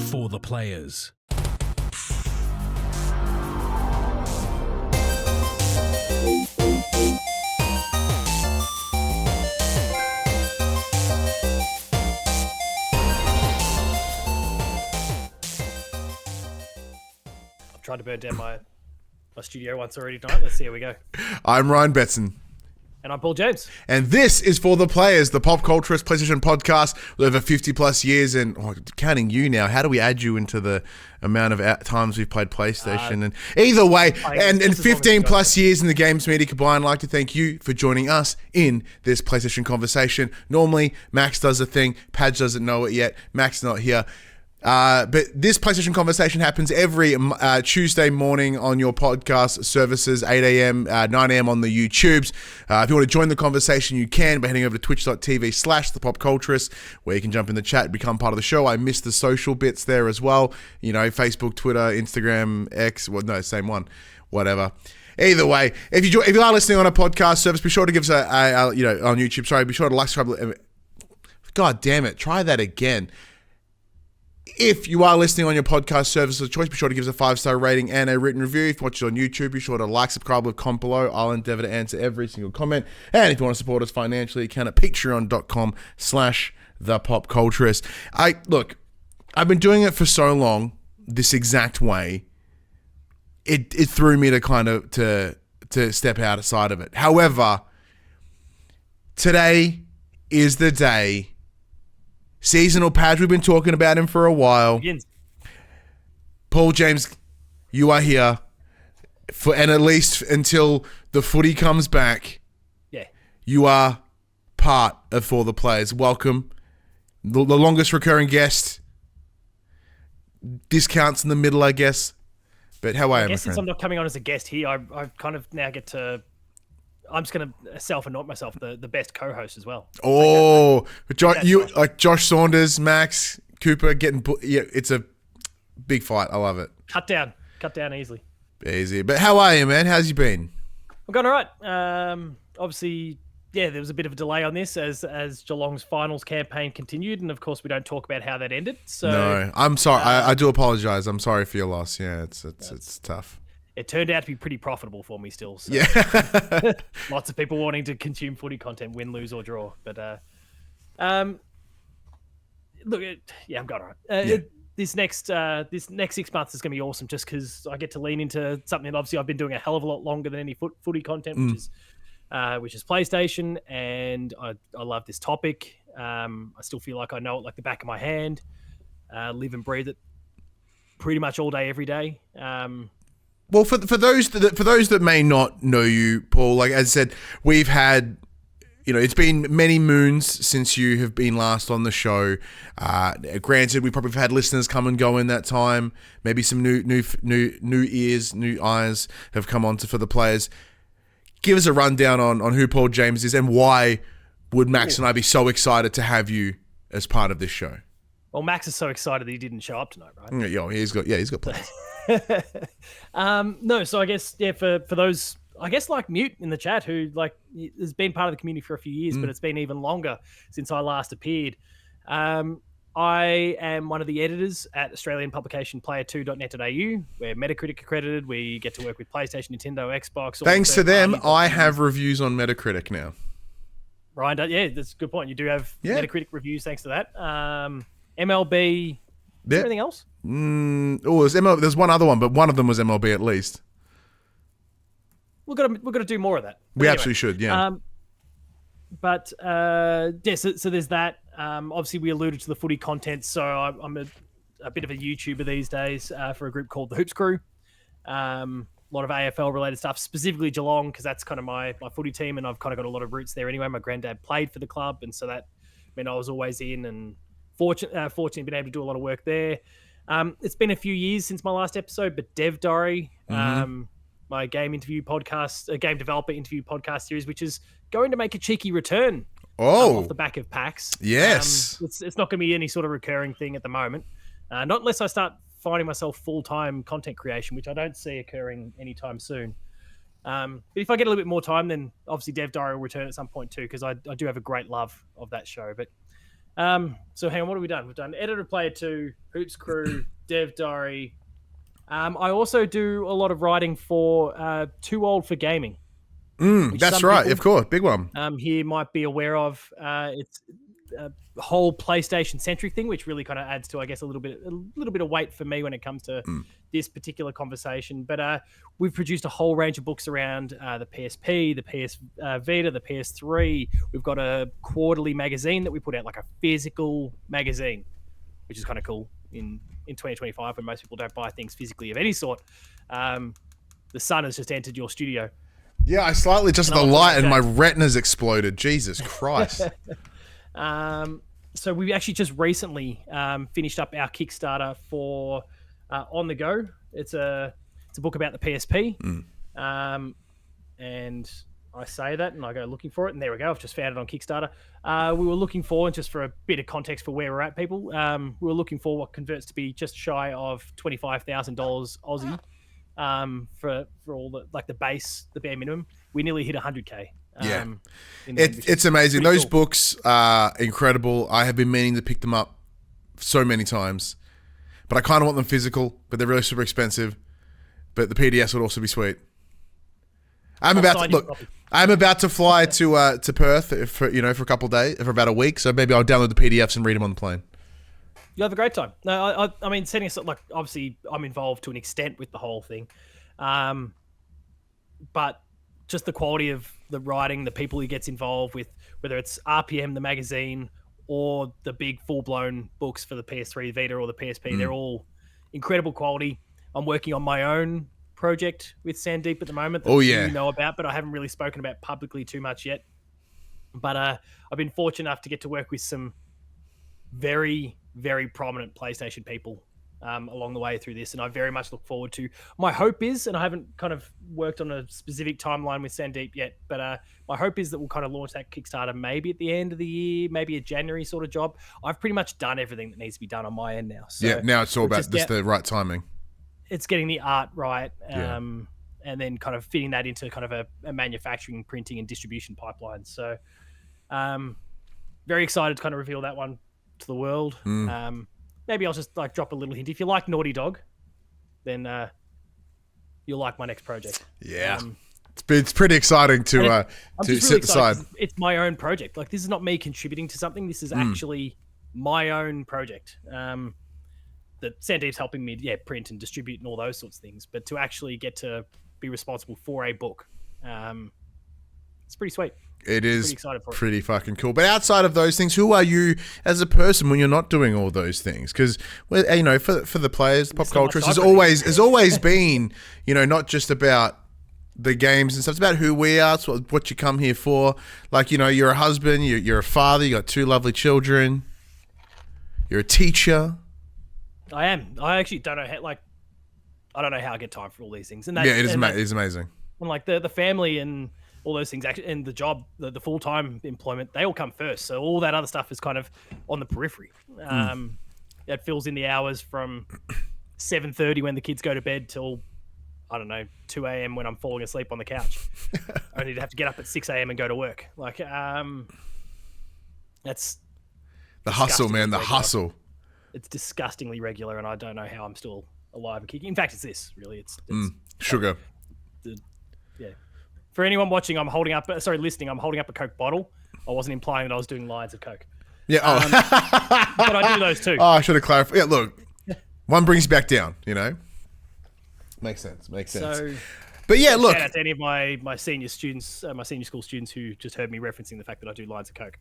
For the players. I've tried to burn down my studio once already tonight. Let's see how we go. I'm Ryan Betson. And I'm Paul James. And this is For the Players, the pop culturist PlayStation podcast with over 50 plus years. And counting you now, how do we add you into the amount of times we've played PlayStation? And either way, and 15 plus years in the games media combined, I'd like to thank you for joining us in this PlayStation conversation. Normally, Max does a thing. Padge doesn't know it yet. Max is not here. But this PlayStation conversation happens every Tuesday morning on your podcast services, 8 a.m., 9 a.m. on the YouTubes. If you want to join the conversation, you can by heading over to twitch.tv/thepopculturist, where you can jump in the chat and become part of the show. I miss the social bits there as well. You know, Facebook, Twitter, Instagram, X. Well, no, same one. Whatever. Either way, if you are listening on a podcast service, be sure to give us on YouTube. Sorry, be sure to like, subscribe. God damn it! Try that again. If you are listening on your podcast service of choice, be sure to give us a 5-star rating and a written review. If you watch it on YouTube, be sure to like, subscribe with comment below. I'll endeavor to answer every single comment. And if you want to support us financially, you can at patreon.com/thepopculturist. I've been doing it for so long, this exact way. It threw me to kind of to step outside of it. However, today is the day. Seasonal Padge, we've been talking about him for a while. Begins. Paul James, you are here and at least until the footy comes back. Yeah. You are part of For the Players. Welcome. The longest recurring guest. Discounts in the middle, I guess. But how are you, my guess friend? since I'm not coming on as a guest here, I kind of now get to... I'm just going to self-anoint myself the best co-host as well. Oh, Josh Saunders, Max, Cooper getting... Yeah, it's a big fight. I love it. Cut down easily. Easy. But how are you, man? How's you been? I'm going all right. Obviously, yeah, there was a bit of a delay on this as Geelong's finals campaign continued. And of course, we don't talk about how that ended. So no, I'm sorry. I do apologize. I'm sorry for your loss. Yeah, it's tough. It turned out to be pretty profitable for me still. So. Yeah. Lots of people wanting to consume footy content, win, lose, or draw. But look, I'm going all right. This next 6 months is going to be awesome just because I get to lean into something that obviously I've been doing a hell of a lot longer than any footy content, which is PlayStation, and I love this topic. I still feel like I know it like the back of my hand. Live and breathe it pretty much all day, every day. Well, for those that may not know you, Paul, like as I said, we've had, it's been many moons since you have been last on the show. Granted, we probably have had listeners come and go in that time. Maybe some new ears, new eyes have come on For the Players. Give us a rundown on who Paul James is and why would Max and I be so excited to have you as part of this show. Well, Max is so excited that he didn't show up tonight, right? Yeah, he's got plans. No, so I guess for those, I guess like Mute in the chat who has been part of the community for a few years, but it's been even longer since I last appeared. I am one of the editors at Australian publication player2.net.au. We're Metacritic accredited. We get to work with PlayStation, Nintendo, Xbox. Thanks to them, I have reviews on Metacritic now. Ryan, yeah, that's a good point. You do have Metacritic reviews thanks to that. MLB. Anything else? There's MLB. There's one other one, but one of them was MLB at least. We're gonna do more of that. We absolutely should, yeah. So there's that. Obviously, we alluded to the footy content, so I'm a bit of a YouTuber these days for a group called the Hoops Crew. A lot of AFL related stuff, specifically Geelong, because that's kind of my footy team, and I've kind of got a lot of roots there anyway. My granddad played for the club, and so that meant I was always in and fortunately been able to do a lot of work there. It's been a few years since my last episode, but Dev Diary, my game developer interview podcast series, which is going to make a cheeky return off the back of PAX. Yes. It's not going to be any sort of recurring thing at the moment. Not unless I start finding myself full-time content creation, which I don't see occurring anytime soon. But if I get a little bit more time, then obviously Dev Diary will return at some point too, because I do have a great love of that show. But So hang on, what have we done? We've done Editor Player 2, Hoops Crew, Dev Diary. I also do a lot of writing for Too Old for Gaming. That's right, of course, big one. Here might be aware of. It's a whole PlayStation centric thing, which really kind of adds to, I guess, a little bit of weight for me when it comes to this particular conversation. But we've produced a whole range of books around the PSP, the PS Vita, the PS3. We've got a quarterly magazine that we put out, like a physical magazine, which is kind of cool in 2025 when most people don't buy things physically of any sort. The sun has just entered your studio. Yeah, I slightly adjusted the light and my retina's exploded. Jesus Christ. So we actually just recently finished up our Kickstarter for On The Go. It's a book about the PSP. And I say that and I go looking for it, and there we go. I've just found it on Kickstarter. We were looking for, just for a bit of context for where we're at, people, we were looking for what converts to be just shy of $25,000 Aussie. For all the, like, the bare minimum. We nearly hit 100K. It's amazing. Those cool. books are incredible. I have been meaning to pick them up so many times, but I kind of want them physical, but they're really super expensive. But the PDS would also be sweet. I'm about to fly to Perth for a couple of days, for about a week. So maybe I'll download the PDFs and read them on the plane. You have a great time. No, I mean, setting aside, like, obviously I'm involved to an extent with the whole thing. But just the quality of the writing, the people he gets involved with, whether it's RPM, the magazine, or the big full-blown books for the PS3 Vita or the PSP, they're all incredible quality. I'm working on my own project with Sandeep at the moment that you know about, but I haven't really spoken about publicly too much yet. But I've been fortunate enough to get to work with some very, very prominent PlayStation people along the way through this, and I very much look forward to. My hope is, and I haven't kind of worked on a specific timeline with Sandeep yet, but my hope is that we'll kind of launch that Kickstarter maybe at the end of the year, maybe a January sort of job. I've pretty much done everything that needs to be done on my end now. So now it's all about just the right timing. It's getting the art right, and then kind of fitting that into kind of a manufacturing, printing, and distribution pipeline. So very excited to kind of reveal that one to the world. Maybe I'll just like drop a little hint. If you like Naughty Dog, then you'll like my next project. It's pretty exciting to sit aside. It's my own project. Like, this is not me contributing to something. This is actually my own project that Sandeep's helping me print and distribute and all those sorts of things. But to actually get to be responsible for a book, it's pretty sweet. It is pretty fucking cool. But outside of those things, who are you as a person when you're not doing all those things? Because, for the players, the pop culture has always been, not just about the games and stuff. It's about who we are. It's what you come here for. Like, you're a husband, you're a father, you got 2 lovely children, you're a teacher. I am. I actually don't know how. Like, I don't know how I get time for all these things. And it is amazing. And like the family and all those things, actually, and the job, the full-time employment, they all come first. So all that other stuff is kind of on the periphery. It fills in the hours from 7:30 when the kids go to bed till, I don't know, 2 a.m. when I'm falling asleep on the couch. Only to have to get up at 6 a.m. and go to work. Like, that's the hustle, man. The hustle. It's disgustingly regular, and I don't know how I'm still alive and kicking. In fact, it's this, really. It's sugar. For anyone watching, listening, I'm holding up a Coke bottle. I wasn't implying that I was doing lines of Coke. Yeah. But I do those too. Oh, I should have clarified. Yeah, look, one brings you back down, Makes sense. So, but yeah, look. Shout out to any of my senior students, my senior school students who just heard me referencing the fact that I do lines of Coke.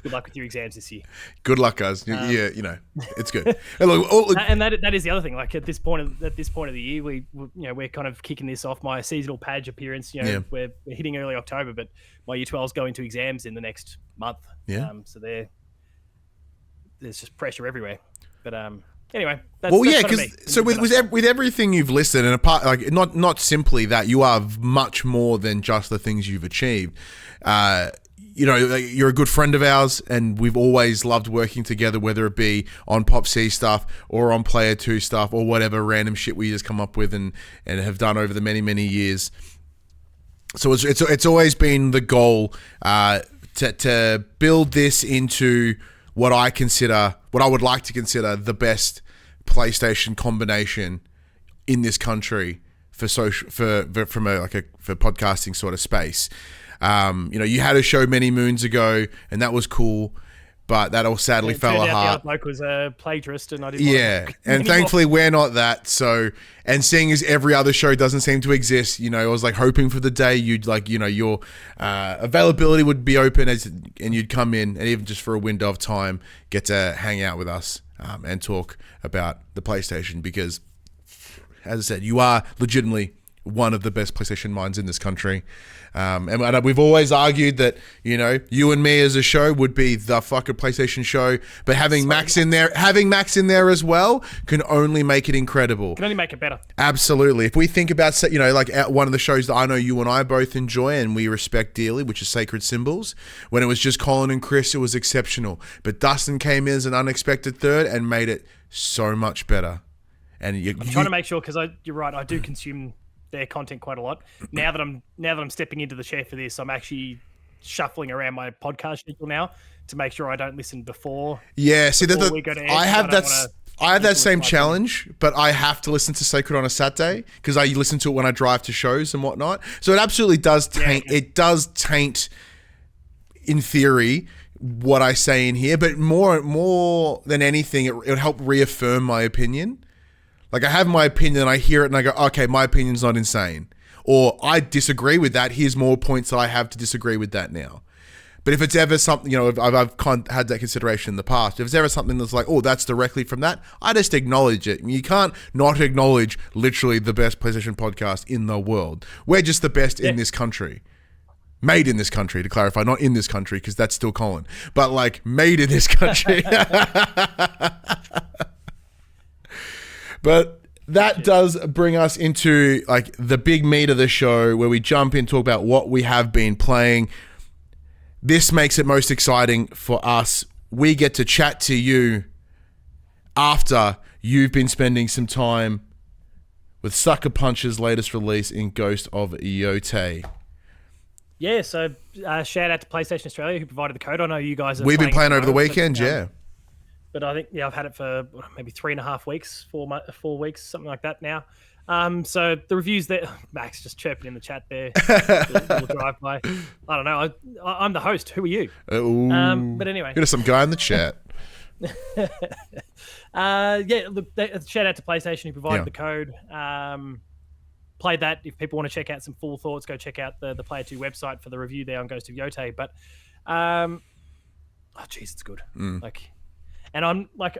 Good luck with your exams this year. Good luck, guys. It's good. And look, and that is the other thing. Like, at this point of the year, we're kind of kicking this off. My seasonal Padge appearance. We're hitting early October, but my Year 12's going to exams in the next month. So there's just pressure everywhere. But anyway, with everything you've listed, and apart, like, not simply that, you are much more than just the things you've achieved. You're a good friend of ours, and we've always loved working together, whether it be on PopC stuff or on Player 2 stuff or whatever random shit we just come up with and have done over the many, many years. So it's always been the goal to build this into what I would like to consider the best PlayStation combination in this country for podcasting sort of space. You had a show many moons ago, and that was cool, but that all sadly fell apart. The other bloke was a plagiarist, and I didn't. Yeah, and thankfully we're not that. So, and seeing as every other show doesn't seem to exist, I was like hoping for the day you'd your availability would be open and you'd come in, and even just for a window of time, get to hang out with us and talk about the PlayStation, because, as I said, you are legitimately one of the best PlayStation minds in this country. And we've always argued that, you and me as a show would be the fucking PlayStation show, but having Max in there as well can only make it incredible. Can only make it better. Absolutely. If we think about, one of the shows that I know you and I both enjoy and we respect dearly, which is Sacred Symbols, when it was just Colin and Chris, it was exceptional. But Dustin came in as an unexpected third and made it so much better. And I'm trying to make sure, because you're right, I do consume their content quite a lot. Now that I'm stepping into the chair for this, I'm actually shuffling around my podcast schedule now to make sure I don't listen before. Yeah, see, I have that same challenge, but I have to listen to Sacred on a Saturday because I listen to it when I drive to shows and whatnot. So it absolutely does taint. Yeah. It does taint, in theory, what I say in here, but more than anything, it would help reaffirm my opinion. Like, I have my opinion and I hear it and I go, okay, my opinion's not insane. Or I disagree with that. Here's more points that I have to disagree with that now. But if it's ever something, I've had that consideration in the past. If it's ever something that's like, oh, that's directly from that, I just acknowledge it. You can't not acknowledge literally the best PlayStation podcast in the world. We're just the best in this country. Made in this country, to clarify. Not in this country, because that's still Colin. But, made in this country. But that does bring us into the big meat of the show, where we jump in, talk about what we have been playing. This makes it most exciting for us. We get to chat to you after you've been spending some time with Sucker Punch's latest release in Ghost of Yotei. Yeah, so shout out to PlayStation Australia who provided the code. I know you guys We've been playing over the weekend, yeah. But I think, I've had it for maybe 3.5 weeks, 4 weeks, something like that now. So the reviews there, Max just chirping in the chat there, little drive by. I don't know. I'm the host. Who are you? But anyway, there's some guy in the chat. Look, shout out to PlayStation who provided the code. Played that. If people want to check out some full thoughts, go check out the Player 2 website for the review there on Ghost of Yotei. But it's good. And I'm a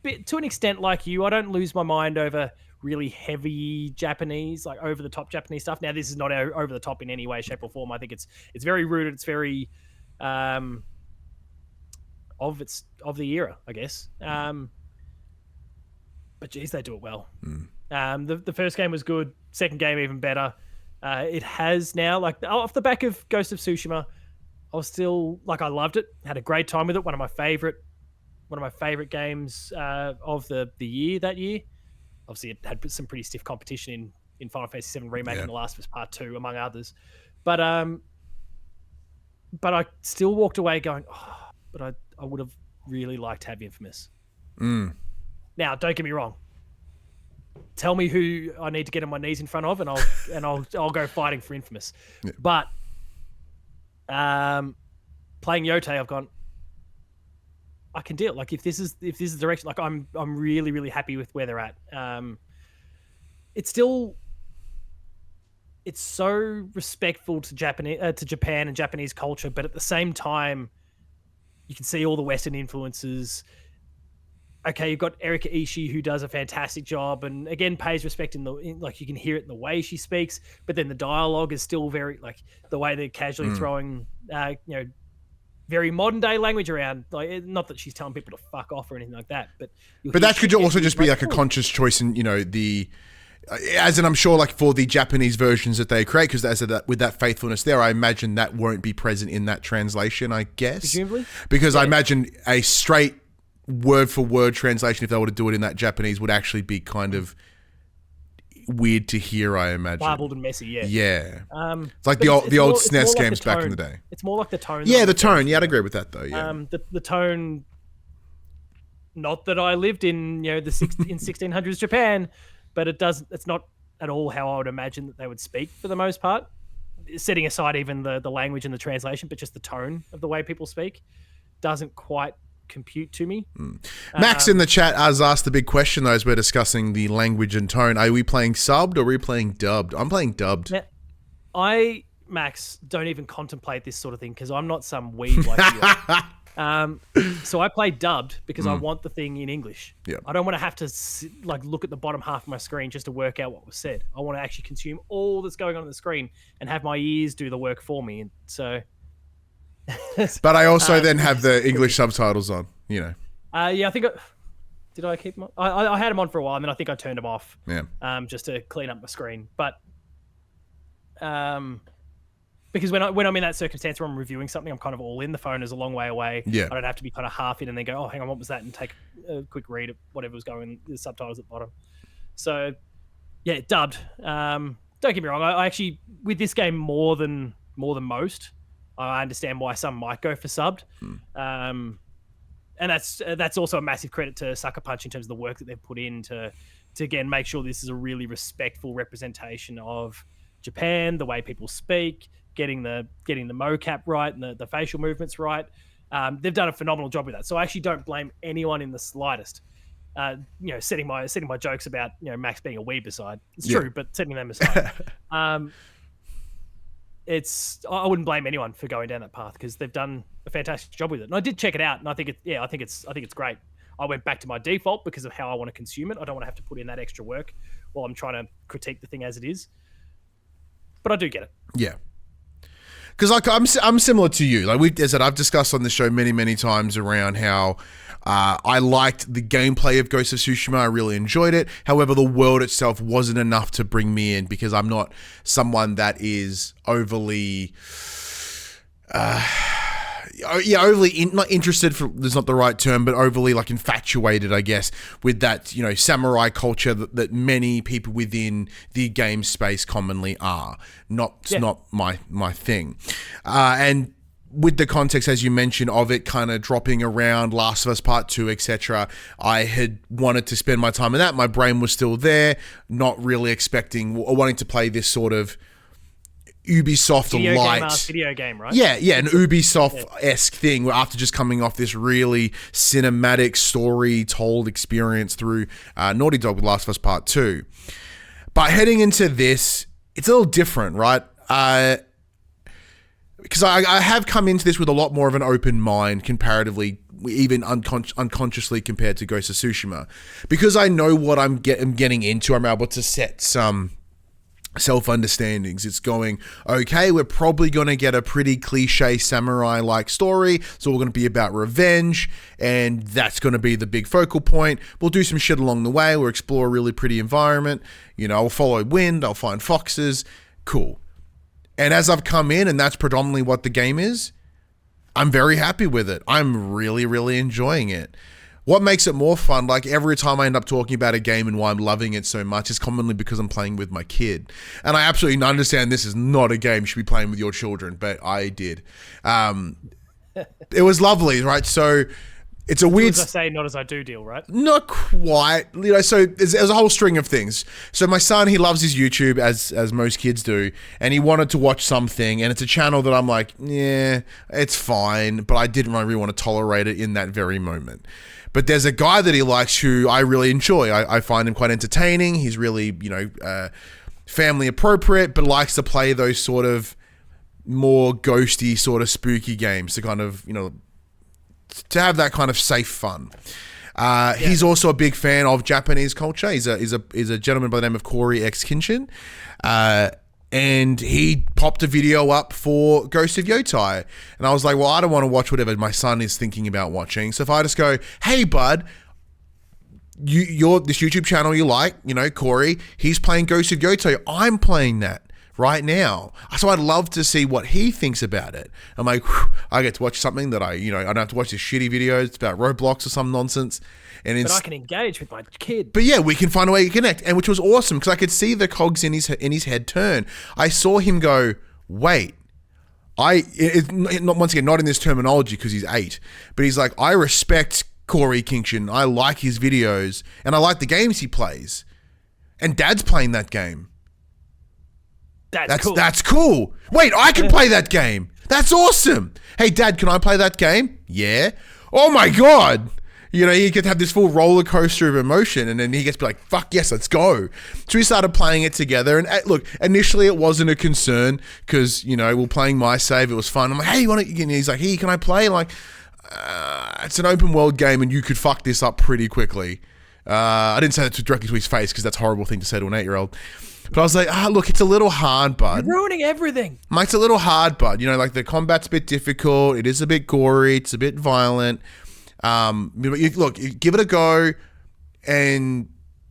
bit, to an extent like you, I don't lose my mind over really heavy Japanese, over the top Japanese stuff. Now, this is not over the top in any way, shape, or form. I think it's very rooted. It's very of the era, I guess. But geez, they do it well. The first game was good. Second game even better. It has now, off the back of Ghost of Tsushima, I was still I loved it. Had a great time with it. One of my favorite games of the year that year. Obviously, it had some pretty stiff competition in Final Fantasy VII Remake and The Last of Us Part 2, among others. But I still walked away going, but I would have really liked to have Infamous. Now, don't get me wrong. Tell me who I need to get on my knees in front of, and I'll go fighting for Infamous. Yeah. But playing Yotei, I've gone, I can deal. If this is the direction, I'm really, really happy with where they're at. It's so respectful to Japan and Japanese culture, but at the same time, you can see all the Western influences. Okay, you've got Erika Ishii, who does a fantastic job, and again pays respect you can hear it in the way she speaks. But then the dialogue is still very the way they're casually throwing very modern day language around. Not that she's telling people to fuck off or anything like that, but that could also just be a conscious choice in the. As in, I'm sure, for the Japanese versions that they create, because with that faithfulness there, I imagine that won't be present in that translation. I guess, presumably, because I imagine a straight word-for-word translation, if they were to do it in that Japanese, would actually be kind of weird to hear. I imagine, garbled and messy. Yeah. It's like the old SNES games back in the day. It's more like the tone. Yeah, the tone. Yeah, I'd agree with that though. Yeah. The tone Not that I lived in in 1600s Japan, but it's not at all how I would imagine that they would speak for the most part. Setting aside even the language and the translation, but just the tone of the way people speak doesn't quite compute to me. Max in the chat has asked the big question though, as we're discussing the language and tone. Are we playing subbed or are we playing dubbed? I'm playing dubbed. Now, Max, don't even contemplate this sort of thing because I'm not some weeb like you are. So I play dubbed because I want the thing in English. Yeah. I don't want to have to look at the bottom half of my screen just to work out what was said. I want to actually consume all that's going on the screen and have my ears do the work for me. And so, but I also then have the English subtitles on. Yeah, I think did I keep them on? I had them on for a while, and then I think I turned them off. Yeah. Just to clean up my screen, but because when I'm in that circumstance where I'm reviewing something, I'm kind of all in. The phone is a long way away. Yeah. I don't have to be kind of half in and then go, oh, hang on, what was that? And take a quick read of whatever was going, the subtitles at the bottom. So, yeah, dubbed. Don't get me wrong. I actually, with this game more than most, I understand why some might go for subbed. And that's also a massive credit to Sucker Punch in terms of the work that they've put in to again, make sure this is a really respectful representation of Japan, the way people speak, getting the mocap right and the facial movements right. They've done a phenomenal job with that. So I actually don't blame anyone in the slightest. Setting my jokes about Max being a weeb aside. It's true, but setting them aside, I wouldn't blame anyone for going down that path because they've done a fantastic job with it. And I did check it out, and I think it's great. I went back to my default because of how I want to consume it. I don't want to have to put in that extra work while I'm trying to critique the thing as it is. But I do get it. Yeah. Because I'm similar to you. I've discussed on the show many times around how I liked the gameplay of Ghost of Tsushima. I really enjoyed it. However, the world itself wasn't enough to bring me in because I'm not someone that is overly, not interested. There's not the right term, but overly infatuated, I guess, with that samurai culture that many people within the game space commonly are. Not my thing, and with the context, as you mentioned, of it kind of dropping around Last of Us Part 2, etc., I had wanted to spend my time in that. My brain was still there, not really expecting or wanting to play this sort of Ubisoft video game, right? Yeah, an Ubisoft-esque thing where after just coming off this really cinematic story-told experience through Naughty Dog with Last of Us Part 2. But heading into this, it's a little different, right? Because I have come into this with a lot more of an open mind comparatively, even unconsciously compared to Ghost of Tsushima. Because I know what I'm getting into, I'm able to set some self-understandings. It's going, okay, we're probably going to get a pretty cliche samurai-like story, so we're going to be about revenge, and that's going to be the big focal point. We'll do some shit along the way. We'll explore a really pretty environment. I'll follow wind. I'll find foxes. Cool. And as I've come in, and that's predominantly what the game is, I'm very happy with it. I'm really, really enjoying it. What makes it more fun, every time I end up talking about a game and why I'm loving it so much, is commonly because I'm playing with my kid. And I absolutely understand this is not a game you should be playing with your children, but I did. It was lovely, right? So it's a weird... As I say, not as I do deal, right? Not quite. So there's a whole string of things. So my son, he loves his YouTube, as most kids do, and he wanted to watch something, and it's a channel that I'm like, yeah, it's fine, but I didn't really want to tolerate it in that very moment. But there's a guy that he likes who I really enjoy. I find him quite entertaining. He's really, family appropriate, but likes to play those sort of more ghosty, sort of spooky games to kind of, to have that kind of safe fun. He's also a big fan of Japanese culture. He's a gentleman by the name of Corey X Kinchin. And he popped a video up for Ghost of Yotei. And I was like, well, I don't want to watch whatever my son is thinking about watching. So if I just go, hey, bud, you're this YouTube channel you like, Corey, he's playing Ghost of Yotei. I'm playing that right now. So I'd love to see what he thinks about it. I'm like, I get to watch something that I don't have to watch this shitty videos about Roblox or some nonsense. But I can engage with my kid. But yeah, we can find a way to connect, and which was awesome because I could see the cogs in his head turn. I saw him go, wait. Once again, not in this terminology because he's 8, but he's like, I respect Corey Kingston. I like his videos, and I like the games he plays. And Dad's playing that game. That's cool. Wait, I can play that game. That's awesome. Hey, Dad, can I play that game? Yeah. Oh my God. He could have this full roller coaster of emotion, and then he gets to be like, fuck yes, let's go. So we started playing it together, and look, initially it wasn't a concern because, we're playing my save. It was fun. I'm like, hey, you want to, he's like, hey, can I play? I'm like, it's an open world game and you could fuck this up pretty quickly. I didn't say that directly to his face because that's a horrible thing to say to an 8-year-old. But I was like, look, it's a little hard, bud. You're ruining everything. Mate, it's a little hard, bud. Like the combat's a bit difficult. It is a bit gory. It's a bit violent. Look, give it a go and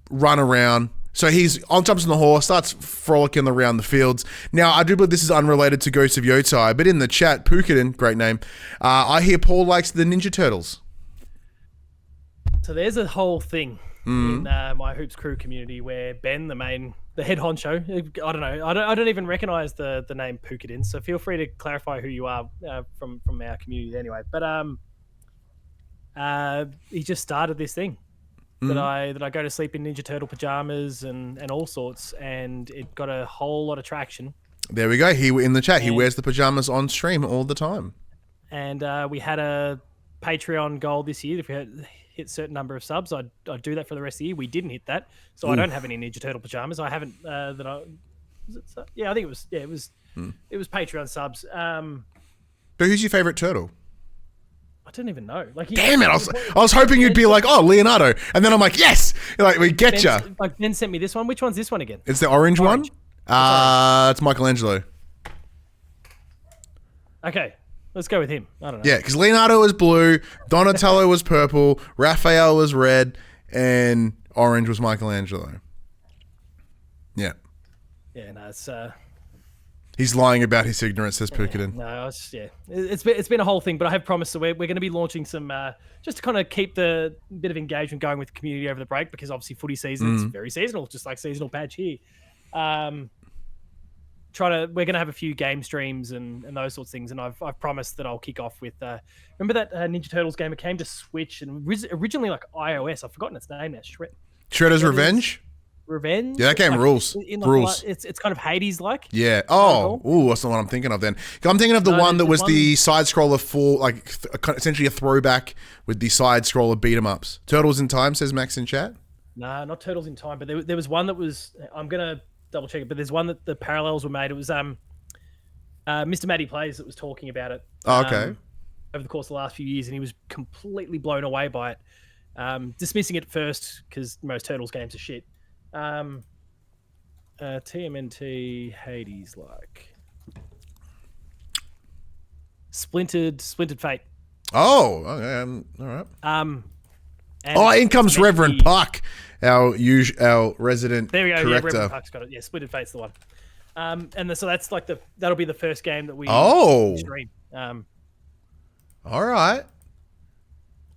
run around. So jumps on the horse, starts frolicking around the fields. Now, I do believe this is unrelated to Ghost of Yotei, but in the chat, Pukadin, great name, I hear Paul likes the Ninja Turtles. So there's a whole thing in my Hoops Crew community where Ben, the head honcho, I don't know, I don't even recognize the name Pukadin, so feel free to clarify who you are from our community anyway. But he just started this thing. That I go to sleep in Ninja Turtle pajamas and all sorts, and it got a whole lot of traction. There we go. In the chat, he wears the pajamas on stream all the time. And we had a Patreon goal this year. If we had hit a certain number of subs, I'd do that for the rest of the year. We didn't hit that, so I don't have any Ninja Turtle pajamas. I haven't I think it was it was Patreon subs. But who's your favorite turtle? I don't even know. Damn it! I was hoping you'd be like, oh, Leonardo, and then I'm like, yes, we get ya. Ben sent me this one. Which one's this one again? It's the orange one. It's Michelangelo. Okay, let's go with him. I don't know. Yeah, because Leonardo was blue, Donatello was purple, Raphael was red, and orange was Michelangelo. Yeah. Yeah, no, it's. He's lying about his ignorance, says Pukadin. No, it's been a whole thing, but I have promised that we're going to be launching some just to kind of keep the bit of engagement going with the community over the break, because obviously footy season is very seasonal, just like seasonal patch here. We're going to have a few game streams and those sorts of things, and I've promised that I'll kick off with. Remember that Ninja Turtles game? It came to Switch and originally like iOS. I've forgotten its name now. Shredder's Revenge. Revenge. Yeah, that game rules. Rules. It's kind of Hades like. Yeah. Oh, that's not what I'm thinking of then. I'm thinking of the one that was the side scroller for essentially a throwback with the side scroller beat 'em ups. Turtles in Time, says Max in chat. No, not Turtles in Time, but there was one that was. I'm gonna double check it, but there's one that the parallels were made. It was Mr. Matty Plays that was talking about it. Oh, okay. Over the course of the last few years, and he was completely blown away by it. Dismissing it first because most Turtles games are shit. TMNT Hades like Splintered Fate. Oh, okay, all right. In comes Reverend Puck, our resident there we go. corrector. Yeah, Reverend Puck's got it. Yeah, Splintered Fate's the one. So that's like that'll be the first game that we stream. All right.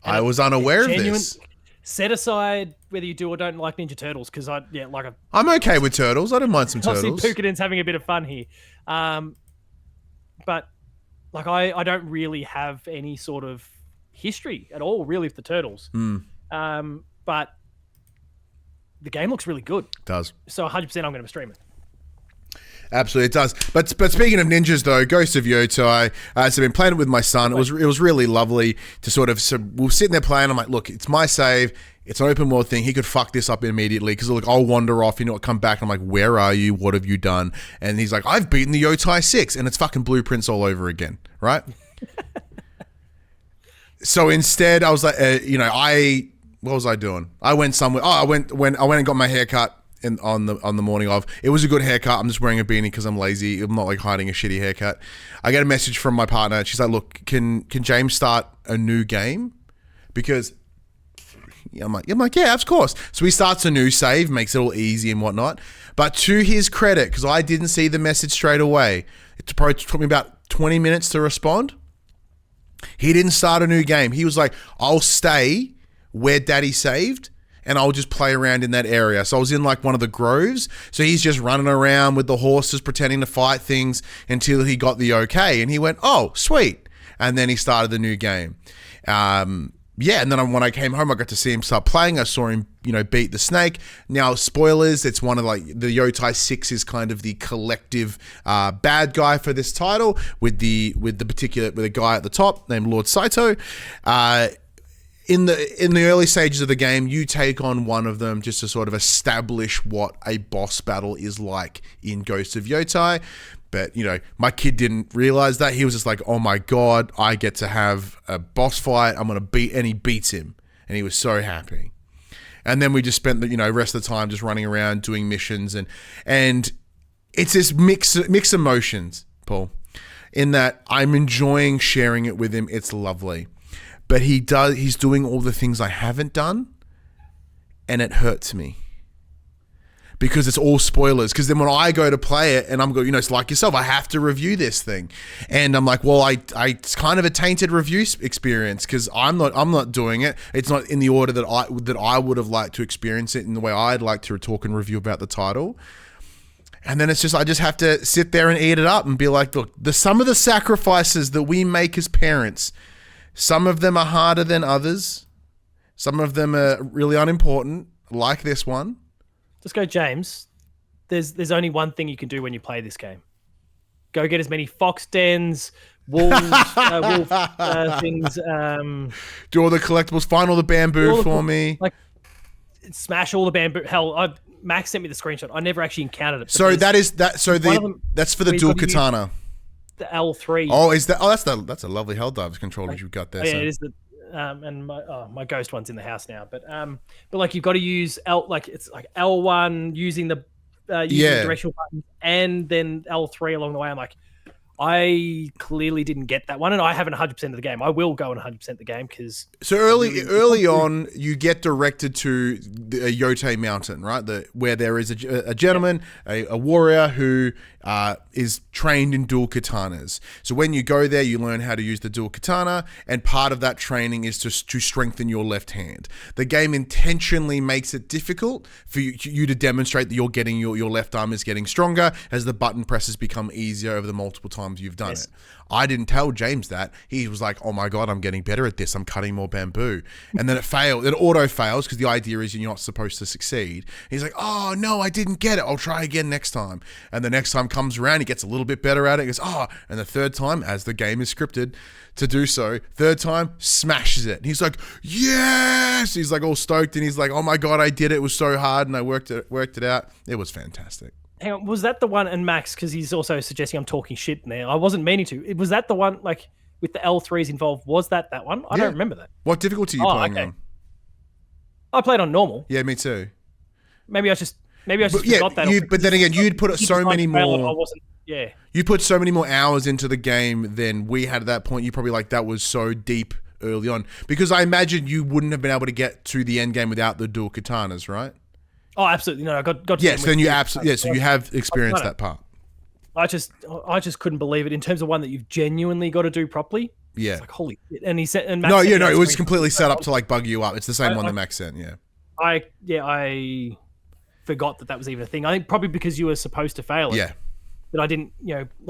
I was unaware of this. Set aside whether you do or don't like Ninja Turtles, because I'm okay with turtles. I don't mind some turtles. Obviously, Pukadin's having a bit of fun here, but like I don't really have any sort of history at all, really, with the turtles. But the game looks really good. It does. So 100%, I'm going to stream it. Absolutely, it does. But speaking of ninjas, though, Ghost of Yotei, so I've been playing it with my son. It was really lovely to sort of. So we're sitting there playing. I'm like, look, it's my save. It's an open world thing. He could fuck this up immediately because look, I'll wander off. I'll come back. And I'm like, where are you? What have you done? And he's like, I've beaten the Yotei 6, and it's fucking blueprints all over again, right? So instead, I was like, what was I doing? I went somewhere. I went and got my hair cut. On the morning of, it was a good haircut. I'm just wearing a beanie because I'm lazy. I'm not like hiding a shitty haircut. I get a message from my partner. She's like, "Look, can James start a new game?" Because I'm like, yeah, of course. So he starts a new save, makes it all easy and whatnot. But to his credit, because I didn't see the message straight away, it probably took me about 20 minutes to respond. He didn't start a new game. He was like, "I'll stay where Daddy saved, and I'll just play around in that area." So I was in like one of the groves. So he's just running around with the horses, pretending to fight things until he got the okay. And he went, "Oh, sweet." And then he started the new game. yeah, and then when I came home, I got to see him start playing. I saw him, beat the snake. Now, spoilers, it's one of the Yotei 6 is kind of the collective bad guy for this title with the guy at the top named Lord Saito. In the early stages of the game, you take on one of them just to sort of establish what a boss battle is like in Ghost of Yotei. But, my kid didn't realize that. He was just like, oh my God, I get to have a boss fight. I'm going to beat, and he beats him. And he was so happy. And then we just spent the, rest of the time just running around doing missions. And it's this mixed emotions, Paul, in that I'm enjoying sharing it with him. It's lovely. But he's doing all the things I haven't done. And it hurts me. Because it's all spoilers. Because then when I go to play it and I'm going, it's like yourself, I have to review this thing. And I'm like, well, it's kind of a tainted review experience because I'm not doing it. It's not in the order that I would have liked to experience it in the way I'd like to talk and review about the title. And then it's just, I just have to sit there and eat it up and be like, look, some of the sacrifices that we make as parents, some of them are harder than others. Some of them are really unimportant, like this one. Just go, James. There's only one thing you can do when you play this game. Go get as many fox dens, wolf things. Do all the collectibles. Find all the bamboo for me. Like, smash all the bamboo. Hell, Max sent me the screenshot. I never actually encountered it. So that's for the dual katana. The L3. Oh, is that? Oh, that's a lovely Helldivers controller you've got there. Oh, yeah, it is the. And my ghost one's in the house now, but like you've got to use it's like L1 using the directional buttons and then L3 along the way. I'm like, I clearly didn't get that one, and I haven't 100% of the game. I will go and 100% the game because early on you get directed to the Yotei Mountain, right? Where there is a gentleman, a warrior who is trained in dual katanas. So when you go there, you learn how to use the dual katana, and part of that training is to strengthen your left hand. The game intentionally makes it difficult for you to demonstrate that you're getting your left arm is getting stronger as the button presses become easier over the multiple times you've done it. I didn't tell James that. He was like, oh my God, I'm getting better at this. I'm cutting more bamboo. And then it failed. It auto fails because the idea is you're not supposed to succeed. He's like, oh no, I didn't get it. I'll try again next time. And the next time comes around, he gets a little bit better at it. He goes, and the third time, as the game is scripted to do so, third time, smashes it. And he's like, yes! He's like all stoked and he's like, oh my God, I did it. It was so hard and I worked it out. It was fantastic. Hang on, was that the one? And Max, because he's also suggesting I'm talking shit in there. I wasn't meaning to. Was that the one, like, with the L3s involved? Was that one? I don't remember that. What difficulty are you playing on? I played on normal. Yeah, me too. Maybe I just forgot that. But then again, you'd put so many more. I wasn't. Yeah. You put so many more hours into the game than we had at that point. You probably that was so deep early on because I imagine you wouldn't have been able to get to the end game without the dual katanas, right? Oh, absolutely. No, I got to yes, then you absolutely so you have experienced that part. I just couldn't believe it in terms of one that you've genuinely got to do properly. Yeah. It's like, holy shit. And he said, and Max it was completely set up to bug you up. It's the same one that Max sent, yeah. I forgot that was even a thing. I think probably because you were supposed to fail it. Yeah. That I didn't,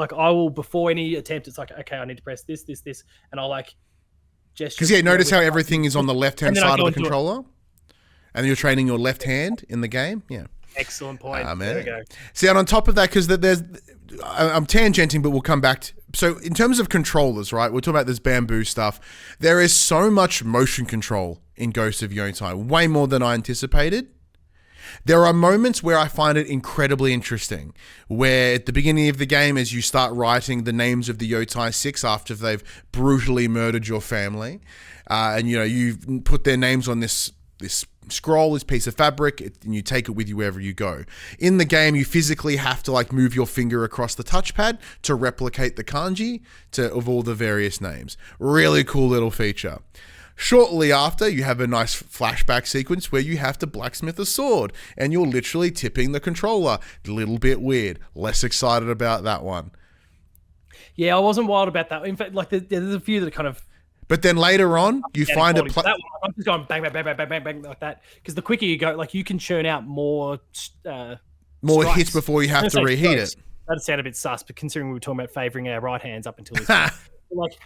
I will, before any attempt, it's like, okay, I need to press this, and I'll gesture. Because notice how everything is on the left-hand side of the controller? And you're training your left hand in the game? Yeah. Excellent point. There we go. See, and on top of that, because I'm tangenting, but we'll come back to... So in terms of controllers, right, we're talking about this bamboo stuff. There is so much motion control in Ghost of Yotei, way more than I anticipated. There are moments where I find it incredibly interesting, where at the beginning of the game, as you start writing the names of the Yotei 6 after they've brutally murdered your family, and you've put their names on this scroll, this piece of fabric, and you take it with you wherever you go. In the game, you physically have to move your finger across the touchpad to replicate the kanji of all the various names. Really cool little feature. Shortly after, you have a nice flashback sequence where you have to blacksmith a sword, and you're literally tipping the controller. A little bit weird. Less excited about that one. Yeah, I wasn't wild about that. In fact, there's a few that are kind of... But then later on, you find a... that one, I'm just going bang, bang, bang, bang, bang, bang, bang, like that. Because the quicker you go, you can churn out more strikes. Hits before you have to reheat it. That'd sound a bit sus, but considering we were talking about favouring our right hands up until this point. like,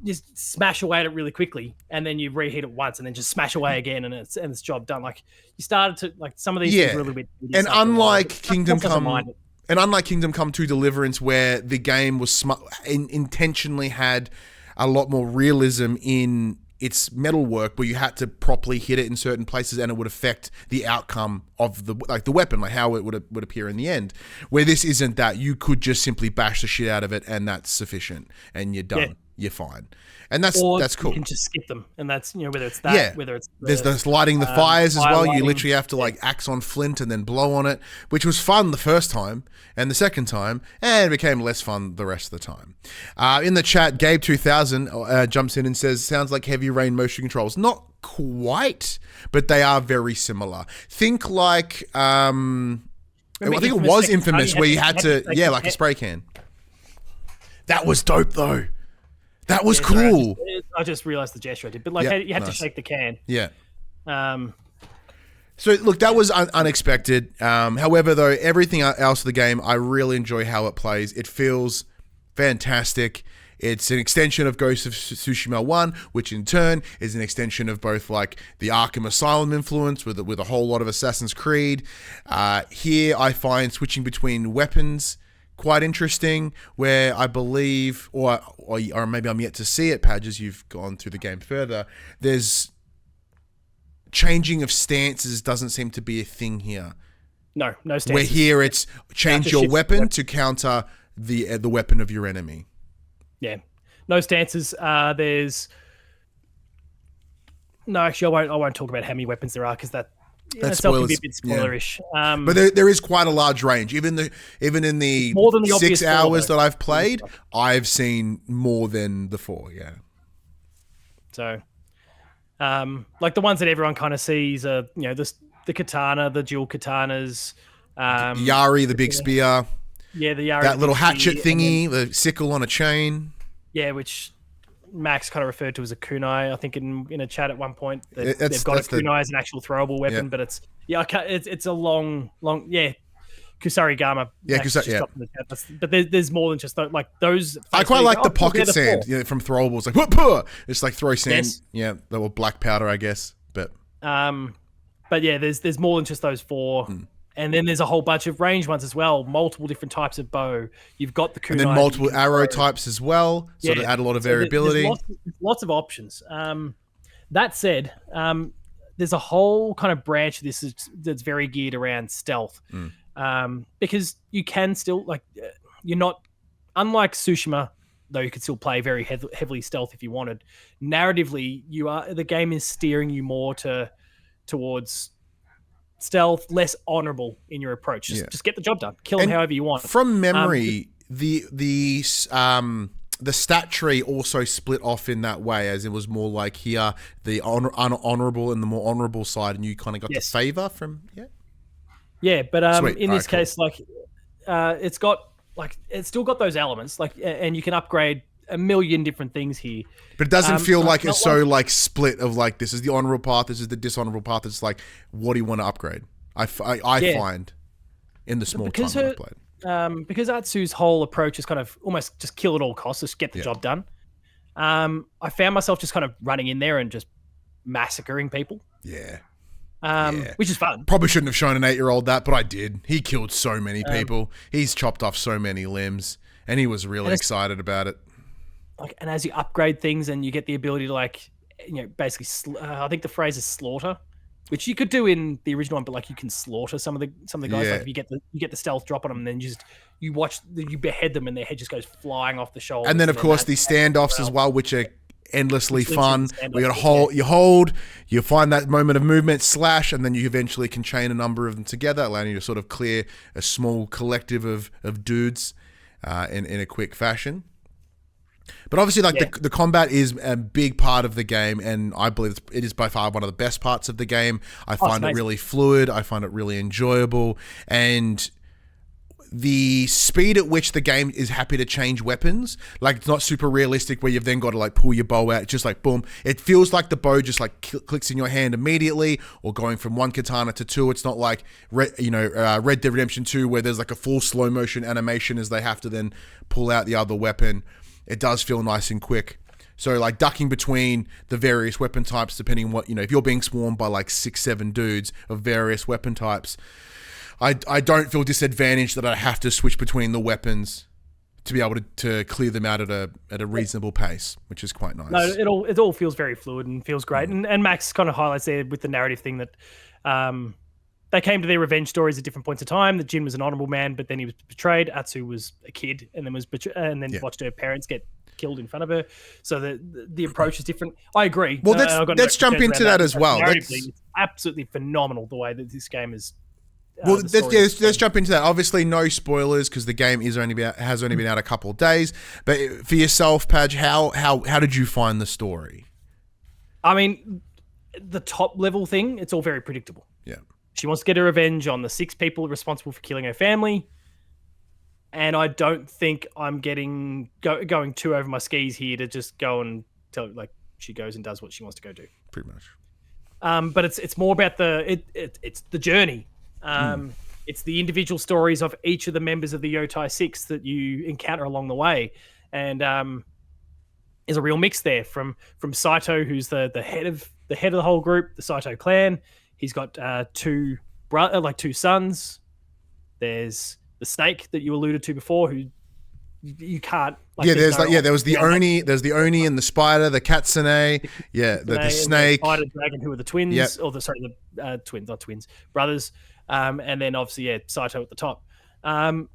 just smash away at it really quickly, and then you reheat it once, and then just smash away again, and it's job done. Like, you started to like some of these things were a little bit. And unlike Kingdom Come 2 Deliverance, where the game was intentionally had a lot more realism in its metalwork, where you had to properly hit it in certain places and it would affect the outcome of the weapon, like how it would appear in the end. Where this isn't that, you could just simply bash the shit out of it and that's sufficient and you're done. Yeah. You're fine. And that's cool. You can just skip them, and that's whether it's that, whether it's there's this lighting the fires as well. You literally have to like axe on flint and then blow on it, which was fun the first time, and the second time, and it became less fun the rest of the time. In the chat, Gabe2000 jumps in and says, "Sounds like Heavy Rain motion controls." Not quite, but they are very similar. Think like I think it was Infamous, where you had to like a spray can. That was dope though. That was cool. I just realized the gesture I did, but like you had to shake the can. Yeah. So look, that was unexpected. However, though, everything else of the game, I really enjoy how it plays. It feels fantastic. It's an extension of Ghost of Tsushima 1, which in turn is an extension of both like the Arkham Asylum influence with a whole lot of Assassin's Creed. Here, I find switching between weapons quite interesting, where I believe, or maybe I'm yet to see it, Padge, as you've gone through the game further, there's changing of stances doesn't seem to be a thing here. No stances. Where here it's change your weapon to counter the weapon of your enemy. Yeah. No stances. There's... No, actually, I won't talk about how many weapons there are, because that... That's can be a bit spoilerish. Yeah. But there is quite a large range. Even in the more than the 6 hours that I've played, I've seen more than the 4. Yeah. So, like the ones that everyone kind of sees are the katana, the dual katanas, Yari, the big spear. Yeah, the Yari. That little hatchet thingy, the sickle on a chain. Yeah, which Max kind of referred to as a kunai, I think in a chat at one point. They've got a kunai as an actual throwable weapon, but it's a long Kusari Gama. Yeah, Kusari. But there's more than just those. I quite like the pocket sand from throwables, like whoop, it's like throw sand. Yes. Yeah, that were black powder, I guess. But yeah, there's more than just those 4. And then there's a whole bunch of range ones as well. Multiple different types of bow. You've got the kunai. And then multiple arrow types as well. So to add a lot of variability. There's lots of options. That said, there's a whole kind of branch of this that's very geared around stealth. Because you can still, you're not... Unlike Tsushima, though you could still play very heavily stealth if you wanted. Narratively, the game is steering you more towards... stealth, less honorable in your approach. Just get the job done. Kill them however you want. From memory, the stat tree also split off in that way, as it was more like here the unhonorable and the more honorable side, and you kind of got the favor from but in this case, it's got it's still got those elements, and you can upgrade a million different things here, but it doesn't feel like it's so split of this is the honorable path, this is the dishonorable path. It's like, what do you want to upgrade? I find in the small time I've played, because Atsu's whole approach is kind of almost just kill at all costs, just get the job done. I found myself just kind of running in there and just massacring people. Which is fun. Probably shouldn't have shown an 8-year-old that, but I did. He killed so many people. He's chopped off so many limbs, and he was really excited about it. And as you upgrade things and you get the ability to basically, I think the phrase is slaughter, which you could do in the original one, but you can slaughter some of the guys. If you get the stealth drop on them, and then you behead them, and their head just goes flying off the shoulder. And then of course these standoffs as well, which are endlessly fun. We got you hold, you find that moment of movement, slash, and then you eventually can chain a number of them together, allowing you to sort of clear a small collective of dudes in a quick fashion. But obviously, the combat is a big part of the game, and I believe it is by far one of the best parts of the game. I find it really fluid. I find it really enjoyable, and the speed at which the game is happy to change weapons, it's not super realistic where you've then got to pull your bow out. It's just boom. It feels like the bow just clicks in your hand immediately, or going from one katana to 2. It's not like Red Dead Redemption 2 where there's a full slow motion animation as they have to then pull out the other weapon. it does feel nice and quick. So like ducking between the various weapon types, depending on what, if you're being swarmed by like 6-7 dudes of various weapon types, I don't feel disadvantaged that I have to switch between the weapons to be able to clear them out at a reasonable pace, which is quite nice. No, it all feels very fluid and feels great. And Max kind of highlights there with the narrative thing that they came to their revenge stories at different points of time. That Jin was an honorable man, but then he was betrayed. Atsu was a kid and then watched her parents get killed in front of her. So the approach is different. I agree. Well, let's jump into that as well. It's absolutely phenomenal the way that this game is. Well, let's jump into that. Obviously, no spoilers because the game has only been out a couple of days. But for yourself, Padge, how did you find the story? I mean, the top level thing, it's all very predictable. Yeah, she wants to get her revenge on the 6 people responsible for killing her family, and I don't think I'm going too over my skis here to just go and tell she goes and does what she wants to go do. Pretty much. But it's more about it's the journey. It's the individual stories of each of the members of the Yotei 6 that you encounter along the way. And there's a real mix there from Saito, who's the head of the whole group, the Saito clan. He's got two sons. There's the snake that you alluded to before, who you can't. There was the Oni, there's the Oni and the spider, the Katsune, the snake, the spider dragon, who are the twins, yep. the twins, not twins, brothers. And then obviously, Saito at the top. But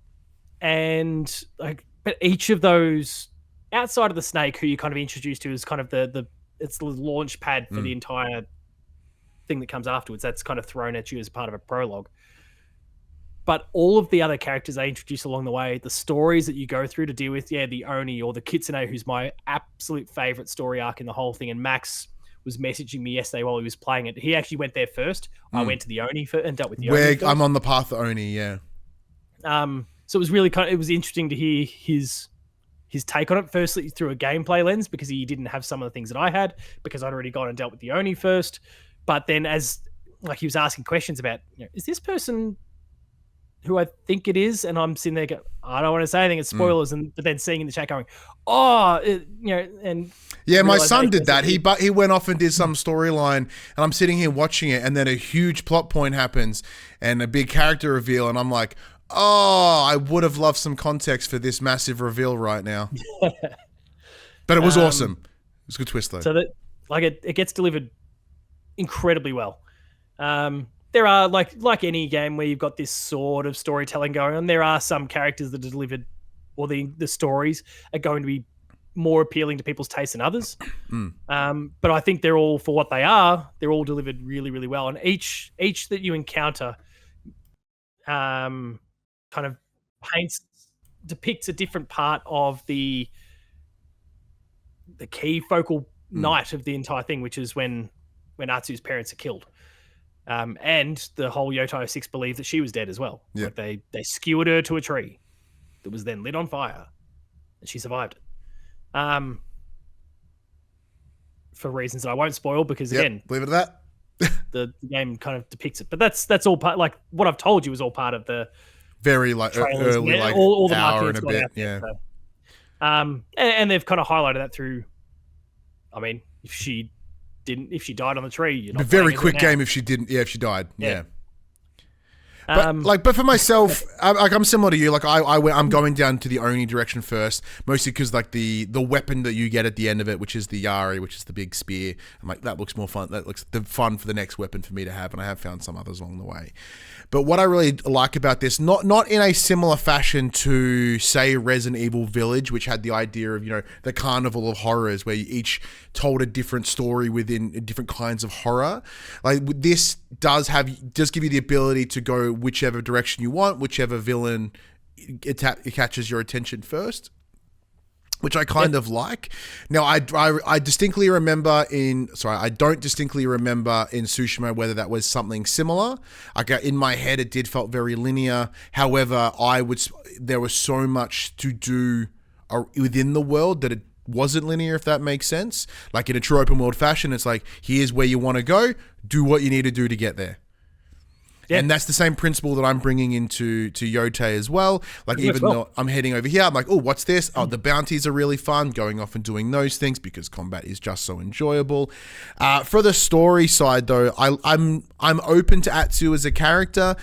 each of those, outside of the snake, who you kind of introduced to, is kind of it's the launch pad for the entire thing that comes afterwards. That's kind of thrown at you as part of a prologue. But all of the other characters they introduce along the way, the stories that you go through to deal with, the Oni or the Kitsune, who's my absolute favorite story arc in the whole thing. And Max was messaging me yesterday while he was playing it. He actually went there first. I went to the Oni and dealt with the Oni first. I'm on the path of Oni, yeah. So it was really it was interesting to hear his take on it, firstly through a gameplay lens, because he didn't have some of the things that I had, because I'd already gone and dealt with the Oni first. But then as he was asking questions about, is this person who I think it is? And I'm sitting there going, I don't want to say anything, it's spoilers. But then seeing in the chat going, and yeah, my son did that. He went off and did some storyline, and I'm sitting here watching it, and then a huge plot point happens and a big character reveal, and I'm like, I would have loved some context for this massive reveal right now. But it was awesome. It was a good twist though. So that it gets delivered incredibly well. There are like any game where you've got this sort of storytelling going on, there are some characters that are delivered, or the stories are going to be more appealing to people's taste than others. But I think they're all, for what they are, they're all delivered really, really well. And each that you encounter kind of depicts a different part of the key focal night of the entire thing, which is when Atsu's parents are killed. And the whole Yotei 6 believe that she was dead as well. Yeah. They skewered her to a tree that was then lit on fire, and she survived it. For reasons that I won't spoil, because again, leave it at that. the game kind of depicts it. But that's all part, what I've told you is all part of the very trailers, early, all the hour marketing's and a gone bit, out there, so. And they've kind of highlighted that through. I mean, if she died on the tree, you're not. A very quick game if she didn't. Yeah, if she died. Yeah. But for myself, I'm similar to you. I'm going down to the Oni direction first, mostly because the weapon that you get at the end of it, which is the Yari, which is the big spear, I'm like, that looks more fun. That looks fun for the next weapon for me to have, and I have found some others along the way. But what I really like about this, not in a similar fashion to, say, Resident Evil Village, which had the idea of, the carnival of horrors, where you each told a different story within different kinds of horror. This does give you the ability to go whichever direction you want, whichever villain it catches your attention first, which I kind of like. Now, I don't distinctly remember in Tsushima whether that was something similar. In my head, it did felt very linear. However, there was so much to do within the world that it wasn't linear, if that makes sense. In a true open world fashion, it's here's where you want to go, do what you need to do to get there. And that's the same principle that I'm bringing into Yotei as well. Like, even though I'm heading over here, I'm like, oh, what's this? Oh, the bounties are really fun, going off and doing those things because combat is just so enjoyable. For the story side, though, I'm open to Atsu as a character.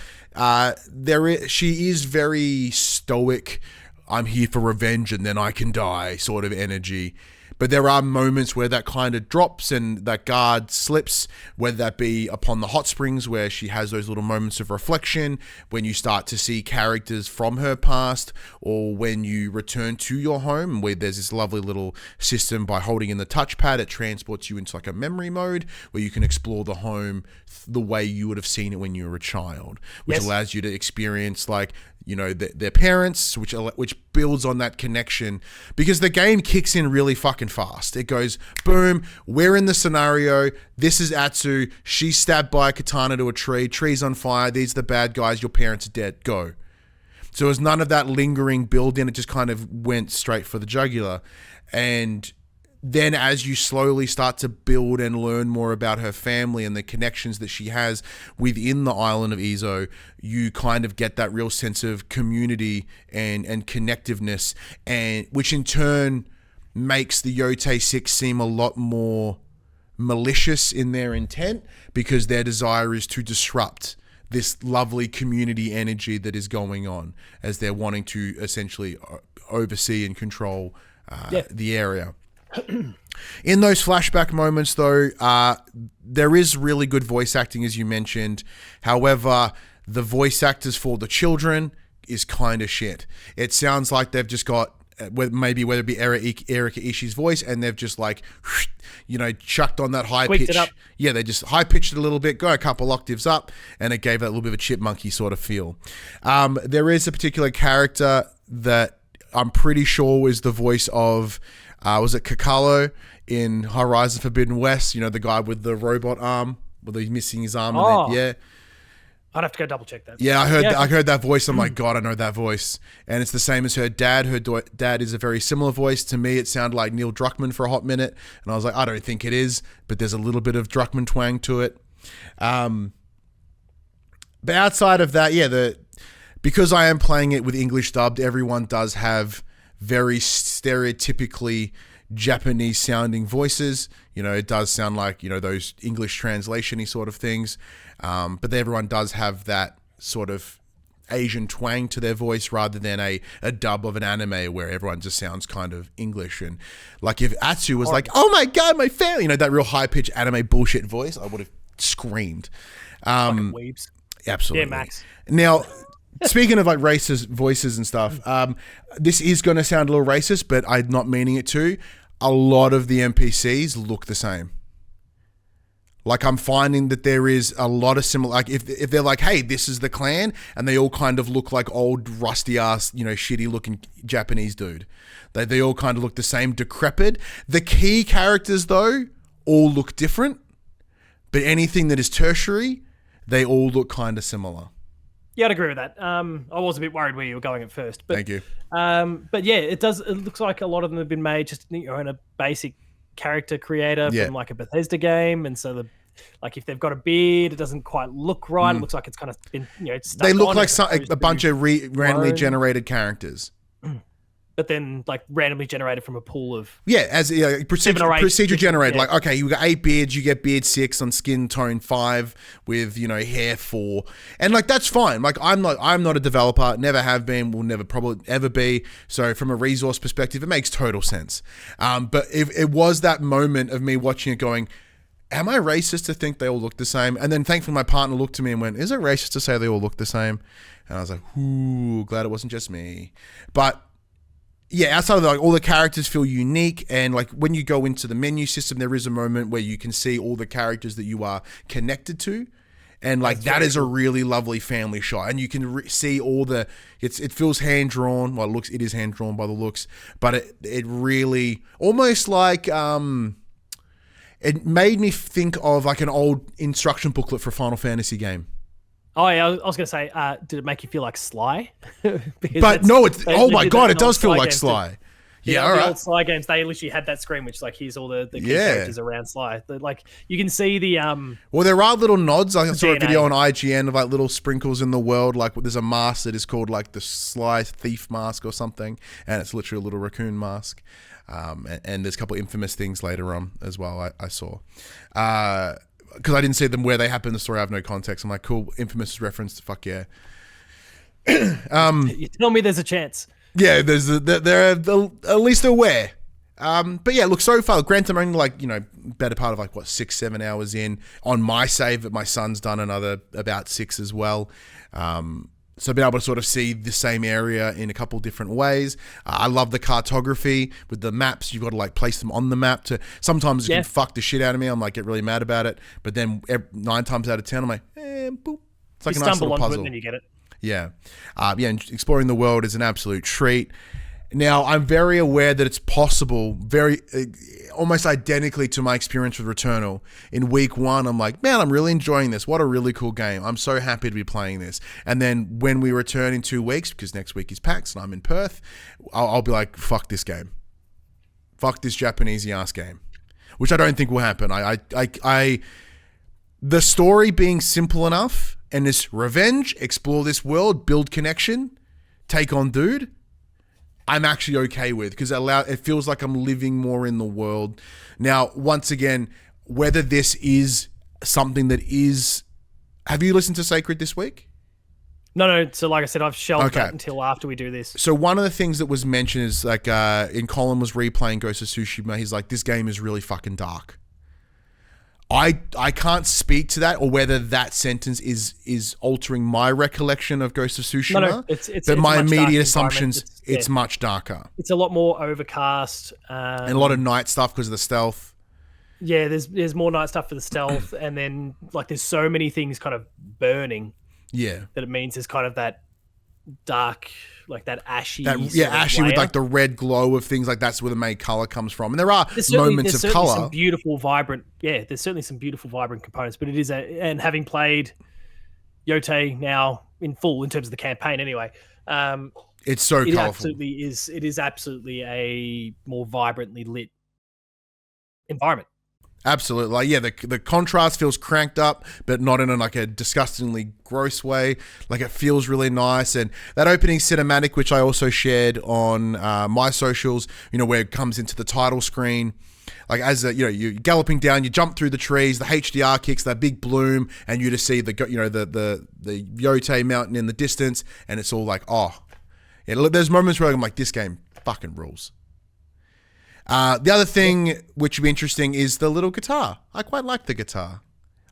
She is very stoic. I'm here for revenge and then I can die sort of energy. But there are moments where that kind of drops and that guard slips, whether that be upon the hot springs where she has those little moments of reflection, when you start to see characters from her past, or when you return to your home where there's this lovely little system by holding in the touchpad, it transports you into like a memory mode where you can explore the home the way you would have seen it when you were a child, which allows you to experience like, you know, their parents, which builds on that connection, because the game kicks in really fucking fast. It goes, boom, we're in the scenario. This is Atsu. She's stabbed by a katana to a tree. Tree's on fire. These are the bad guys. Your parents are dead. Go. So there's none of that lingering build in. It just kind of went straight for the jugular. And then as you slowly start to build and learn more about her family and the connections that she has within the island of Izo, you kind of get that real sense of community and connectiveness, and which in turn makes the Yotei 6 seem a lot more malicious in their intent, because their desire is to disrupt this lovely community energy that is going on as they're wanting to essentially oversee and control the area. In those flashback moments, though, there is really good voice acting, as you mentioned. However, the voice actors for the children is kind of shit. It sounds like they've just got, maybe whether it be Erika Ishii's voice, and they've just like, you know, chucked on that high pitch. Yeah, they just high pitched it a little bit, go a couple octaves up, and it gave that little bit of a chipmunky sort of feel. There is a particular character that I'm pretty sure was the voice of, was it Kakalo in Horizon Forbidden West? You know, the guy with the robot arm, with he's missing his arm. Oh. And then, I'd have to go double check that. Yeah, I heard that voice. I'm like, God, I know that voice. And it's the same as her dad. Her dad is a very similar voice. To me, it sounded like Neil Druckmann for a hot minute. And I was like, I don't think it is, but there's a little bit of Druckmann twang to it. But outside of that, because I am playing it with English dubbed, everyone does have very stereotypically Japanese sounding voices. You know, it does sound like, you know, those English translation-y sort of things. But everyone does have that sort of Asian twang to their voice, rather than a dub of an anime where everyone just sounds kind of English. And like if Atsu was like, oh my God, my family, you know, that real high-pitched anime bullshit voice, I would have screamed. Fucking weebs. Absolutely. Yeah, Max. Now, speaking of like racist voices and stuff, this is going to sound a little racist, but I'm not meaning it to. A lot of the NPCs look the same. Like, I'm finding that there is a lot of similar, like if they're like, hey, this is the clan, and they all kind of look like old rusty ass, you know, shitty looking Japanese dude. They all kind of look the same, decrepit. The key characters though, all look different, but anything that is tertiary, they all look kind of similar. Yeah, I'd agree with that. I was a bit worried where you were going at first. But, thank you. But yeah, it looks like a lot of them have been made just, you know, in a basic character creator from like a Bethesda game. And so like if they've got a beard, it doesn't quite look right. It looks like it's kind of been, you know, stuck. They look like a bunch of randomly generated characters. But then like randomly generated from a pool of as procedure generated. Yeah. Like, okay, you got 8 beards, you get beard 6 on skin tone 5 with, you know, hair 4, and like that's fine. Like I'm not a developer, never have been, will never probably ever be. So from a resource perspective, it makes total sense. But if it was that moment of me watching it going, am I racist to think they all look the same? And then thankfully my partner looked to me and went, is it racist to say they all look the same? And I was like, ooh, glad it wasn't just me. But yeah, outside of that, like, all the characters feel unique, and like when you go into the menu system, there is a moment where you can see all the characters that you are connected to, and like that is a really lovely family shot, and you can see all the. It feels hand drawn. Well, it is hand drawn by the looks, but it really almost like it made me think of like an old instruction booklet for a Final Fantasy game. Oh yeah, I was going to say, did it make you feel like Sly? But no, oh my God, it does feel like Sly. The old Sly games, they literally had that screen, which like here's all the key characters around Sly. Like you can see the Well, there are little nods. I saw a video on IGN of like little sprinkles in the world. Like there's a mask that is called like the Sly Thief mask or something, and it's literally a little raccoon mask. And there's a couple of infamous things later on as well. I saw. Because I didn't see them where they happen in the story. I have no context. I'm like, cool, infamous reference. Fuck yeah. You tell me there's a chance. Yeah, they're at least aware. But yeah, look, so far, granted, I'm only like, better part of like, 6-7 hours in on my save, but my son's done another about 6 as well. So being able to sort of see the same area in a couple different ways. I love the cartography with the maps. You've got to like place them on the map to, sometimes it can fuck the shit out of me. I'm like, get really mad about it. But then 9 times out of 10, I'm like, boop. It's like a nice little puzzle. And then you get it. Yeah. And exploring the world is an absolute treat. Now, I'm very aware that it's possible, very almost identically to my experience with Returnal. In week 1, I'm like, man, I'm really enjoying this. What a really cool game. I'm so happy to be playing this. And then when we return in 2 weeks, because next week is PAX and I'm in Perth, I'll be like, fuck this game. Fuck this Japanese-ass game. Which I don't think will happen. The story being simple enough, and this revenge, explore this world, build connection, take on dude, I'm actually okay with, because it feels like I'm living more in the world. Now, once again, whether this is something that is... Have you listened to Sacred this week? No. So like I said, I've shelved that until after we do this. So one of the things that was mentioned is like, in Colin was replaying Ghost of Tsushima, he's like, this game is really fucking dark. I can't speak to that, or whether that sentence is altering my recollection of Ghost of Tsushima. No, but my immediate assumptions, it's much darker. It's a lot more overcast. And a lot of night stuff because of the stealth. Yeah, there's more night stuff for the stealth, and then like there's so many things kind of burning. Yeah. That it means there's kind of that dark, like that ashy. Ashy with like the red glow of things, like that's where the main color comes from. And there are moments of color. Some beautiful, vibrant. Yeah, there's certainly some beautiful, vibrant components. But it is and having played Yotei now in full in terms of the campaign, anyway. It's so colorful. It is absolutely a more vibrantly lit environment. Absolutely. Like, yeah, the contrast feels cranked up, but not in a disgustingly gross way. Like, it feels really nice. And that opening cinematic, which I also shared on my socials, where it comes into the title screen, like as you're galloping down, you jump through the trees, the HDR kicks, that big bloom, and you just see the Yotei mountain in the distance, and it's all like, oh, yeah. There's moments where I'm like, this game fucking rules. The other thing which would be interesting is the little guitar. I quite like the guitar.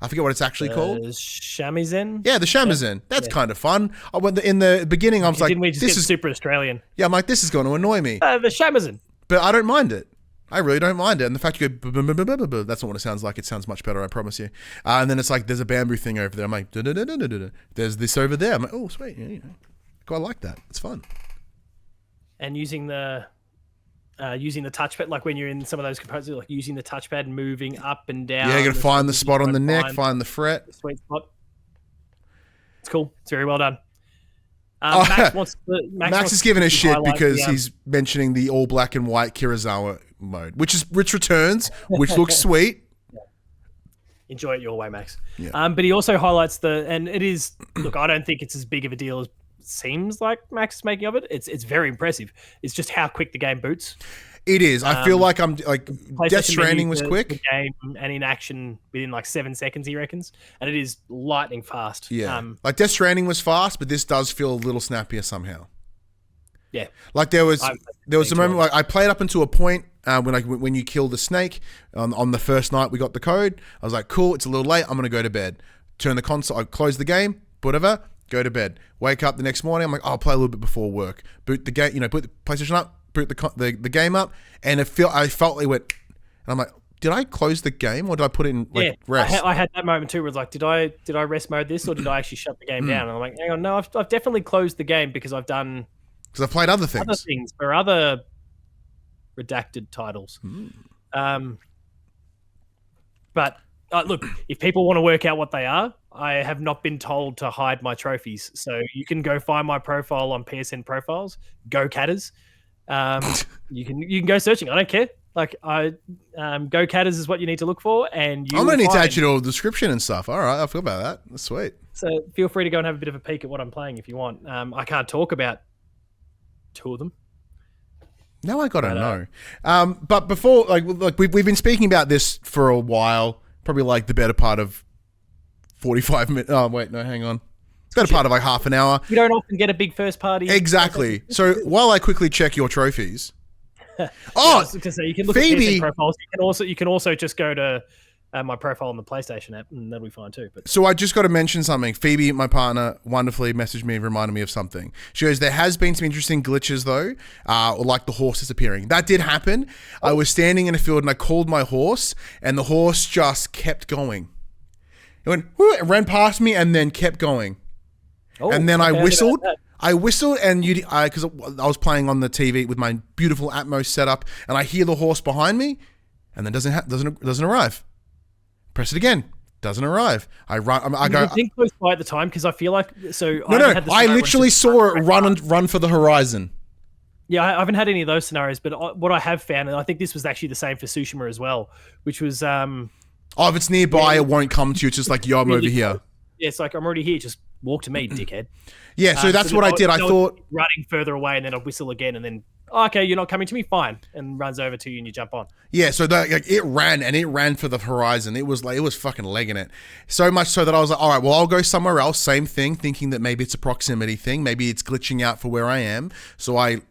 I forget what it's actually called. Shamisen? Yeah, the Shamisen. That's kind of fun. In the beginning, I was like, didn't we just get super Australian? Yeah, I'm like, this is going to annoy me. The Shamisen. But I don't mind it. I really don't mind it. And the fact you go, that's not what it sounds like. It sounds much better, I promise you. And then it's like, there's a bamboo thing over there. I'm like, there's this over there. I'm like, oh, sweet. Yeah, quite like that. It's fun. And using the touchpad, like when you're in some of those components, like using the touchpad and moving up and down. Yeah, you got to find the spot on the neck, find the fret. The sweet spot. It's cool. It's very well done. Max is giving a shit because he's mentioning the all black and white Kirizawa mode, which returns, which looks sweet. Yeah. Enjoy it your way, Max. Yeah. But he also highlights and it is, look, I don't think it's as big of a deal as seems like Max is making of it. It's very impressive. It's just how quick the game boots. It is. I feel like I'm like Death Stranding was quick. The game and in action within like 7 seconds, he reckons, and it is lightning fast. Yeah, like Death Stranding was fast, but this does feel a little snappier somehow. Yeah, like there was a moment like I played up until a point when you kill the snake on the first night we got the code. I was like, cool, it's a little late. I'm gonna go to bed. Turn the console. I close the game. Whatever. Go to bed. Wake up the next morning. I'm like, I'll play a little bit before work. Boot the game. Put the PlayStation up. Boot the game up, and I felt it went. And I'm like, did I close the game or did I put it in rest? I had that moment too. Where it's like, did I rest mode this or did I actually shut the game down? And I'm like, hang on, no, I've definitely closed the game because I've played other things for other redacted titles. But look, if people want to work out what they are, I have not been told to hide my trophies. So you can go find my profile on PSN profiles. Go Catters. You can go searching. I don't care. Like Go Catters is what you need to look for, and I'm gonna need to add you to a description and stuff. All right, I feel about that. That's sweet. So feel free to go and have a bit of a peek at what I'm playing if you want. I can't talk about 2 of them. Now I gotta know. But before, like we've been speaking about this for a while, probably like the better part of 45 minutes. Oh wait, no, hang on. It's better part of like half an hour. You don't often get a big first party. Exactly. So while I quickly check your trophies. So you can look Phoebe, at PC profiles. You can also just go to my profile on the PlayStation app, and that'll be fine too. But so I just got to mention something. Phoebe, my partner, wonderfully messaged me and reminded me of something. She goes, there has been some interesting glitches though, like the horse disappearing. That did happen. I was standing in a field and I called my horse, and the horse just kept going. It went, whoo, it ran past me and then kept going. And then I whistled. I whistled, and because I was playing on the TV with my beautiful Atmos setup, and I hear the horse behind me, and then doesn't arrive. Press it again, doesn't arrive. I run. I go. I think close by at the time because I feel like I literally saw it run for the horizon. Yeah, I haven't had any of those scenarios, but what I have found, and I think this was actually the same for Tsushima as well, which was if it's nearby, it won't come to you. It's just like, yo, I'm over here. Yeah, it's like, I'm already here. Just walk to me, dickhead. Yeah, so that's what I did. I thought running further away, and then I'd whistle again, and then okay, you're not coming to me, fine, and runs over to you, and you jump on. Yeah, so it ran for the horizon. It was fucking legging it, so much so that I was like, all right, well, I'll go somewhere else. Same thing, thinking that maybe it's a proximity thing, maybe it's glitching out for where I am. So I,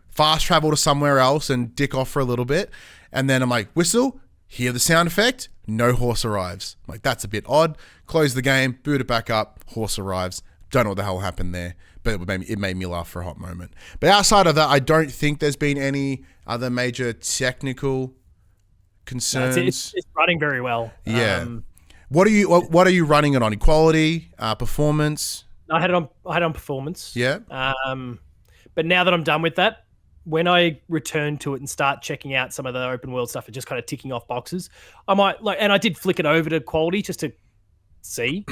fast travel to somewhere else and dick off for a little bit, and then I'm like, whistle, hear the sound effect, no horse arrives. I'm like, that's a bit odd. Close the game, boot it back up, horse arrives. Don't know what the hell happened there, but it made me laugh for a hot moment. But outside of that, I don't think there's been any other major technical concerns. It's running very well. Yeah. What are you running it on? Equality, performance? I had it on performance. Yeah. But now that I'm done with that, when I return to it and start checking out some of the open world stuff and just kind of ticking off boxes, I might and I did flick it over to quality just to see.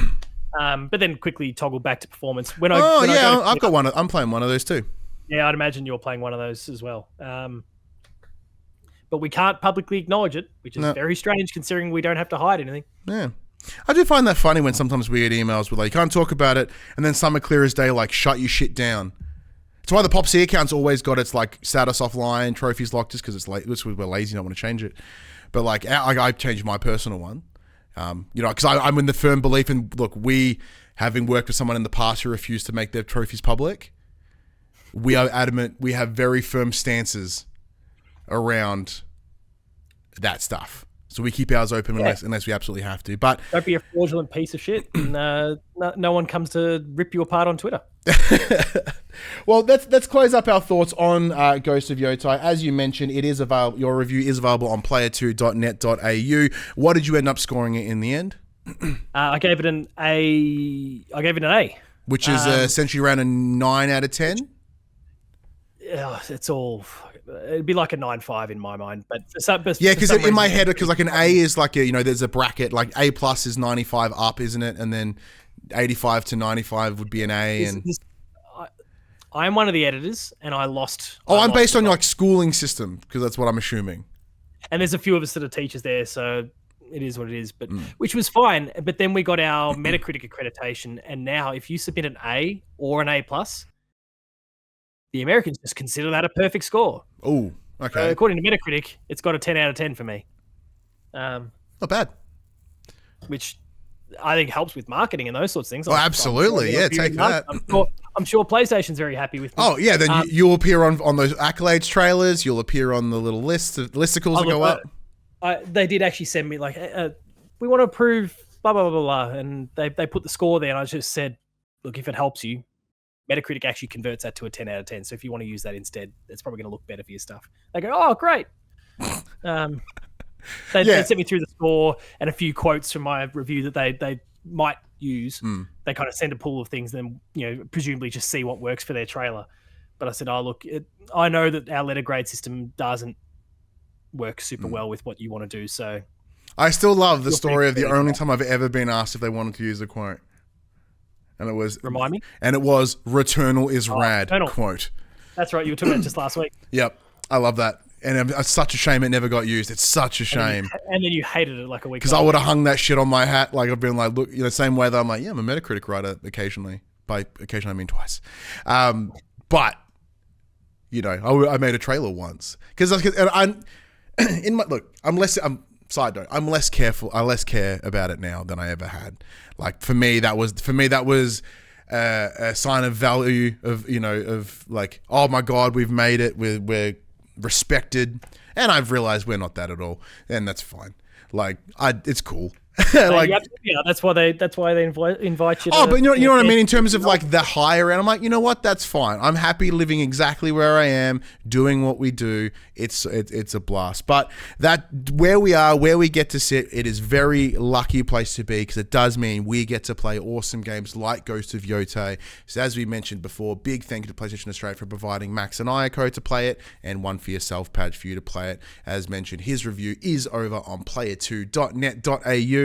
But then quickly toggle back to performance. I've got one. I'm playing one of those too. Yeah, I'd imagine you're playing one of those as well. But we can't publicly acknowledge it, which is very strange considering we don't have to hide anything. Yeah. I do find that funny when sometimes we get emails with like, you can't talk about it, and then some are clear as day, like, shut your shit down. It's why the PopC account's always got its like status offline, trophies locked, just because it's late. We're lazy, don't want to change it. But like, I changed my personal one. Because I'm in the firm belief in, look, we, having worked with someone in the past who refused to make their trophies public, we are adamant, we have very firm stances around that stuff. So we keep ours open unless we absolutely have to. But don't be a fraudulent piece of shit, and no one comes to rip you apart on Twitter. Well, let's close up our thoughts on Ghost of Yotei. As you mentioned, it is available. Your review is available on player2.net.au. What did you end up scoring it in the end? I gave it an A. Which is essentially around a 9 out of 10. It's all. It'd be like a 9.5 in my mind, but because in my head, because like an A is like there's a bracket, like A plus is 95 up, isn't it? And then 85 to 95 would be an A. I'm one of the editors, and I lost. I'm based on your like schooling system, because that's what I'm assuming. And there's a few of us that are teachers there, so it is what it is. But which was fine. But then we got our Metacritic accreditation, and now if you submit an A or an A plus, the Americans just consider that a perfect score. Oh, okay. So according to Metacritic, it's got a 10 out of 10 for me. Not bad. Which I think helps with marketing and those sorts of things. Oh, absolutely. Yeah, take that. I'm sure PlayStation's very happy with me. Oh, yeah. Then you'll appear on those accolades trailers. You'll appear on the little listicles that go up. They did actually send me like, we want to approve blah, blah, blah, blah, blah. And they put the score there, and I just said, look, if it helps you, Metacritic actually converts that to a 10 out of 10. So if you want to use that instead, it's probably going to look better for your stuff. They go, oh, great. They sent me through the score and a few quotes from my review that they might use. They kind of send a pool of things, then presumably just see what works for their trailer. But I said, oh, look, I know that our letter grade system doesn't work super well with what you want to do. So I still love the story of the only time I've ever been asked if they wanted to use a quote. And it was remind me. And it was "Returnal is rad." Returnal. Quote. That's right. You were talking about it just last week. Yep. I love that. And it's such a shame it never got used. It's such a shame. And then you hated it like a week. Because I would have hung that shit on my hat. Like I've been like, look, same way that I'm like, yeah, I'm a Metacritic writer occasionally. By occasionally, I mean twice. But I made a trailer once because I'm side note. I'm less careful. I less care about it now than I ever had. Like for me, that was a sign of value of like, oh my God, we've made it. We're respected, and I've realized we're not that at all, and that's fine. Like it's cool. Like, yeah, that's why they invite you. Oh, but you know what I mean in terms of like the higher end. I'm like, you know what? That's fine. I'm happy living exactly where I am, doing what we do. It's a blast. But that where we are, where we get to sit, it is very lucky place to be because it does mean we get to play awesome games like Ghost of Yotei. So as we mentioned before, big thank you to PlayStation Australia for providing Max and I a code to play it and one for yourself, Padge, for you to play it. As mentioned, his review is over on player2.net.au.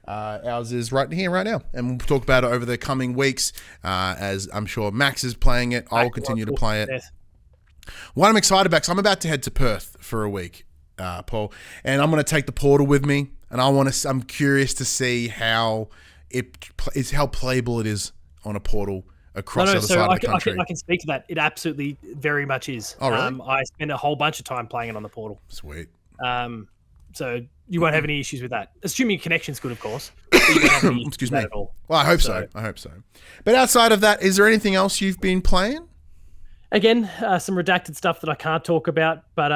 Ours is right here, right now, and we'll talk about it over the coming weeks. As I'm sure Max is playing it, I'll continue to play it. Yes. What I'm excited about, because I'm about to head to Perth for a week, Paul, and I'm going to take the Portal with me, and I'm curious to see how playable it is on a Portal across the other side of the country. I can speak to that. It absolutely very much is. Oh, really? I spent a whole bunch of time playing it on the Portal. Sweet. So you won't have any issues with that, assuming your connection's good, of course. But you won't have any Excuse me. at all. Well, I hope so. But outside of that, is there anything else you've been playing? Again, some redacted stuff that I can't talk about, but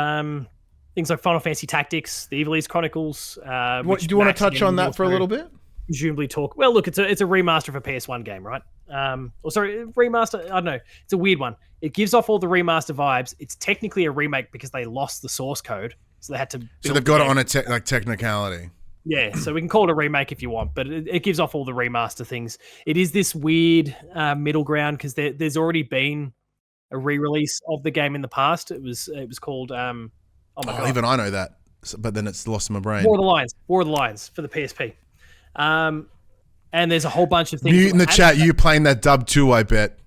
things like Final Fantasy Tactics, the Evilise Chronicles. Do you want to touch on that for a little bit? Presumably talk. Well, look, it's a remaster of a PS1 game, right? Remaster. I don't know. It's a weird one. It gives off all the remaster vibes. It's technically a remake because they lost the source code, so they had to. So they've got it on a technicality. Yeah, so we can call it a remake if you want, but it gives off all the remaster things. It is this weird middle ground because there's already been a re-release of the game in the past. It was called. Oh my God. Even I know that, but then it's lost in my brain. War of the Lions for the PSP. And there's a whole bunch of things. Mute in the chat. You playing that dub too? I bet.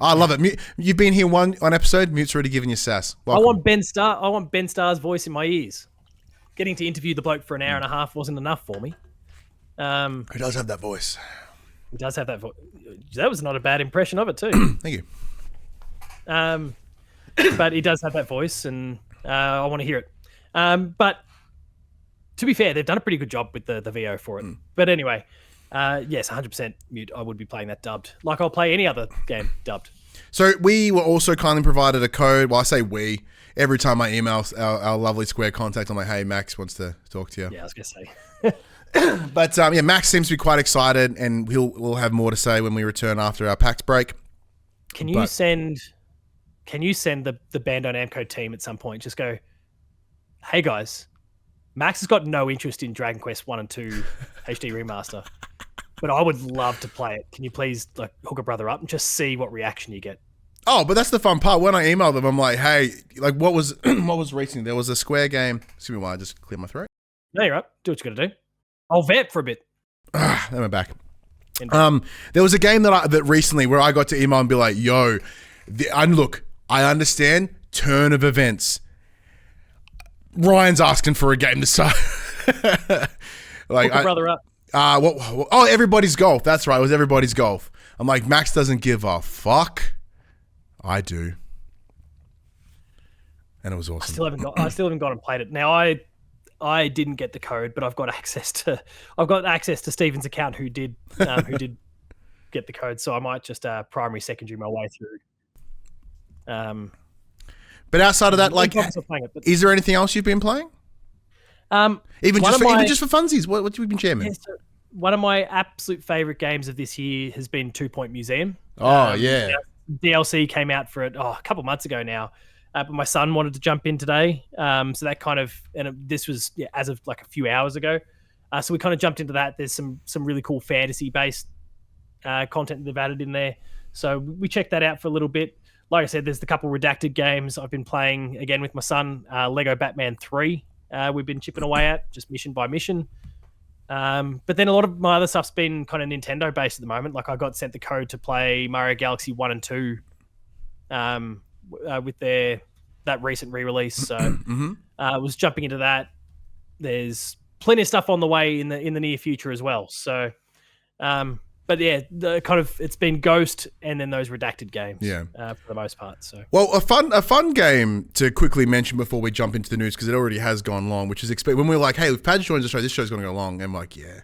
I love it. You've been here one episode. Mute's already given you sass. Welcome. I want Ben Starr's voice in my ears. Getting to interview the bloke for an hour and a half wasn't enough for me. He does have that voice. He does have that voice. That was not a bad impression of it too. Thank you. But he does have that voice, and I want to hear it. But to be fair, they've done a pretty good job with the VO for it. But anyway, yes, 100% Mute. I would be playing that dubbed, like I'll play any other game dubbed. So we were also kindly provided a code. Well, I say we. Every time I email our lovely Square contact, I'm like, hey, Max wants to talk to you. Yeah, I was going to say. But yeah, Max seems to be quite excited, and we'll have more to say when we return after our PAX break. Can you send the Bandai Namco team at some point? Just go, hey guys, Max has got no interest in Dragon Quest 1 and 2 HD remaster, but I would love to play it. Can you please hook a brother up and just see what reaction you get? Oh, but that's the fun part. When I emailed them, I'm like, hey, what was recently? There was a Square game. Excuse me while I just clear my throat. No, you're up. Do what you got to do. I'll vamp for a bit. Then I'm back. There was a game that recently where I got to email and be like, yo, look, I understand turn of events. Ryan's asking for a game to start. Hook a brother up. Everybody's Golf. That's right. It was Everybody's Golf. I'm like, Max doesn't give a fuck. I do. And it was awesome. I still haven't gone and played it. Now I didn't get the code, but I've got access to Stephen's account who did get the code, so I might just primary secondary my way through. But outside of that, is there anything else you've been playing? Even just for funsies, what have you been jamming? Yeah, so one of my absolute favorite games of this year has been 2 Point Museum. Oh yeah. DLC came out for it a couple months ago now, but my son wanted to jump in today, so that kind of this was as of like a few hours ago, so we kind of jumped into that. There's some really cool fantasy based content they've added in there, so we checked that out for a little bit. Like I said, there's the couple redacted games I've been playing again with my son. Lego Batman 3 we've been chipping away at just mission by mission. But then a lot of my other stuff's been kind of Nintendo based at the moment. Like I got sent the code to play Mario Galaxy 1 and 2 with that recent re-release. So was jumping into that. There's plenty of stuff on the way in the near future as well. So, but yeah, it's been Ghost and then those redacted games. For the most part. So, well, a fun game to quickly mention before we jump into the news, because it already has gone long. Which is when we're like, hey, if Padge joins the show, this show's going to go long. And I'm like, yeah.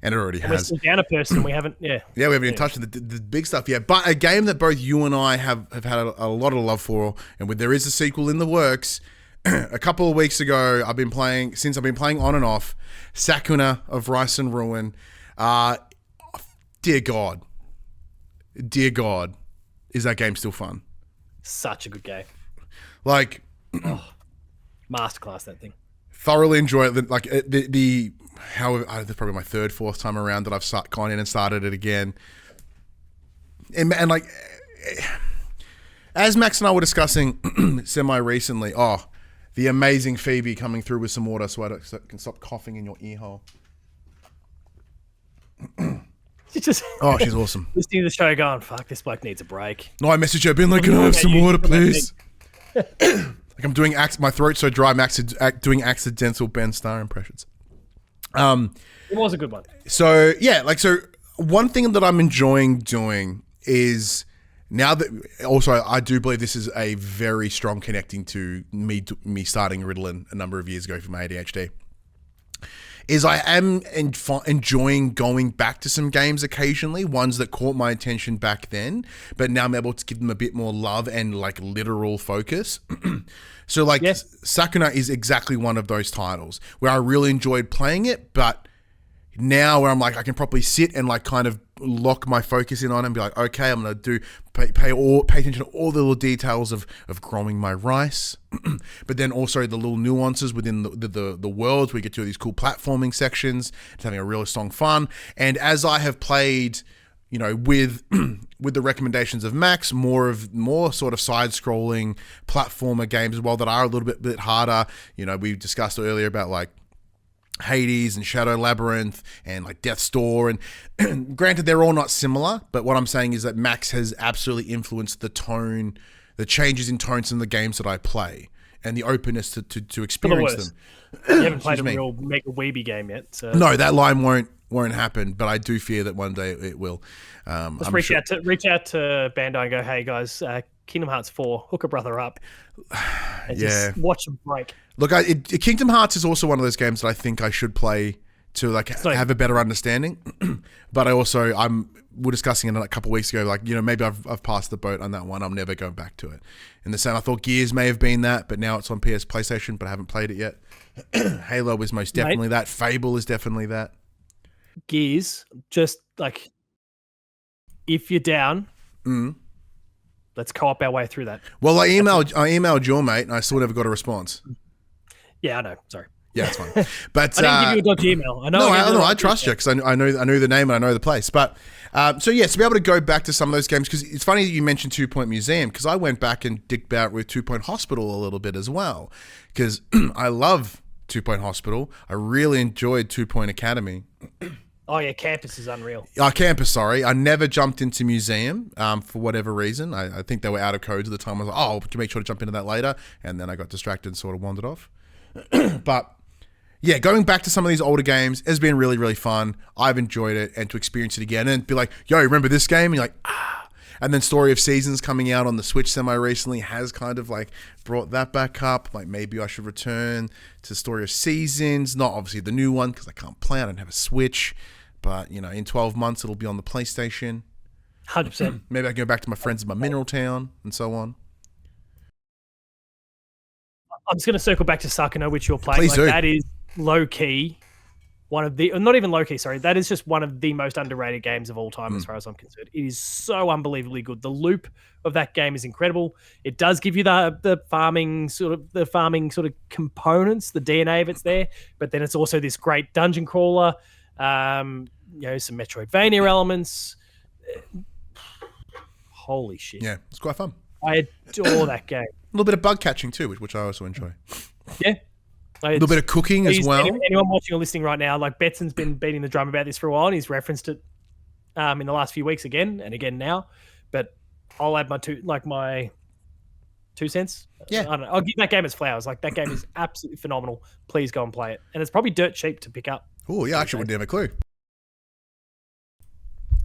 And it already has. We're still down a person. We haven't, we haven't even touched the big stuff yet. But a game that both you and I have had a lot of love for, and there is a sequel in the works. A couple of weeks ago, I've been playing on and off, Sakuna of Rice and Ruin. Dear God, is that game still fun? Such a good game. Like, masterclass, that thing. Thoroughly enjoy it. Like that's probably my third, fourth time around that I've gone in and started it again. And like, as Max and I were discussing semi recently, the amazing Phoebe coming through with some water so I can stop coughing in your ear hole. She's awesome. Listening to the show going, fuck, this bloke needs a break. No, I messaged her, being like, can I have some water, please? Like I'm doing my throat's so dry, I'm doing accidental Ben Starr impressions. It was a good one. So one thing that I'm enjoying doing is now that also I do believe this is a very strong connecting to me starting Ritalin a number of years ago for my ADHD. Is I am enjoying going back to some games occasionally, ones that caught my attention back then, but now I'm able to give them a bit more love and like literal focus. So like Sakuna is exactly one of those titles where I really enjoyed playing it, but now where I'm like, I can probably sit and like kind of lock my focus in on it and be like, okay, I'm going to pay attention to all the little details of growing my rice, but then also the little nuances within the worlds. We get to these cool platforming sections. It's having a really strong fun. And as I have played, with the recommendations of Max, more sort of side-scrolling platformer games as well that are a little bit harder. We discussed earlier about like Hades and Shadow Labyrinth and like Death's Door, and granted they're all not similar, but what I'm saying is that Max has absolutely influenced the tone, the changes in tones in the games that I play, and the openness to experience them. You haven't played a real mega weeby game yet, so no, that line won't happen, but I do fear that one day it will. Reach out to Bandai and go, hey guys, Kingdom Hearts 4, hook a brother up, and just watch them break. Look, Kingdom Hearts is also one of those games that I think I should play to like have a better understanding. But we're discussing it a couple of weeks ago. Like, maybe I've passed the boat on that one. I'm never going back to it. In the same, I thought Gears may have been that, but now it's on PlayStation, but I haven't played it yet. Halo is most definitely that. Fable is definitely that. Gears, just like if you're down. Let's co-op our way through that. Well, I emailed your mate, and I still never got a response. Yeah, I know. Sorry. Yeah, it's fine. But I didn't give you a dodgy email. I know. I trust you because I know the name and I know the place. But to be able to go back to some of those games, because it's funny that you mentioned 2 Point Museum, because I went back and digged out with 2 Point Hospital a little bit as well, because I love 2 Point Hospital. I really enjoyed 2 Point Academy. Oh yeah, Campus is unreal. Campus, sorry. I never jumped into Museum for whatever reason. I think they were out of codes at the time. I was like, I'll make sure to jump into that later. And then I got distracted and sort of wandered off. But yeah, going back to some of these older games has been really, really fun. I've enjoyed it, and to experience it again and be like, yo, remember this game? And you're like, ah. And then Story of Seasons coming out on the Switch semi-recently has kind of like brought that back up. Like maybe I should return to Story of Seasons. Not obviously the new one because I can't play it. I don't have a Switch. But, in 12 months, it'll be on the PlayStation. 100%. Maybe I can go back to my friends in my Mineral Town and so on. I'm just going to circle back to Sakuna, which you're playing. Please do. That is low-key. Not even low-key, sorry. That is just one of the most underrated games of all time as far as I'm concerned. It is so unbelievably good. The loop of that game is incredible. It does give you the farming sort of components, the DNA of it's there, but then it's also this great dungeon crawler, some Metroidvania elements. Holy shit. Yeah, it's quite fun. I adore that game. A little bit of bug catching too, which I also enjoy. Yeah. A little bit of cooking as well. Anyone watching or listening right now, like Betson's been beating the drum about this for a while, and he's referenced it in the last few weeks again and again now. But I'll add my 2 cents. Yeah. I don't know. I'll give that game its flowers. Like, that game is absolutely phenomenal. Please go and play it. And it's probably dirt cheap to pick up. Oh, yeah, I actually wouldn't have a clue.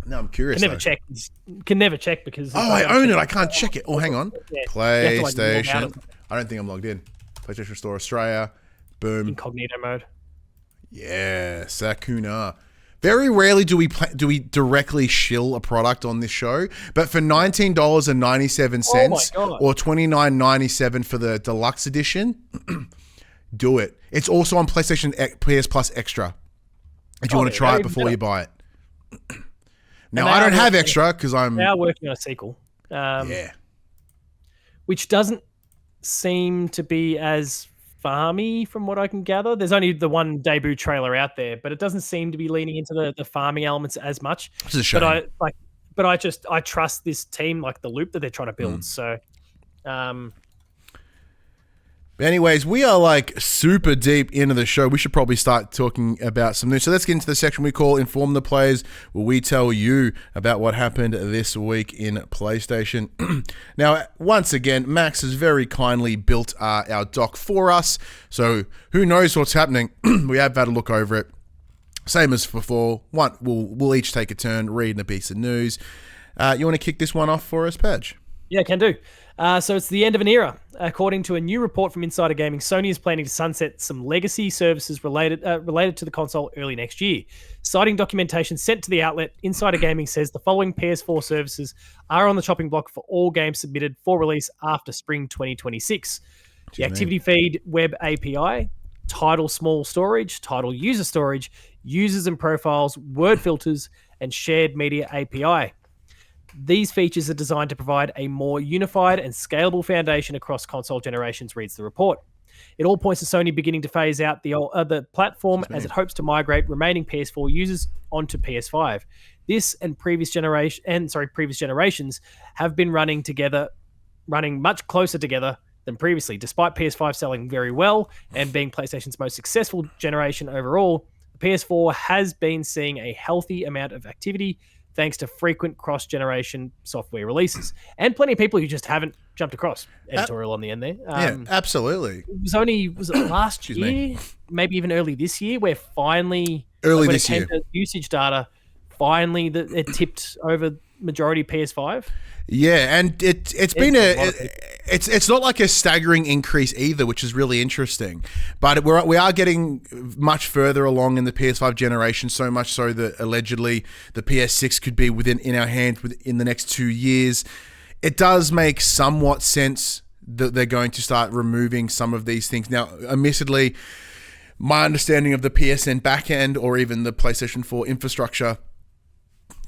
Now I'm curious. Can never check because. Oh, I own it. I can't check it. Oh, hang on. Yeah. PlayStation. I don't think I'm logged in. PlayStation Store Australia. Boom. Incognito mode. Yeah, Sakuna. Very rarely do we directly shill a product on this show, but for $19.97 or $29.97 for the deluxe edition, do it. It's also on PlayStation PS Plus Extra if you want to try it before you buy it. Now, I don't have Extra because I'm now working on a sequel. Which doesn't seem to be as farmy from what I can gather. There's only the one debut trailer out there, but it doesn't seem to be leaning into the farming elements as much. Which is a shame. But I trust this team, like the loop that they're trying to build. So anyways, we are like super deep into the show. We should probably start talking about some news. So let's get into the section we call Inform the Players, where we tell you about what happened this week in PlayStation. Now, once again, Max has very kindly built our doc for us. So who knows what's happening? We have had a look over it. Same as before. We'll each take a turn reading a piece of news. You want to kick this one off for us, Padge? Yeah, can do. So it's the end of an era. According to a new report from Insider Gaming, Sony is planning to sunset some legacy services related to the console early next year. Citing documentation sent to the outlet, Insider Gaming says the following PS4 services are on the chopping block for all games submitted for release after spring 2026. The Activity Feed Web API, Title Small Storage, Title User Storage, Users and Profiles, Word Filters, and Shared Media API. These features are designed to provide a more unified and scalable foundation across console generations, reads the report. It all points to Sony beginning to phase out the platform as it hopes to migrate remaining PS4 users onto PS5. This and previous generations have been running much closer together than previously. Despite PS5 selling very well and being PlayStation's most successful generation overall, the PS4 has been seeing a healthy amount of activity thanks to frequent cross-generation software releases. And plenty of people who just haven't jumped across. Editorial on the end there. Yeah, absolutely. Was it last year? Maybe even early this year, where finally... usage data, finally it tipped over majority PS5. Yeah, and it's been it's not like a staggering increase either, which is really interesting. But we are getting much further along in the PS5 generation, so much so that allegedly the PS6 could be in our hands within the next 2 years. It does make somewhat sense that they're going to start removing some of these things. Now, admittedly, my understanding of the PSN backend or even the PlayStation 4 infrastructure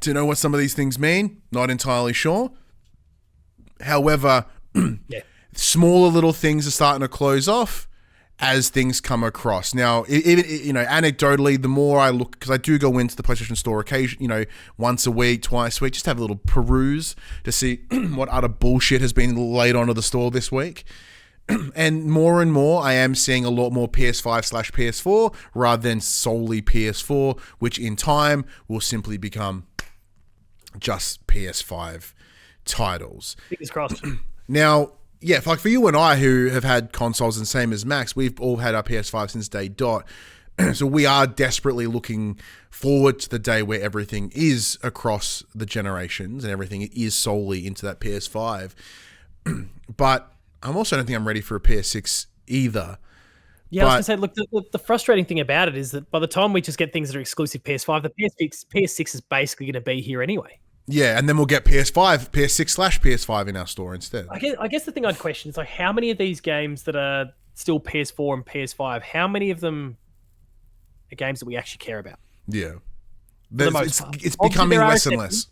to know what some of these things mean, not entirely sure. However, smaller little things are starting to close off as things come across. Now, even anecdotally, the more I look, because I do go into the PlayStation Store occasionally, once a week, twice a week, just have a little peruse to see what other bullshit has been laid onto the store this week. And more, I am seeing a lot more PS5/PS4 rather than solely PS4, which in time will simply become just PS5 titles. Fingers crossed. Now, yeah, like for you and I who have had consoles and same as Max, we've all had our PS5 since day dot. So we are desperately looking forward to the day where everything is across the generations and everything is solely into that PS5. But I'm also don't think I'm ready for a PS6 either. Yeah, I was going to say, look, the frustrating thing about it is that by the time we just get things that are exclusive PS5, the PS6 is basically going to be here anyway. Yeah, and then we'll get PS6/PS5 in our store instead. I guess the thing I'd question is, like, how many of these games that are still PS4 and PS5, how many of them are games that we actually care about? Yeah. It's Obviously, becoming less and less.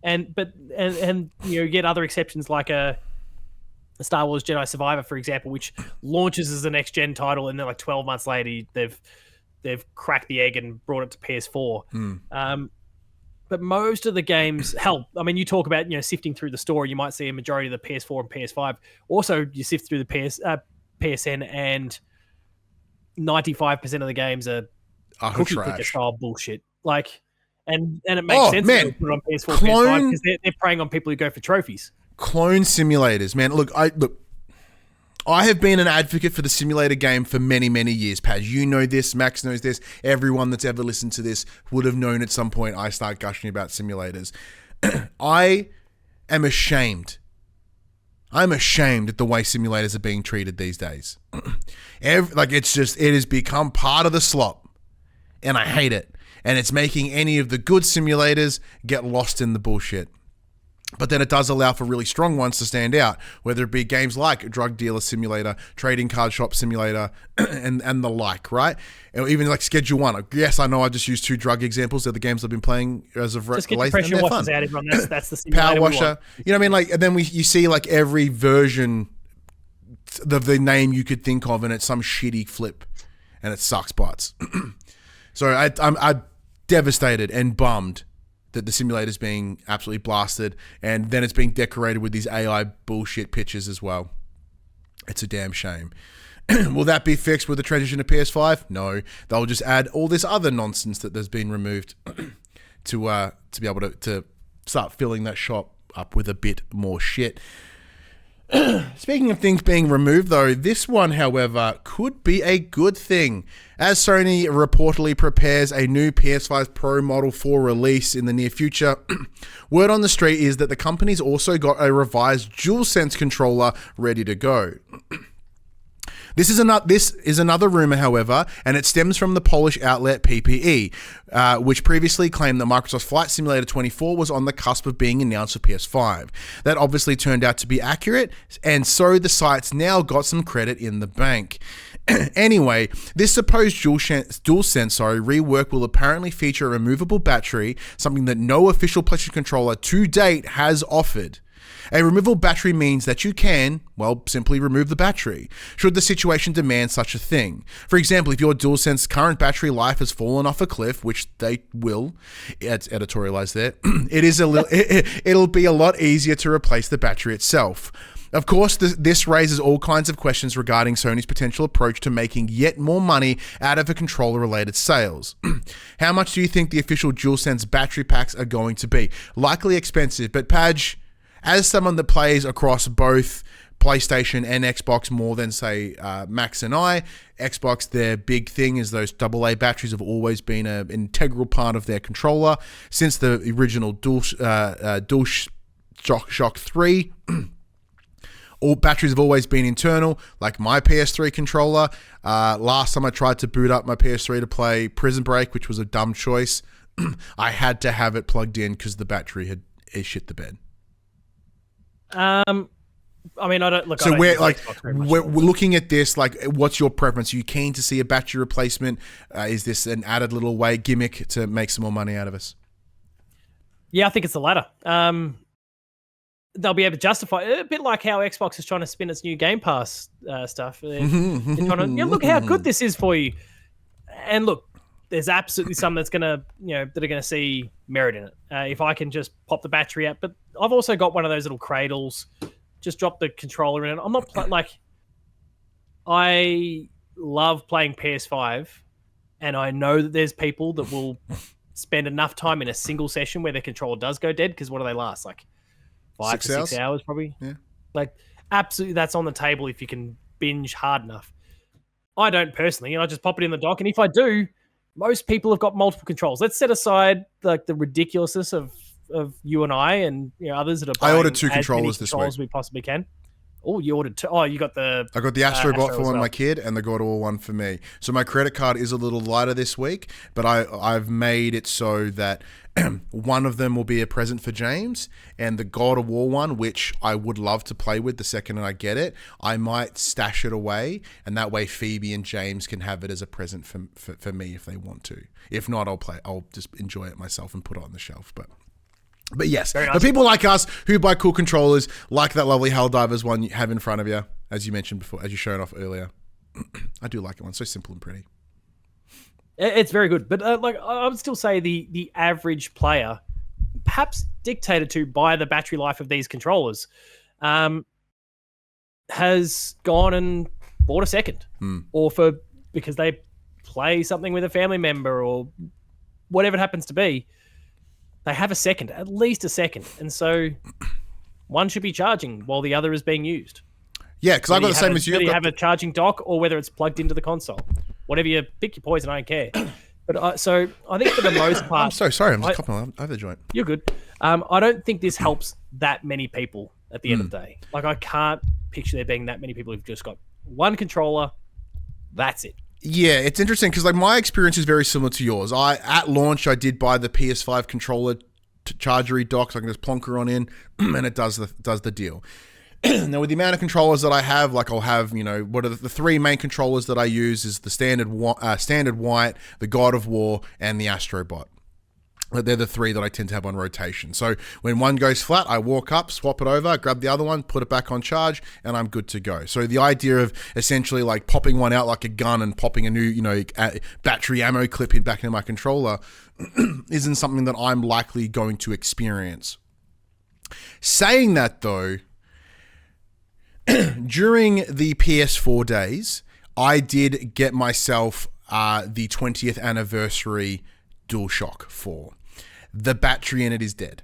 And you get other exceptions like a Star Wars Jedi Survivor, for example, which launches as a next gen title, and then like 12 months later they've cracked the egg and brought it to PS4. But most of the games, you talk about sifting through the store, you might see a majority of the PS4 and PS5. Also, you sift through the PSN, and 95% of the games are cookie clicker style bullshit. Like, and it makes sense to put it on PS4, PS5 because they're preying on people who go for trophies. clone simulators, man. Look. I have been an advocate for the simulator game for many, many years, Paz. You know this. Max knows this. Everyone that's ever listened to this would have known at some point I start gushing about simulators. I am ashamed. I'm ashamed at the way simulators are being treated these days. It has become part of the slop, and I hate it. And it's making any of the good simulators get lost in the bullshit. But then it does allow for really strong ones to stand out, whether it be games like Drug Dealer Simulator, Trading Card Shop Simulator, and the like, right? Or even like Schedule 1. Yes, I know I just used 2 drug examples. They're the games I've been playing as of just get late. Pressure Washers out, everyone. That's the simulator. Power Washer. You know what I mean? Like, and then you see like every version of the name you could think of, and it's some shitty flip, and it sucks butts. So I'm devastated and bummed that the simulator's being absolutely blasted, and then it's being decorated with these AI bullshit pictures as well. It's a damn shame. Will that be fixed with the transition to PS5? No. They'll just add all this other nonsense that has been removed to be able to start filling that shop up with a bit more shit. Speaking of things being removed, though, this one, however, could be a good thing, as Sony reportedly prepares a new PS5 Pro model for release in the near future. Word on the street is that the company's also got a revised DualSense controller ready to go. This is another rumor, however, and it stems from the Polish outlet PPE, which previously claimed that Microsoft's Flight Simulator 24 was on the cusp of being announced for PS5. That obviously turned out to be accurate, and so the site's now got some credit in the bank. Anyway, this supposed DualSense rework will apparently feature a removable battery, something that no official PlayStation controller to date has offered. A removable battery means that you can, well, simply remove the battery, should the situation demand such a thing. For example, if your DualSense current battery life has fallen off a cliff, which they will, it's editorialized there, it'll be a lot easier to replace the battery itself. Of course, this raises all kinds of questions regarding Sony's potential approach to making yet more money out of a controller-related sales. How much do you think the official DualSense battery packs are going to be? Likely expensive, but Padge, as someone that plays across both PlayStation and Xbox more than, say, Max and I, Xbox, their big thing is those AA batteries have always been an integral part of their controller since the original DualShock 3. All batteries have always been internal, like my PS3 controller. Last time I tried to boot up my PS3 to play Prison Break, which was a dumb choice, I had to have it plugged in because the battery had shit the bed. I mean, I don't look. So we're looking at this. Like, what's your preference? Are you keen to see a battery replacement? Is this an added little gimmick to make some more money out of us? Yeah, I think it's the latter. They'll be able to justify it, a bit like how Xbox is trying to spin its new Game Pass stuff. They're trying to, look how good this is for you. And look, there's absolutely some that's gonna, that are gonna see merit in it. If I can just pop the battery out, but I've also got one of those little cradles. Just drop the controller in it. I'm not I love playing PS5, and I know that there's people that will spend enough time in a single session where their controller does go dead, because what do they last? Like 5 to 6 hours probably. Yeah. Like, absolutely, that's on the table if you can binge hard enough. I don't personally, I just pop it in the dock, and if I do, most people have got multiple controls. Let's set aside like the ridiculousness of you and I and others that are buying. I ordered 2 controllers this week. As we possibly can. Oh, you ordered 2. Oh, you got the. I got the Astrobot for one of my kid and the God of War one for me. So my credit card is a little lighter this week, but I've made it so that one of them will be a present for James, and the God of War one, which I would love to play with the second I get it, I might stash it away, and that way Phoebe and James can have it as a present for me if they want to. If not, I'll just enjoy it myself and put it on the shelf. But yes, nice. For people like us who buy cool controllers, like that lovely Helldivers one you have in front of you, as you mentioned before, as you showed off earlier, I do like it. One so simple and pretty. It's very good, but I would still say the average player, perhaps dictated to by the battery life of these controllers, has gone and bought a second, or because they play something with a family member or whatever it happens to be. They have a second, at least a second. And so one should be charging while the other is being used. Yeah, because I've got the same as you. Whether you have a charging dock or whether it's plugged into the console. Whatever you pick your poison, I don't care. But so I think for the most part... I'm so sorry, I'm just coughing over the joint. You're good. I don't think this helps that many people at the end of the day. Like, I can't picture there being that many people who've just got one controller. That's it. Yeah, it's interesting because like my experience is very similar to yours. At launch, I did buy the PS5 controller chargery dock, so I can just plonk her on in, and it does the deal. Now, with the amount of controllers that I have, like I'll have, what are the three main controllers that I use is the standard white, the God of War, and the Astrobot. They're the three that I tend to have on rotation. So when one goes flat, I walk up, swap it over, grab the other one, put it back on charge, and I'm good to go. So the idea of essentially like popping one out like a gun and popping a new, battery ammo clip in back into my controller isn't something that I'm likely going to experience. Saying that though, during the PS4 days, I did get myself the 20th anniversary DualShock 4. The battery in it is dead.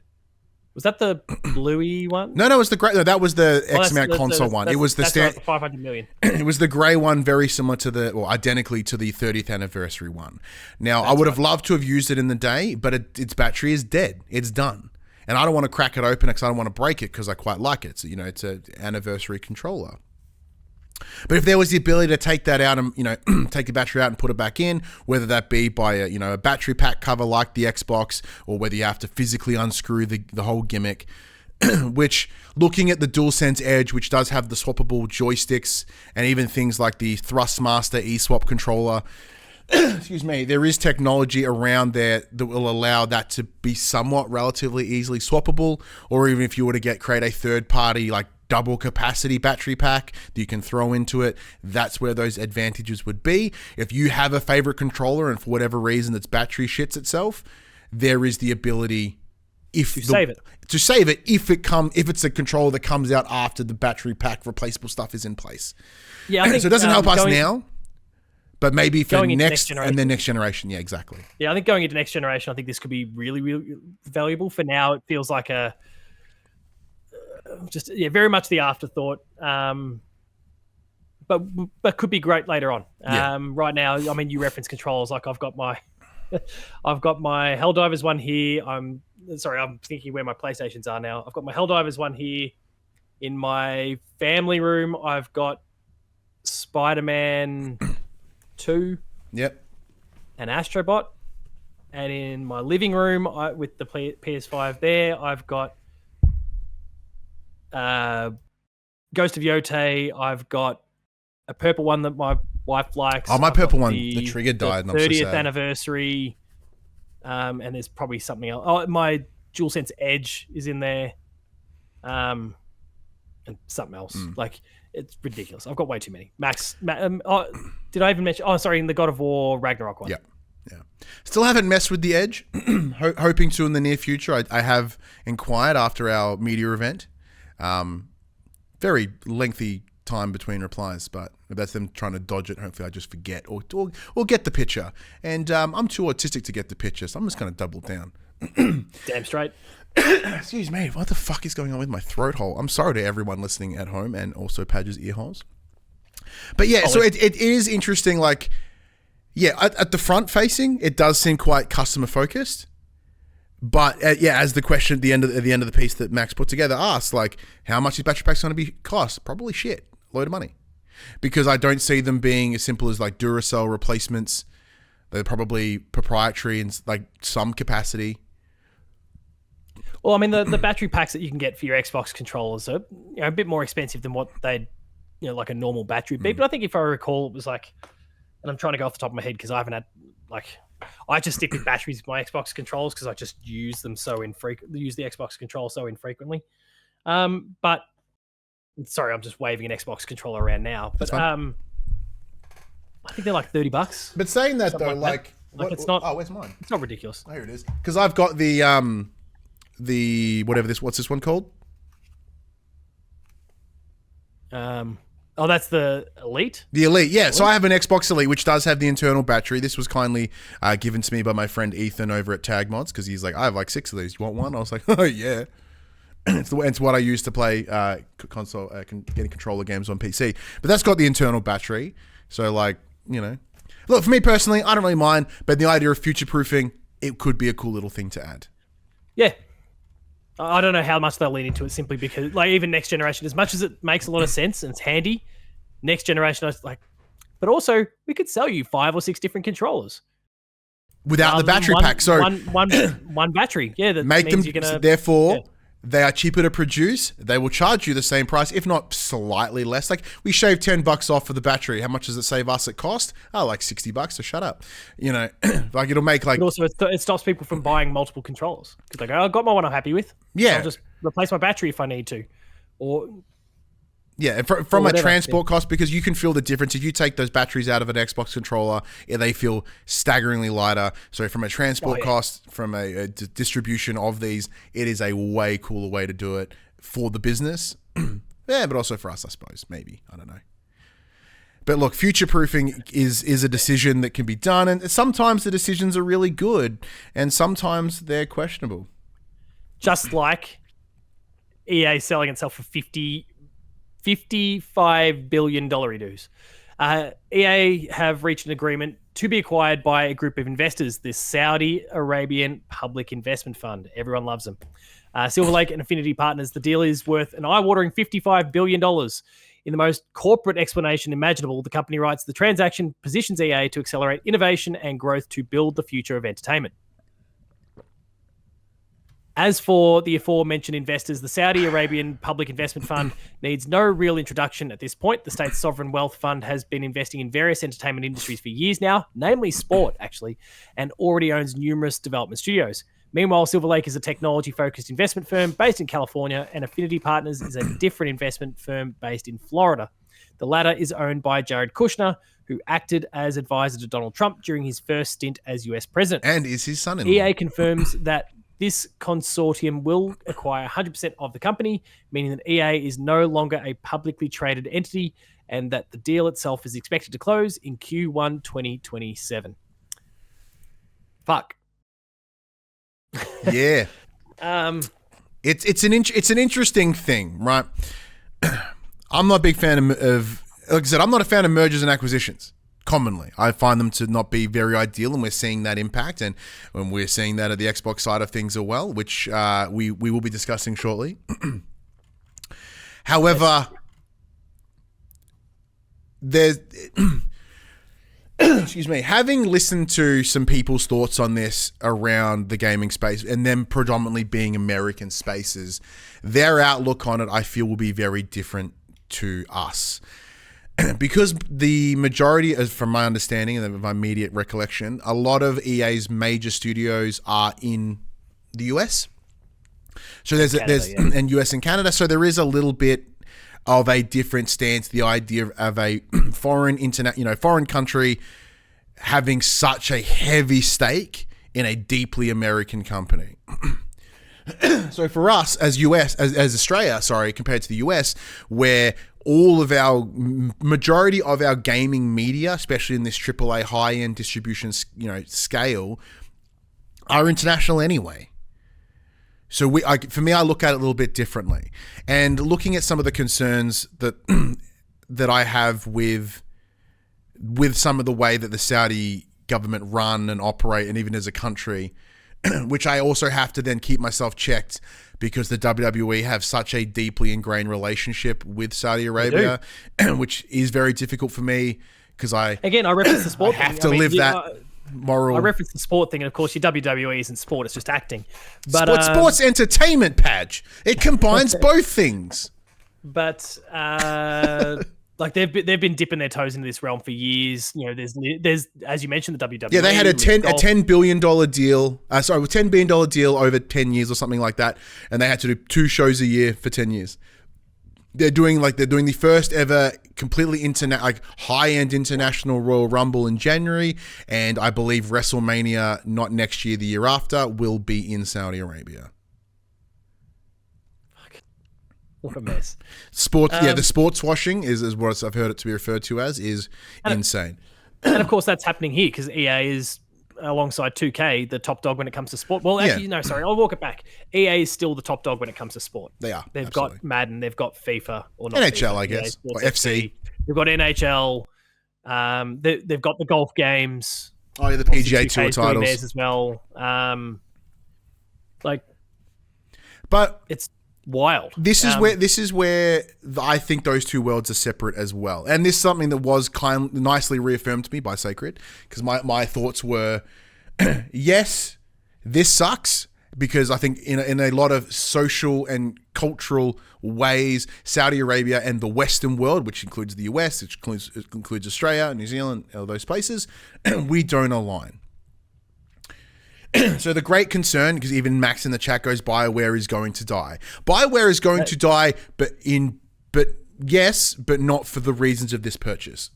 Was that the bluey one? No, it was the grey. No, that was the X-Mount console one. It was the standard 500 million. It was the grey one, very similar to identically to the 30th anniversary one. Now, I would have loved to have used it in the day, but its battery is dead. It's done. And I don't want to crack it open because I don't want to break it because I quite like it. So, it's an anniversary controller. But if there was the ability to take that out and, take the battery out and put it back in, whether that be by a battery pack cover like the Xbox, or whether you have to physically unscrew the whole gimmick, which looking at the DualSense Edge, which does have the swappable joysticks and even things like the Thrustmaster eSwap controller, excuse me, there is technology around there that will allow that to be somewhat relatively easily swappable, or even if you were to create a third party like double capacity battery pack that you can throw into it, that's where those advantages would be. If you have a favorite controller and for whatever reason its battery shits itself, there is the ability to save it if it's a controller that comes out after the battery pack replaceable stuff is in place. Yeah, I think, so it doesn't help us now. But maybe for next generation. And then next generation. Yeah, exactly. Yeah, I think going into next generation, I think this could be really, really valuable. For now, it feels like very much the afterthought. But could be great later on. Right now, I mean, you reference controls. Like I've got my Helldivers one here. I'm thinking where my PlayStations are now. I've got my Helldivers one here. In my family room, I've got Spider-Man 2. Yep. An Astrobot. And in my living room with the PS5 there, I've got Ghost of Yotei. I've got a purple one that my wife likes. Oh, my purple one, the trigger died. The 30th anniversary. And there's probably something else. Oh, my DualSense Edge is in there. And something else. Like, it's ridiculous. I've got way too many. Did I even mention? Oh, sorry, in the God of War Ragnarok one. Yeah. Still haven't messed with the Edge. Hoping to in the near future. I have inquired after our media event. Very lengthy time between replies, but that's them trying to dodge it. Hopefully I just forget or get the picture. And I'm too autistic to get the picture, so I'm just going to double down. Damn straight. Excuse me, what the fuck is going on with my throat hole? I'm sorry to everyone listening at home and also Padge's ear holes. But yeah, so it is interesting. Like, yeah, at the front facing, it does seem quite customer focused. But as the question at the end of the piece that Max put together asks, like, how much is battery packs going to be cost? Probably shit, a load of money, because I don't see them being as simple as like Duracell replacements. They're probably proprietary in like some capacity. Well, I mean, the battery packs that you can get for your Xbox controllers are a bit more expensive than what they'd like a normal battery be. But I think if I recall, it was like, and I'm trying to go off the top of my head because I haven't had I just stick with batteries with my Xbox controllers because I just use them use the Xbox controller so infrequently. But sorry, I'm just waving an Xbox controller around now. But I think they're like $30. But saying that though, it's not. Oh, where's mine? It's not ridiculous. Oh, here it is. Because I've got what's this one called? That's the Elite? The Elite, yeah. So I have an Xbox Elite, which does have the internal battery. This was kindly given to me by my friend Ethan over at Tag Mods, because he's like, I have like 6 of these. You want one? I was like, oh, yeah. it's what I use to play console, getting controller games on PC. But that's got the internal battery. So like, look, for me personally, I don't really mind. But the idea of future-proofing, it could be a cool little thing to add. Yeah. I don't know how much they'll lean into it simply because, like, even next generation, as much as it makes a lot of sense and it's handy, next generation, I was like, but also we could sell you 5 or 6 different controllers without the battery pack. So one battery. Yeah. That make means them, you're gonna, therefore, yeah. They are cheaper to produce. They will charge you the same price, if not slightly less. Like we shave $10 off for the battery. How much does it save us at cost? Oh, like $60. So shut up. Like it'll make like. But also, it stops people from buying multiple controllers because they go, "I got my one I'm happy with. Yeah, I'll just replace my battery if I need to." Or yeah, from a transport cost, because you can feel the difference if you take those batteries out of an Xbox controller. Yeah, they feel staggeringly lighter. So from a transport cost, from a distribution of these, it is a way cooler way to do it for the business. Yeah, but also for us, I suppose. Maybe, I don't know. But look, future-proofing is a decision that can be done, and sometimes the decisions are really good, and sometimes they're questionable. Just like EA selling itself for $55 billion redos. EA have reached an agreement to be acquired by a group of investors, this Saudi Arabian Public Investment Fund. Everyone loves them. Silver Lake and Affinity Partners. The deal is worth an eye-watering $55 billion. In the most corporate explanation imaginable, the company writes, the transaction positions EA to accelerate innovation and growth to build the future of entertainment. As for the aforementioned investors, the Saudi Arabian Public Investment Fund needs no real introduction at this point. The state's sovereign wealth fund has been investing in various entertainment industries for years now, namely sport, actually, and already owns numerous development studios. Meanwhile, Silver Lake is a technology-focused investment firm based in California, and Affinity Partners is a different investment firm based in Florida. The latter is owned by Jared Kushner, who acted as advisor to Donald Trump during his first stint as US president. And is his son-in-law. EA confirms that this consortium will acquire 100% of the company, meaning that EA is no longer a publicly traded entity and that the deal itself is expected to close in Q1 2027. Fuck. Yeah. It's an interesting thing, right? I'm not a big fan of like I said, I'm not a fan of mergers and acquisitions. Commonly, I find them to not be very ideal, and we're seeing that impact, and we're seeing that at the Xbox side of things as well, which we will be discussing shortly. However, there's excuse me, having listened to some people's thoughts on this around the gaming space, and them predominantly being American spaces, their outlook on it, I feel, will be very different to us. Because the majority, from my understanding and my immediate recollection, a lot of EA's major studios are in the US. So there's and US and Canada. So there is a little bit of a different stance. The idea of a foreign country having such a heavy stake in a deeply American company. So for us as Australia, compared to the US, where all of our majority of our gaming media, especially in this AAA high-end distribution, scale, are international anyway. So for me, I look at it a little bit differently, and looking at some of the concerns that I have with some of the way that the Saudi government run and operate, and even as a country, which I also have to then keep myself checked, because the WWE have such a deeply ingrained relationship with Saudi Arabia, which is very difficult for me because I reference the sport. I have to live that moral. I reference the sport thing, and of course, your WWE isn't sport; it's just acting. But sports entertainment, Padge. It combines both things. But like they've been dipping their toes into this realm for years. There's as you mentioned, the WWE. Yeah, they had a $10 billion deal. $10 billion deal over 10 years or something like that, and they had to do 2 shows a year for 10 years. They're doing the first ever completely high-end international Royal Rumble in January, and I believe WrestleMania, not next year, the year after, will be in Saudi Arabia. What a mess. The sports washing is what I've heard it to be referred to as, is insane. And of course, that's happening here because EA is alongside 2K, the top dog when it comes to sport. Well, actually, no, sorry, I'll walk it back. EA is still the top dog when it comes to sport. They are. They've absolutely. got Madden, they've got FIFA, or not NHL, FIFA, I guess, or FC. FC. They've got NHL. They've got the golf games. Oh, yeah, the PGA Tour titles as well. But it's wild. This is where I think those two worlds are separate as well. And this is something that was nicely reaffirmed to me by Sacred, because my thoughts were, yes, this sucks, because I think in a lot of social and cultural ways, Saudi Arabia and the Western world, which includes the US, which includes Australia, New Zealand, all those places, we don't align. So the great concern, because even Max in the chat goes, BioWare is going to die. BioWare is going to die, but not for the reasons of this purchase.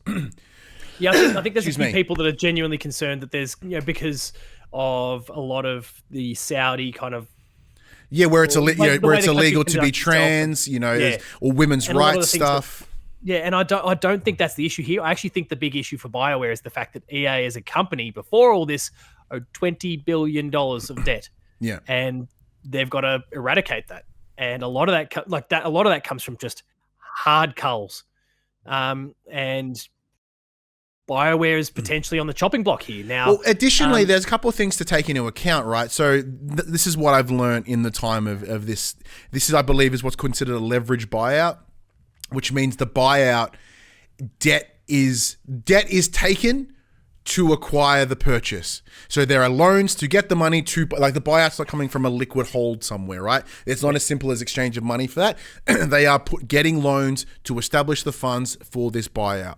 Yeah, I think there's a few people that are genuinely concerned that there's, because of a lot of the Saudi kind of where it's illegal to be trans, or women's rights stuff. And I don't think that's the issue here. I actually think the big issue for BioWare is the fact that EA as a company, before all this, owed $20 billion of debt. Yeah. And they've got to eradicate that. And a lot of that comes from just hard culls. And BioWare is potentially on the chopping block here now. Well, additionally, there's a couple of things to take into account, right? So this is what I've learned in the time of this. This is, I believe, is what's considered a leverage buyout, which means the buyout debt is taken to acquire the purchase. So there are loans to get the money to, like, the buyout's not coming from a liquid hold somewhere, right? It's not as simple as exchange of money for that. They are getting loans to establish the funds for this buyout,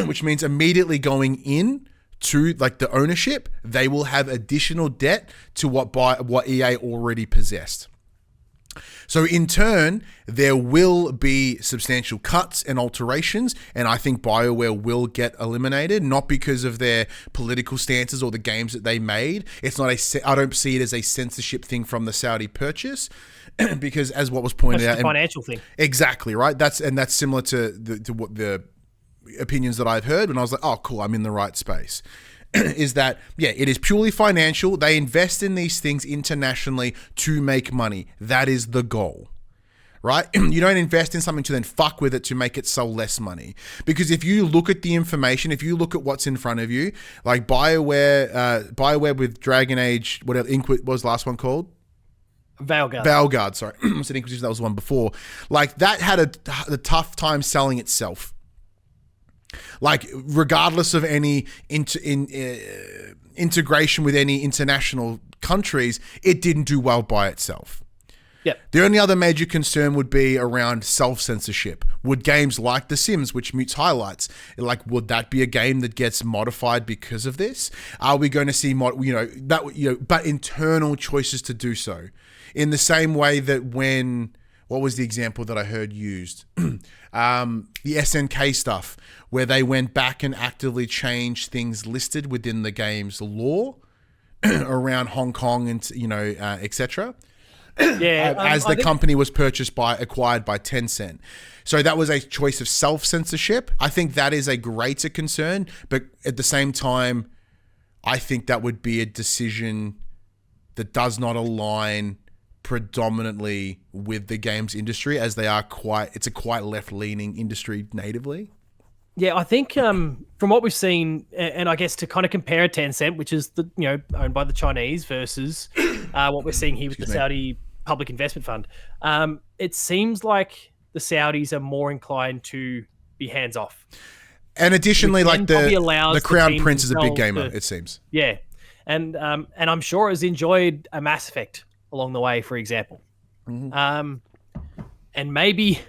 which means immediately going in to, like, the ownership, they will have additional debt to what EA already possessed. So in turn, there will be substantial cuts and alterations, and I think BioWare will get eliminated, not because of their political stances or the games that they made. I don't see it as a censorship thing from the Saudi purchase, because as what was pointed out, a financial thing. Exactly, right? That's similar to what the opinions that I've heard when I was like, oh, cool, I'm in the right space. Is that, it is purely financial. They invest in these things internationally to make money. That is the goal, right? You don't invest in something to then fuck with it to make it sell less money. Because if you look at the information, if you look at what's in front of you, like BioWare with Dragon Age, whatever, what was the last one called? Veilguard, sorry. I said Inquisition, that was the one before. Like, that had a tough time selling itself. Like, regardless of any integration with any international countries, it didn't do well by itself. Yep. The only other major concern would be around self-censorship. Would games like The Sims, which mutes highlights, would that be a game that gets modified because of this? Are we going to see but internal choices to do so? In the same way that what was the example that I heard used? The SNK stuff, where they went back and actively changed things listed within the game's law around Hong Kong and, etc. Yeah, as the company was acquired by Tencent. So that was a choice of self-censorship. I think that is a greater concern, but at the same time, I think that would be a decision that does not align predominantly with the games industry, as it's a quite left-leaning industry natively. Yeah, I think from what we've seen, and I guess to kind of compare Tencent, which is owned by the Chinese, versus what we're seeing here with the Saudi Public Investment Fund, it seems like the Saudis are more inclined to be hands off. And additionally, like the Crown Prince is a big gamer, it seems. Yeah, and I'm sure has enjoyed a Mass Effect along the way, for example. Mm-hmm. And maybe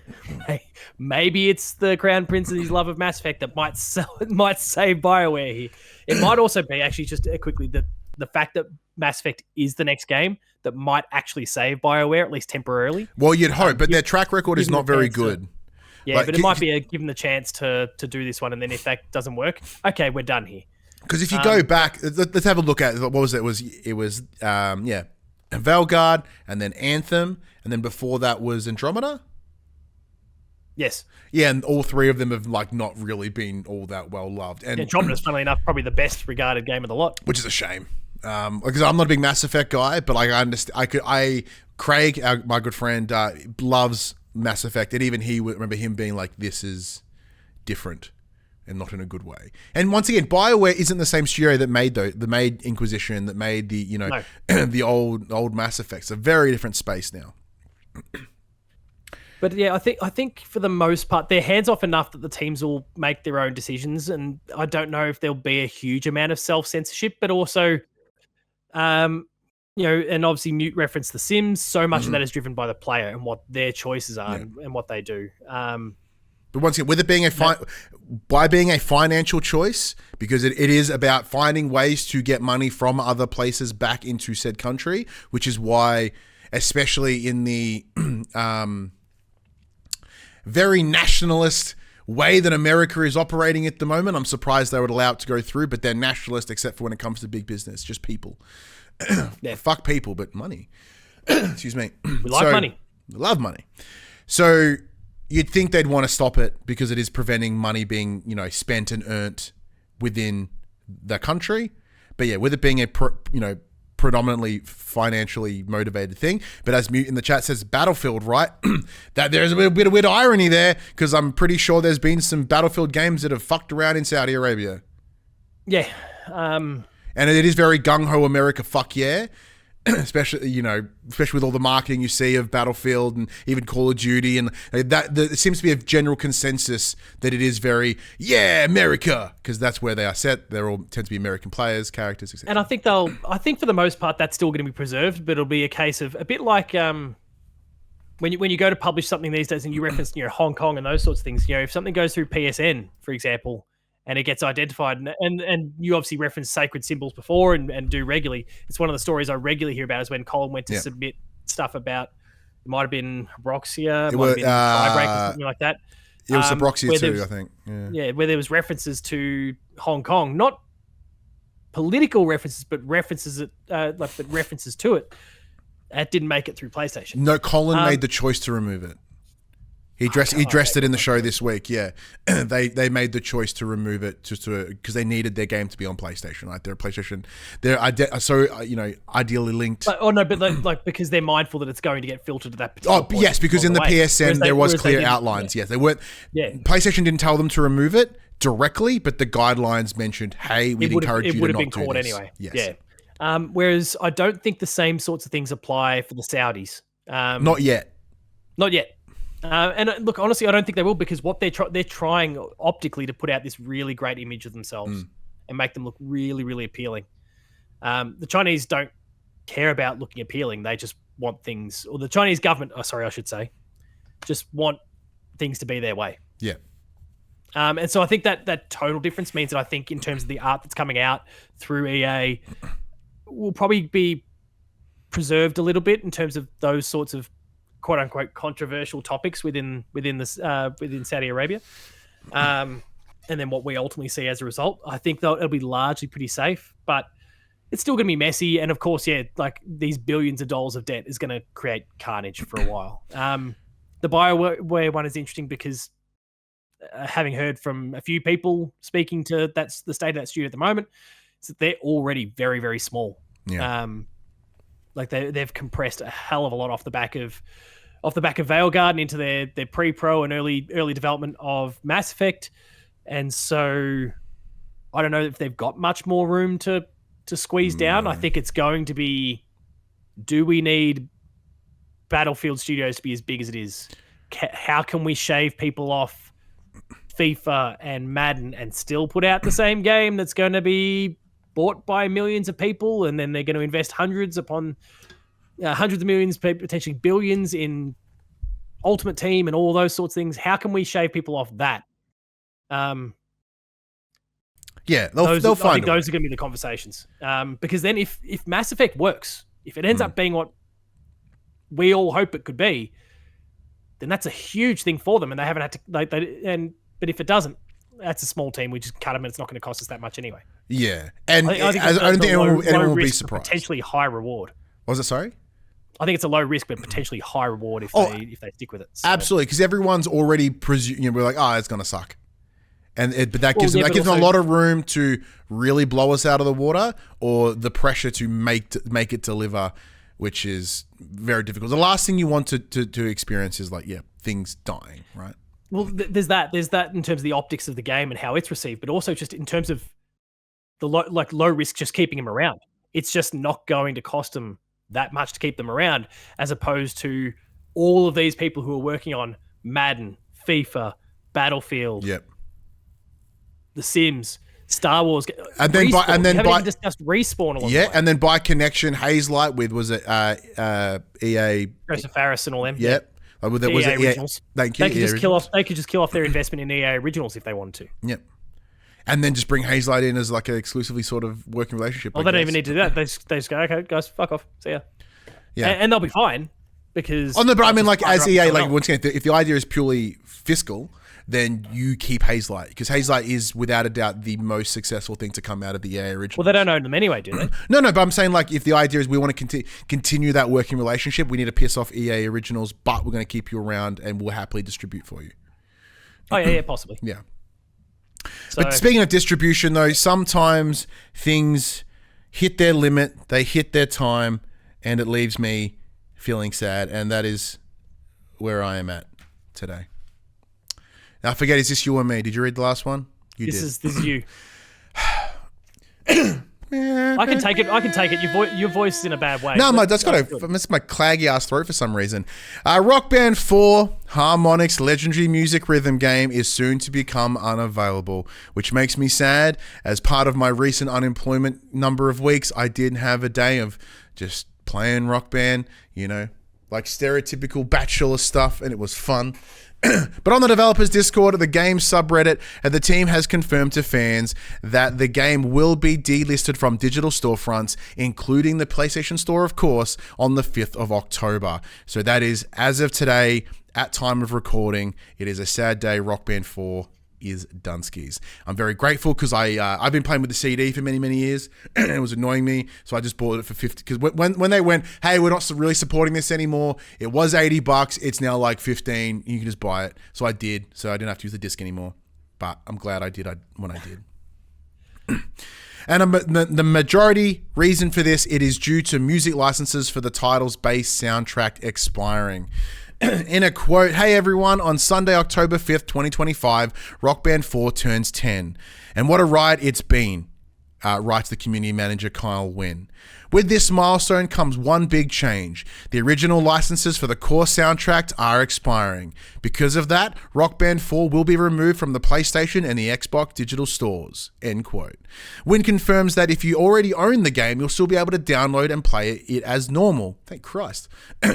it's the Crown Prince and his love of Mass Effect that might save BioWare here. It might also be, actually, just quickly, the fact that Mass Effect is the next game that might actually save BioWare, at least temporarily. Well, you'd hope, but their track record is not very good. But it might be given the chance to do this one, and then if that doesn't work, okay, we're done here. Because if you go back, let's have a look at what was it? It was Veilguard, and then Anthem, and then before that was Andromeda. Yes. Yeah, and all three of them have like not really been all that well loved. And Andromeda's, funnily enough, probably the best regarded game of the lot. Which is a shame. Because I'm not a big Mass Effect guy, but like I understand. Craig, my good friend, loves Mass Effect, and even he would remember him being like, "This is different, and not in a good way." And once again, BioWare isn't the same studio that made Inquisition, that made the No. the old Mass Effect. It's a very different space now. But yeah, I think for the most part, they're hands off enough that the teams will make their own decisions, and I don't know if there'll be a huge amount of self censorship, but also, and obviously Mute referenced The Sims. So much of that is driven by the player and what their choices are and what they do. But once again, with it being by being a financial choice, because it is about finding ways to get money from other places back into said country, which is why, especially in the very nationalist way that America is operating at the moment, I'm surprised they would allow it to go through, but they're nationalist except for when it comes to big business, just people. Fuck people, but money. Excuse me. We like money. We love money. So you'd think they'd want to stop it because it is preventing money being, spent and earned within the country. But yeah, with it being a, predominantly financially motivated thing. But as Mute in the chat says, Battlefield, right? That there's a bit of weird irony there, because I'm pretty sure there's been some Battlefield games that have fucked around in Saudi Arabia. Yeah. And it is very gung-ho America, fuck yeah. Especially with all the marketing you see of Battlefield and even Call of Duty, and it seems to be a general consensus that it is very, yeah, America, because that's where they are set. They're all tend to be American players, characters, etc. And I think for the most part that's still going to be preserved, but it'll be a case of a bit like when you go to publish something these days and you reference Hong Kong and those sorts of things. If something goes through PSN, for example, and it gets identified, and you obviously referenced sacred symbols before and do regularly. It's one of the stories I regularly hear about is when Colin went to submit stuff about, it might have been Broxia, it might have been Tiebreak or something like that. It was Broxia too, I think. Yeah, where there was references to Hong Kong, not political references, but references to it. That didn't make it through PlayStation. No, Colin made the choice to remove it. He addressed it in the show this week. Yeah, they made the choice to remove it just because they needed their game to be on PlayStation. Like they're a PlayStation, ideally linked. But because they're mindful that it's going to get filtered to that particular point. Yes, because in the PSN there was clear outlines. Yes, they weren't. Yeah. PlayStation didn't tell them to remove it directly, but the guidelines mentioned, "Hey, we'd encourage you to not do this." It would have been caught anyway. Yes. Yeah. Whereas I don't think the same sorts of things apply for the Saudis. Not yet. Not yet. And look, honestly, I don't think they will, because what they're trying optically to put out this really great image of themselves and make them look really, really appealing. The Chinese don't care about looking appealing. They just want things, or the Chinese government, just want things to be their way. Yeah. And so I think that total difference means that I think in terms of the art that's coming out through EA will probably be preserved a little bit in terms of those sorts of quote unquote controversial topics within Saudi Arabia, and then what we ultimately see as a result. I think it'll be largely pretty safe, but it's still going to be messy. And of course, like these billions of dollars of debt is going to create carnage for a while. The BioWare one is interesting because having heard from a few people speaking to that's the state of that studio at the moment, is that they're already very, very small. Yeah. Like they've compressed a hell of a lot off the back of Veilguard into their pre-pro and early development of Mass Effect, and so I don't know if they've got much more room to squeeze down. I think it's going to be, do we need Battlefield Studios to be as big as it is? How can we shave people off FIFA and Madden and still put out the same game that's going to be bought by millions of people, and then they're going to invest hundreds of millions, potentially billions in Ultimate Team and all those sorts of things? How can we shave people off that? They'll find. I think those are going to be the conversations. Because then, if Mass Effect works, if it ends up being what we all hope it could be, then that's a huge thing for them, and they haven't had to But if it doesn't, that's a small team. We just cut them, and it's not going to cost us that much anyway. Yeah, and I don't think anyone will be surprised. Potentially high reward. Was it? Sorry, I think it's a low risk but potentially high reward if they stick with it. So. Absolutely, because everyone's already we're like, oh, it's gonna suck, but that gives them a lot of room to really blow us out of the water, or the pressure to make it deliver, which is very difficult. The last thing you want to experience is things dying, right? Well, there's that in terms of the optics of the game and how it's received, but also just in terms of the low risk, just keeping them around. It's just not going to cost them that much to keep them around, as opposed to all of these people who are working on Madden, FIFA, Battlefield, The Sims, Star Wars, and then Respawn. and then we haven't even discussed Respawn along the way. And then by connection, Hazelight with EA, Joseph Farris and all them. Yep. Was it EA Originals. Thank you. They could just kill off their investment in EA Originals if they wanted to. Yep. And then just bring Hazelight in as an exclusively sort of working relationship. Well, they don't even need to do that. They just go, okay, guys, fuck off. See ya. Yeah. And they'll be fine because. Oh no, but I mean, as EA, once again, if the idea is purely fiscal, then you keep Hazelight, because Hazelight is without a doubt the most successful thing to come out of the EA Originals. Well, they don't own them anyway, do they? No, but I'm saying if the idea is we want to continue that working relationship, we need to piss off EA Originals, but we're going to keep you around and we'll happily distribute for you. Oh yeah, possibly. Yeah. So, but speaking of distribution, though, sometimes things hit their limit, they hit their time, and it leaves me feeling sad, and that is where I am at today. Now, I forget, is this you or me? Did you read the last one? This is you. I can take it. Your voice is in a bad way. No, that's my claggy ass throat for some reason. Rock Band 4 Harmonix Legendary Music Rhythm game is soon to become unavailable, which makes me sad. As part of my recent unemployment number of weeks, I did have a day of just playing Rock Band, stereotypical bachelor stuff, and it was fun. But on the developers Discord, the game subreddit, the team has confirmed to fans that the game will be delisted from digital storefronts, including the PlayStation Store, of course, on the 5th of October. So that is, as of today, at time of recording, it is a sad day. Rock Band 4 is Dunskies. I'm very grateful because I've been playing with the CD for many, many years, and it was annoying me, so I just bought it for 50. Because when they went, hey, we're not really supporting this anymore, it was $80. It's now 15. You can just buy it. So I did. So I didn't have to use the disc anymore. But I'm glad I did when I did. And the majority reason for this, it is due to music licenses for the title's base soundtrack expiring. In a quote, "Hey everyone, on Sunday, October 5th, 2025, Rock Band 4 turns 10. And what a ride it's been," writes the community manager Kyle Wynn. "With this milestone comes one big change. The original licenses for the core soundtrack are expiring. Because of that, Rock Band 4 will be removed from the PlayStation and the Xbox digital stores." End quote. Wynn confirms that if you already own the game, you'll still be able to download and play it as normal. Thank Christ.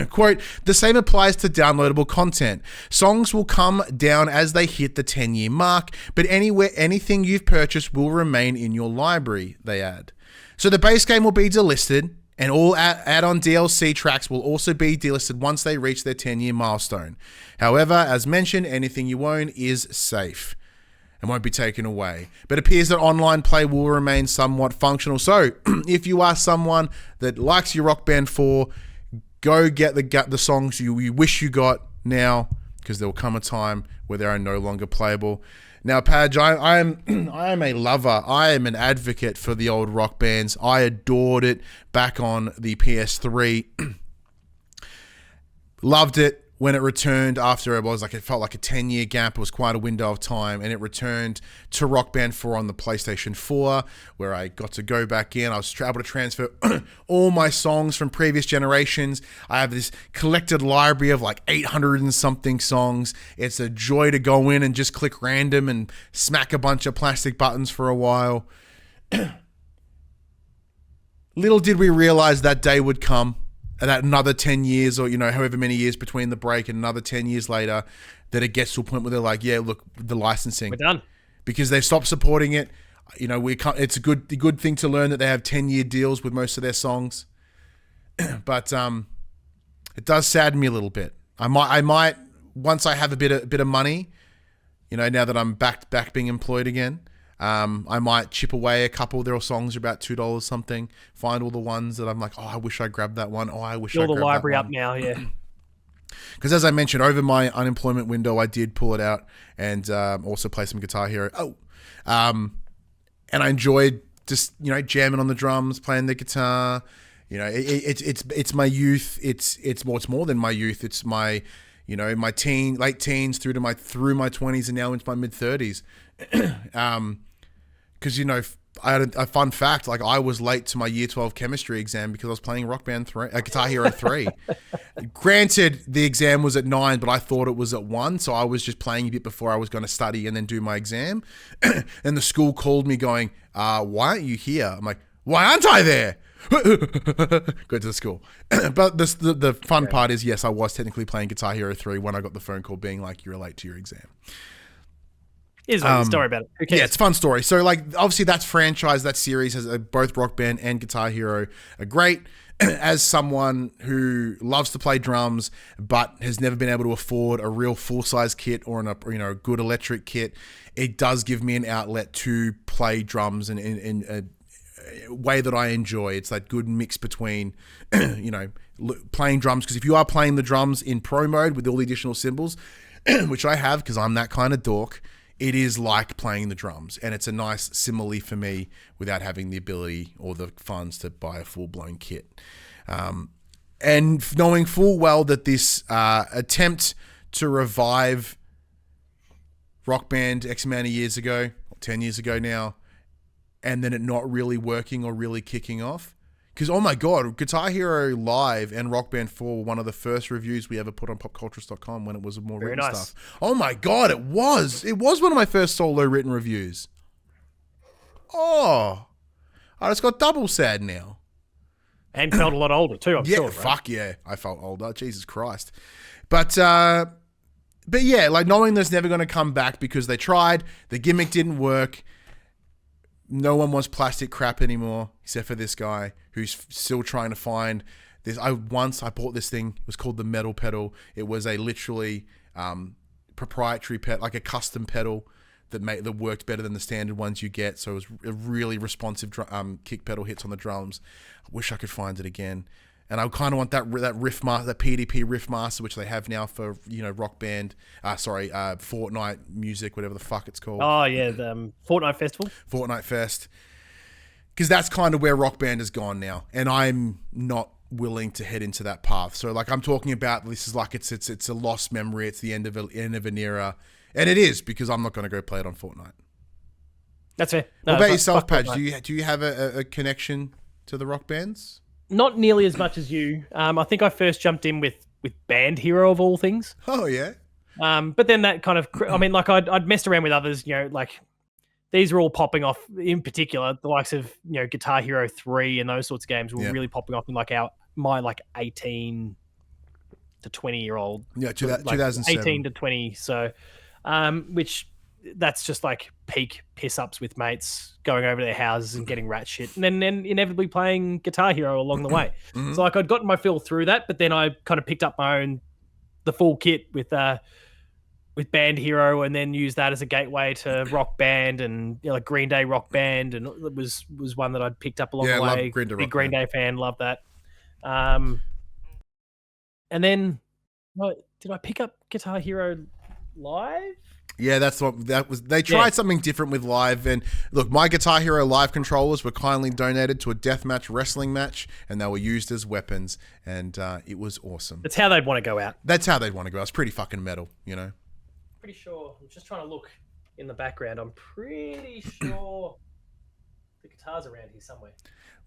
Quote, "The same applies to downloadable content. Songs will come down as they hit the 10-year mark, but anything you've purchased will remain in your library," they add. So the base game will be delisted, and all add-on DLC tracks will also be delisted once they reach their 10-year milestone. However, as mentioned, anything you own is safe and won't be taken away. But it appears that online play will remain somewhat functional. So if you are someone that likes your Rock Band 4, go get the songs you wish you got now, because there will come a time where they are no longer playable. Now, Padge, I am a lover. I am an advocate for the old Rock Bands. I adored it back on the PS3. Loved it when it returned after it felt like a 10-year gap. It was quite a window of time, and it returned to Rock Band 4 on the PlayStation 4, where I got to go back in. I was able to transfer all my songs from previous generations. I have this collected library of 800 and something songs. It's a joy to go in and just click random and smack a bunch of plastic buttons for a while. Little did we realize that day would come, and that another 10 years or, however many years between the break and another 10 years later, that it gets to a point where they're like, yeah, look, the licensing. We're done. Because they've stopped supporting it. It's a good thing to learn that they have 10-year deals with most of their songs. But it does sadden me a little bit. I might once I have a bit of money, now that I'm back being employed again, I might chip away a couple. There are songs about $2 something. Find all the ones that I'm like, oh, I wish I grabbed that one. Oh, I wish I grabbed that one. Build the library up now, yeah. Because as I mentioned, over my unemployment window, I did pull it out and also play some Guitar Hero. And I enjoyed just, jamming on the drums, playing the guitar. It's my youth. It's more than my youth. It's my, my late teens through my 20s and now into my mid 30s. Because I had a fun fact. Like, I was late to my year 12 chemistry exam because I was playing Guitar Hero 3. Granted, the exam was at 9, but I thought it was at 1, so I was just playing a bit before I was going to study and then do my exam. And the school called me going, why aren't you here? I'm like, why aren't I there? Go to the school. But the fun part is, yes, I was technically playing Guitar Hero 3 when I got the phone call being like, you're late to your exam. Here's a story about it. Who cares? Yeah, it's a fun story. So, obviously, that series has both Rock Band and Guitar Hero are great. As someone who loves to play drums but has never been able to afford a real full-size kit or a good electric kit, it does give me an outlet to play drums in a way that I enjoy. It's that good mix between, playing drums. Because if you are playing the drums in pro mode with all the additional cymbals, which I have because I'm that kind of dork, it is like playing the drums, and it's a nice simile for me without having the ability or the funds to buy a full-blown kit. And knowing full well that this attempt to revive Rock Band X amount of years ago, 10 years ago now, and then it not really working or really kicking off. Because, oh my God, Guitar Hero Live and Rock Band 4 were one of the first reviews we ever put on popculturist.com when it was more written stuff. Oh my God, it was. It was one of my first solo written reviews. Oh, I just got double sad now. And felt a lot older too, I'm sure. Right? Fuck yeah, I felt older. Jesus Christ. But yeah, knowing that's never going to come back because they tried, the gimmick didn't work. No one wants plastic crap anymore, except for this guy who's still trying to find this. I bought this thing. It was called the Metal Pedal. It was a literally proprietary pedal, like a custom pedal that worked better than the standard ones you get. So it was a really responsive kick pedal hits on the drums. I wish I could find it again. And I kind of want that riff master, that PDP riff master, which they have now for Rock Band. Fortnite music, whatever the fuck it's called. Oh yeah, the Fortnite Festival. Fortnite Fest, because that's kind of where Rock Band has gone now, and I'm not willing to head into that path. So I'm talking about this is like it's a lost memory. It's the end of an era, and it is because I'm not going to go play it on Fortnite. That's fair. What about yourself, Padge? Do you have a connection to the Rock Bands? Not nearly as much as you. I think I first jumped in with Band Hero of all things. Oh yeah. But then that kind of, I'd messed around with others. These are all popping off. In particular, the likes of Guitar Hero 3 and those sorts of games were really popping off in my 18 to 20-year-old. Yeah, 2007. 18 to 20. So, which that's just like peak piss ups with mates going over to their houses and getting rat shit, and then inevitably playing Guitar Hero along the way. So I'd gotten my fill through that, but then I kind of picked up the full kit with Band Hero, and then used that as a gateway to Rock Band and Green Day Rock Band, and it was one that I'd picked up along the way. Big Green Day fan, love that. And then did I pick up Guitar Hero Live? Yeah, they tried something different with Live. And look, my Guitar Hero Live controllers were kindly donated to a deathmatch wrestling match, and they were used as weapons, and it was awesome. That's how they'd want to go out. It's pretty fucking metal, Pretty sure. I'm just trying to look in the background. I'm pretty sure the guitar's around here somewhere.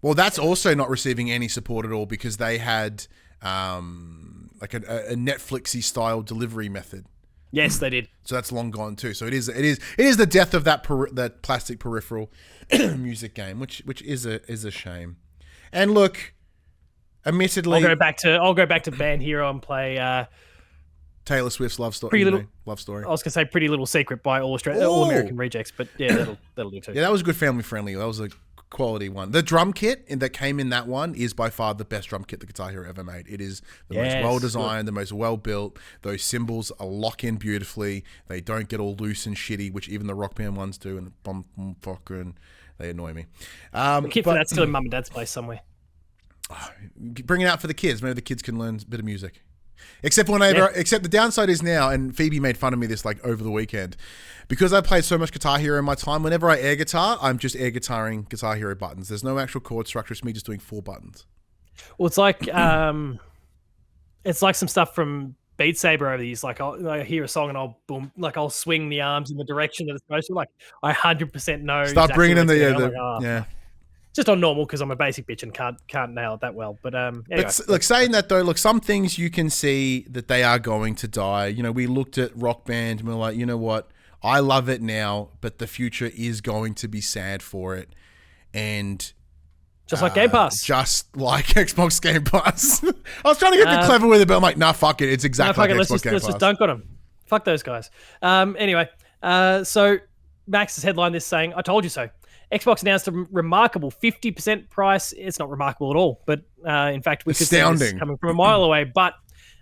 Well, that's also not receiving any support at all because they had a Netflixy style delivery method. Yes, they did. So that's long gone too. So it is the death of that plastic peripheral music game, which is a shame. And look, admittedly, I'll go back to Band Hero and play Taylor Swift's love story. Love story. I was gonna say Pretty Little Secret by All American Rejects, but yeah, that'll do too. Yeah, that was good family friendly. That was a quality one. The drum kit that came in that one is by far the best drum kit the Guitar Hero ever made. It is the most well-designed, the most well-built. Those cymbals are lock in beautifully. They don't get all loose and shitty, which even the Rock Band ones do, and they annoy me. The kit for that's still in Mum and Dad's place somewhere. Bring it out for the kids. Maybe the kids can learn a bit of music. Except the downside is now, and Phoebe made fun of me this like over the weekend, because I played so much Guitar Hero in my time. Whenever I air guitar, I'm just air guitaring Guitar Hero buttons. There's no actual chord structure. It's me just doing 4 buttons. Well, it's like some stuff from Beat Saber over the years. Like I hear a song and I'll boom, like I'll swing the arms in the direction that it's supposed to. Like I 100% know. Start bringing in the just on normal because I'm a basic bitch and can't nail it that well. But anyway. But look, saying that though, look, some things you can see that they are going to die. You know, we looked at Rock Band and we're like, you know what? I love it now, but the future is going to be sad for it. And just like Game Pass. Just like Xbox Game Pass. I was trying to get a bit clever with it, but I'm like, nah, fuck it. It's exactly like Xbox Game Pass. Let's just dunk on them. Fuck those guys. Anyway, so Max has headlined this saying, I told you so. Xbox announced a remarkable 50% price. It's not remarkable at all, but in fact, we could see this coming from a mile away, but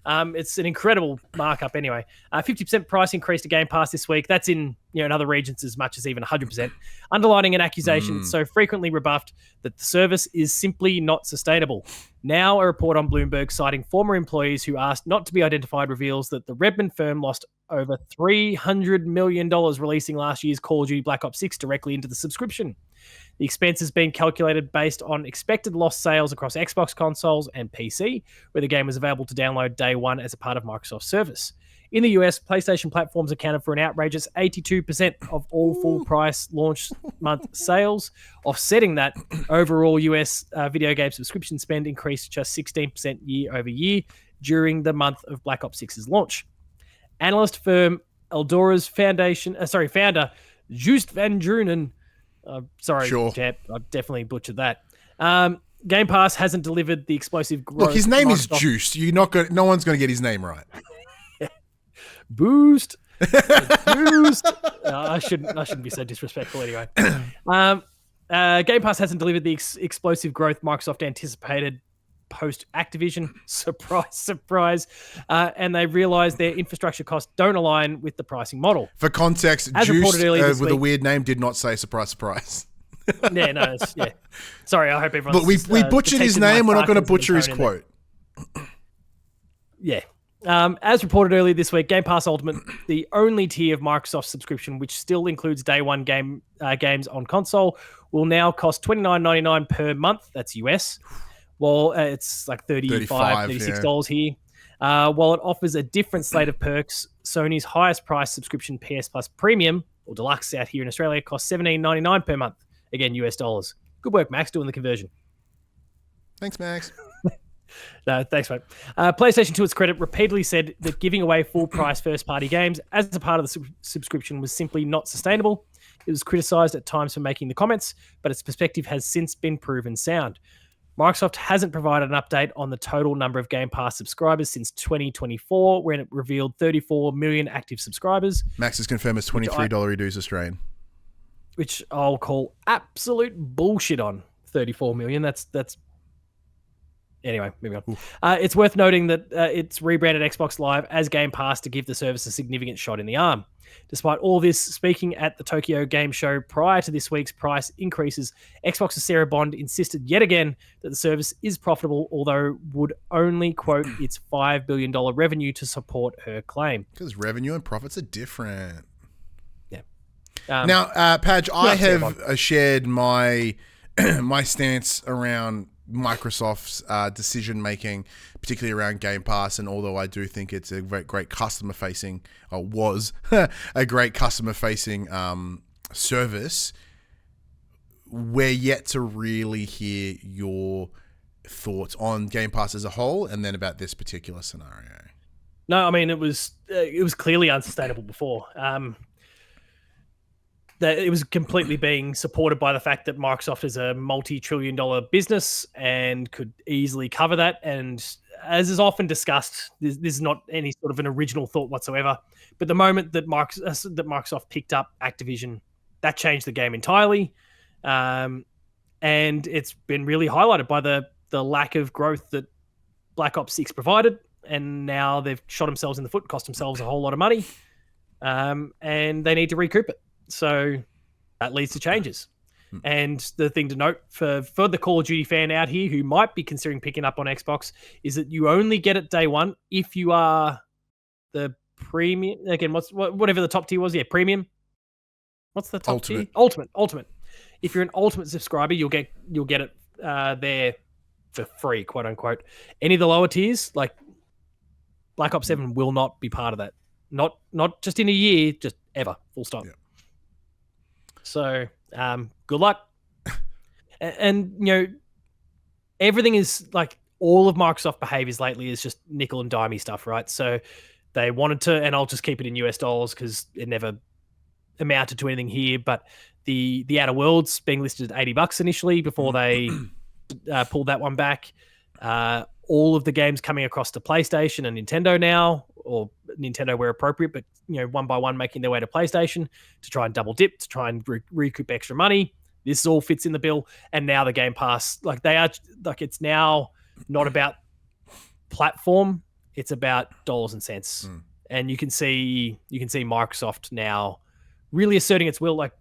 it's an incredible markup anyway. 50% price increase to Game Pass this week. That's in other regions as much as even 100%, underlining an accusation so frequently rebuffed that the service is simply not sustainable. Now, a report on Bloomberg citing former employees who asked not to be identified reveals that the Redmond firm lost over $300 million releasing last year's Call of Duty Black Ops 6 directly into the subscription. The expense has been calculated based on expected lost sales across Xbox consoles and PC, where the game was available to download day one as a part of Microsoft's service. In the US, PlayStation platforms accounted for an outrageous 82% of all full-price launch month sales. Offsetting that, overall US video game subscription spend increased just 16% year over year during the month of Black Ops 6's launch. Analyst firm Eldora's founder, Joost van Drunen, Chap, I definitely butchered that. Game Pass hasn't delivered the explosive growth. Look, his name is Juice. No one's going to get his name right. Boost. Boost. I shouldn't be so disrespectful anyway. Game Pass hasn't delivered the explosive growth Microsoft anticipated post Activision. Surprise. And they realized their infrastructure costs don't align with the pricing model. For context, Juice with a weird name did not say surprise. Yeah. Sorry, I hope everyone. But we butchered his name. We're not going to butcher his quote. Yeah. As reported earlier this week, Game Pass Ultimate, the only tier of Microsoft's subscription, which still includes day one games on console, will now cost $29.99 per month. That's US. Well, it's like $36 here. While it offers a different slate of perks, Sony's highest price subscription, PS Plus Premium, or Deluxe out here in Australia, costs $17.99 per month. Again, US dollars. Good work, Max, doing the conversion. Thanks, Max. No, thanks, mate. PlayStation, to its credit, repeatedly said that giving away full-price first-party games as a part of the subscription was simply not sustainable. It was criticized at times for making the comments, but its perspective has since been proven sound. Microsoft hasn't provided an update on the total number of Game Pass subscribers since 2024, when it revealed 34 million active subscribers. Max has confirmed it's $23 dues Australian. Which I'll call absolute bullshit on. 34 million. That's Anyway, moving on. It's worth noting that it's rebranded Xbox Live as Game Pass to give the service a significant shot in the arm. Despite all this, speaking at the Tokyo Game Show prior to this week's price increases, Xbox's Sarah Bond insisted yet again that the service is profitable, although would only quote its $5 billion revenue to support her claim. Because revenue and profits are different. Yeah. Now, Padge, I have shared my my stance around Microsoft's decision-making, particularly around Game Pass, and although I do think it's a great customer-facing, or was a great customer-facing service, we're yet to really hear your thoughts on Game Pass as a whole, and then about this particular scenario. No, I mean, it was clearly unsustainable before. That it was completely being supported by the fact that Microsoft is a multi-trillion-dollar business and could easily cover that. And as is often discussed, this is not any sort of an original thought whatsoever. But the moment that Microsoft picked up Activision, that changed the game entirely. And it's been really highlighted by the lack of growth that Black Ops 6 provided. And now they've shot themselves in the foot, cost themselves a whole lot of money. And they need to recoup it. So that leads to changes. And the thing to note for the Call of Duty fan out here who might be considering picking up on Xbox is that you only get it day one if you are the premium. Again, whatever the top tier was, premium. What's the top tier? Ultimate. If you're an ultimate subscriber, you'll get it there for free, quote unquote. Any of the lower tiers, like Black Ops 7, will not be part of that. Not just in a year, just ever. Full stop. Yeah. So, good luck. And everything is like all of Microsoft behaviors lately is just nickel and dimey stuff, right? So they wanted to, and I'll just keep it in US dollars because it never amounted to anything here, but the Outer Worlds being listed at $80 initially before they pulled that one back. All of the games coming across to PlayStation and Nintendo now, or Nintendo where appropriate, but one by one making their way to PlayStation to try and double dip, to try and recoup extra money. This all fits in the bill. And now the Game Pass, it's now not about platform, it's about dollars and cents. And you can see Microsoft now really asserting its will. Like,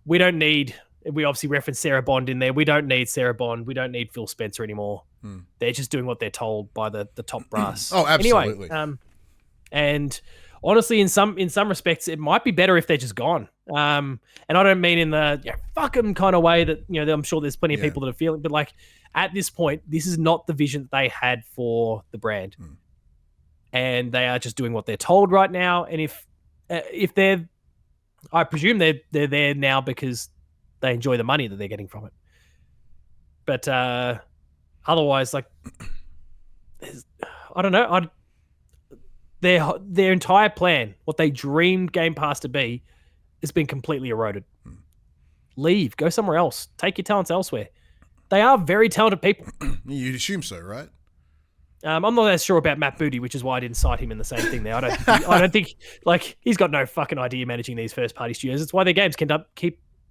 we obviously referenced Sarah Bond in there. We don't need Sarah Bond. We don't need Phil Spencer anymore. They're just doing what they're told by the top brass. Oh, absolutely. Anyway, and honestly, in some respects, it might be better if they're just gone. And I don't mean in the fuck them kind of way that I'm sure there's plenty of people that are feeling, but like at this point, this is not the vision that they had for the brand, and they are just doing what they're told right now. And if they're, I presume they're there now because they enjoy the money that they're getting from it. But otherwise, like, I don't know. Their entire plan, what they dreamed Game Pass to be, has been completely eroded. Leave. Go somewhere else. Take your talents elsewhere. They are very talented people. You'd assume so, right? I'm not as sure about Matt Booty, which is why I didn't cite him in the same thing there. I don't think like he's got no fucking idea managing these first party studios. It's why their games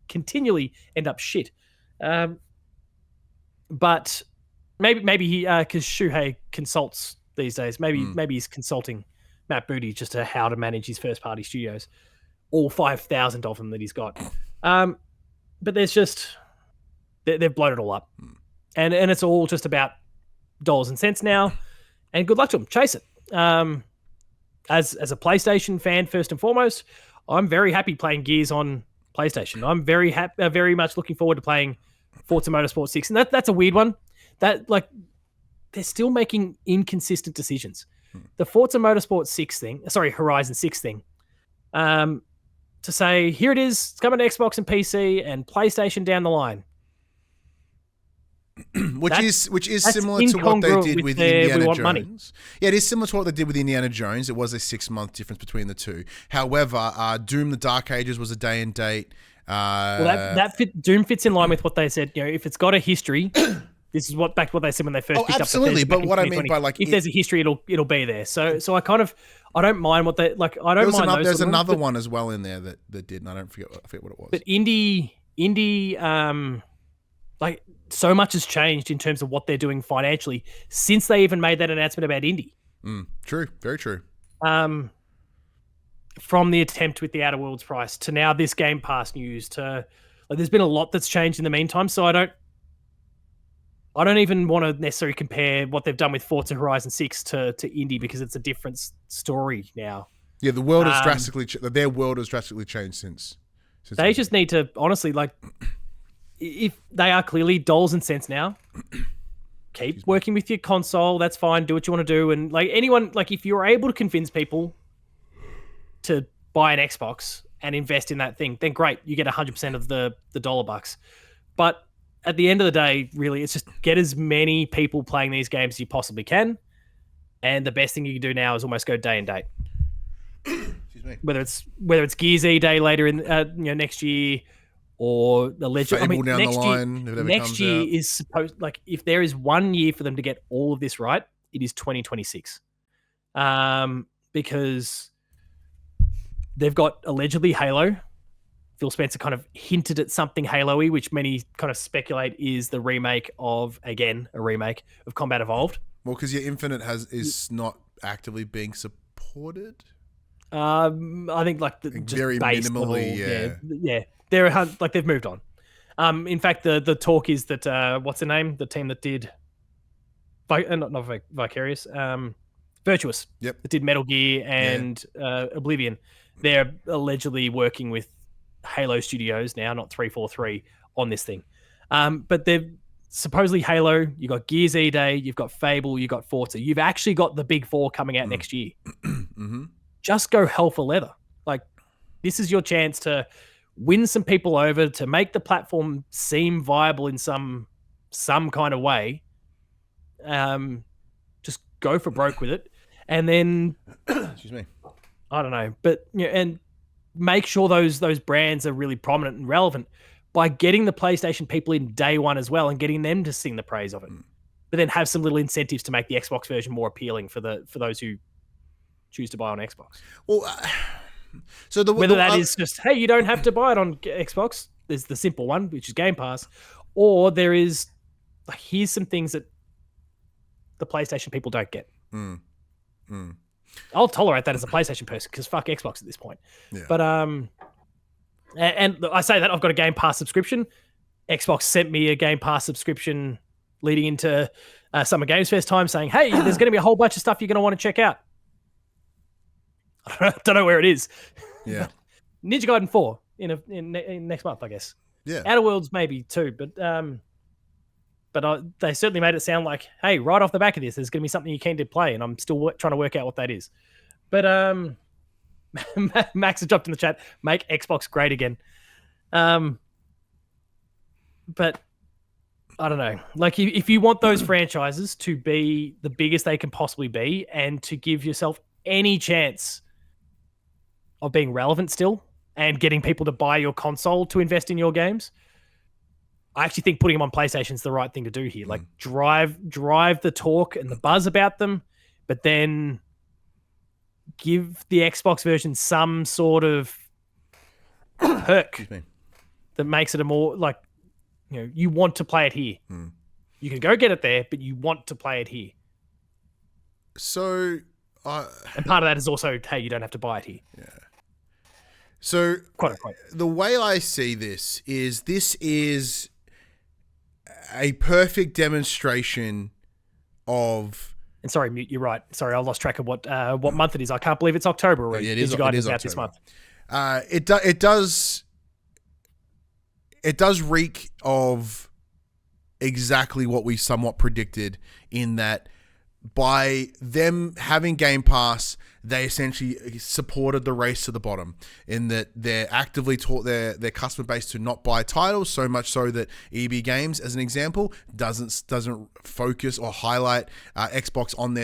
continually end up shit. But maybe he because Shuhei consults these days. Maybe he's consulting Matt Booty just to how to manage his first party studios, all 5,000 of them that he's got. But there's just they've blown it all up, and it's all just about dollars and cents now. And good luck to them. Chase it. As a PlayStation fan, first and foremost, I'm very happy playing Gears on PlayStation. I'm very much looking forward to playing Forza Motorsport 6, and that's a weird one. That like they're still making inconsistent decisions. The Forza Motorsport 6 thing, Horizon 6 thing, to say here it is, it's coming to Xbox and PC and PlayStation down the line. Which is similar to what they did with Indiana Jones. Money. Yeah, it is similar to what they did with Indiana Jones. It was a 6-month difference between the two. However, Doom: The Dark Ages was a day and date. Doom fits in line with what they said. If it's got a history, this is what they said when they first picked absolutely. up the But what I mean by like, if there's a history, it'll be there. So I don't mind what they like. I don't mind those. There's another one as well in there that did, and I forget what it was. But indie, like so much has changed in terms of what they're doing financially since they even made that announcement about indie. True, very true. From the attempt with the Outer Worlds price to now this Game Pass news to like, there's been a lot that's changed in the meantime. So I don't even want to necessarily compare what they've done with Forza Horizon 6 to indie because it's a different story now. Yeah, the world has their world has drastically changed since they just need to honestly like. If they are clearly dollars and cents now, keep working with your console. That's fine. Do what you want to do. And like anyone, like if you're able to convince people to buy an Xbox and invest in that thing, then great. You get 100% of the dollar bucks. But at the end of the day, really, it's just get as many people playing these games as you possibly can. And the best thing you can do now is almost go day and date. Excuse me. Whether it's Gears E Day later in next year. Or the legend. Fable down the line. Next year is supposed like if there is 1 year for them to get all of this right, it is 2026. Because they've got allegedly Halo Phil Spencer kind of hinted at something Halo-y, which many kind of speculate is the remake of, again, a remake of Combat Evolved. Well, because your Infinite is not actively being supported. I think just very base minimally, level, yeah. They're like they've moved on. In fact, the talk is that what's the name? The team that did, not Vicarious, Virtuous. Yep. That did Metal Gear and Oblivion. They're allegedly working with Halo Studios now, not 343, on this thing. But they're supposedly Halo. You got Gears E-Day, you've got Fable, you got Forza. You've actually got the big four coming out next year. Mm-hmm. Just go hell for leather. Like, this is your chance to win some people over, to make the platform seem viable in some kind of way. Just go for broke with it, and then excuse me, I don't know, but and make sure those brands are really prominent and relevant by getting the PlayStation people in day one as well, and getting them to sing the praise of it. But then have some little incentives to make the Xbox version more appealing for those who choose to buy on Xbox. Well, so whether that is just, hey, you don't have to buy it on Xbox. There's the simple one, which is Game Pass, or there is like, here's some things that the PlayStation people don't get. I'll tolerate that as a PlayStation person because fuck Xbox at this point. Yeah. But and I say that I've got a Game Pass subscription. Xbox sent me a Game Pass subscription leading into Summer Games Fest time, saying, "Hey, there's going to be a whole bunch of stuff you're going to want to check out." I don't know where it is. Yeah. Ninja Gaiden 4 in next month, I guess. Yeah. Outer Worlds maybe too, but they certainly made it sound like, hey, right off the back of this, there's going to be something you keen to play, and I'm still trying to work out what that is. But Max has dropped in the chat, make Xbox great again. But I don't know. Like, if you want those franchises to be the biggest they can possibly be, and to give yourself any chance of being relevant still and getting people to buy your console to invest in your games, I actually think putting them on PlayStation is the right thing to do here. Like, drive the talk and the buzz about them, but then give the Xbox version some sort of perk that makes it a more, like, you want to play it here. You can go get it there, but you want to play it here. So, and part of that is also, hey, you don't have to buy it here. Yeah. So, quite. The way I see this is a perfect demonstration of. And sorry, Mute, you're right. Sorry, I lost track of what month it is. I can't believe it's October already. Yeah, it is October. This month. It does reek of exactly what we somewhat predicted, in that by them having Game Pass, they essentially supported the race to the bottom, in that they're actively taught their customer base to not buy titles, so much so that EB Games, as an example, doesn't focus or highlight Xbox on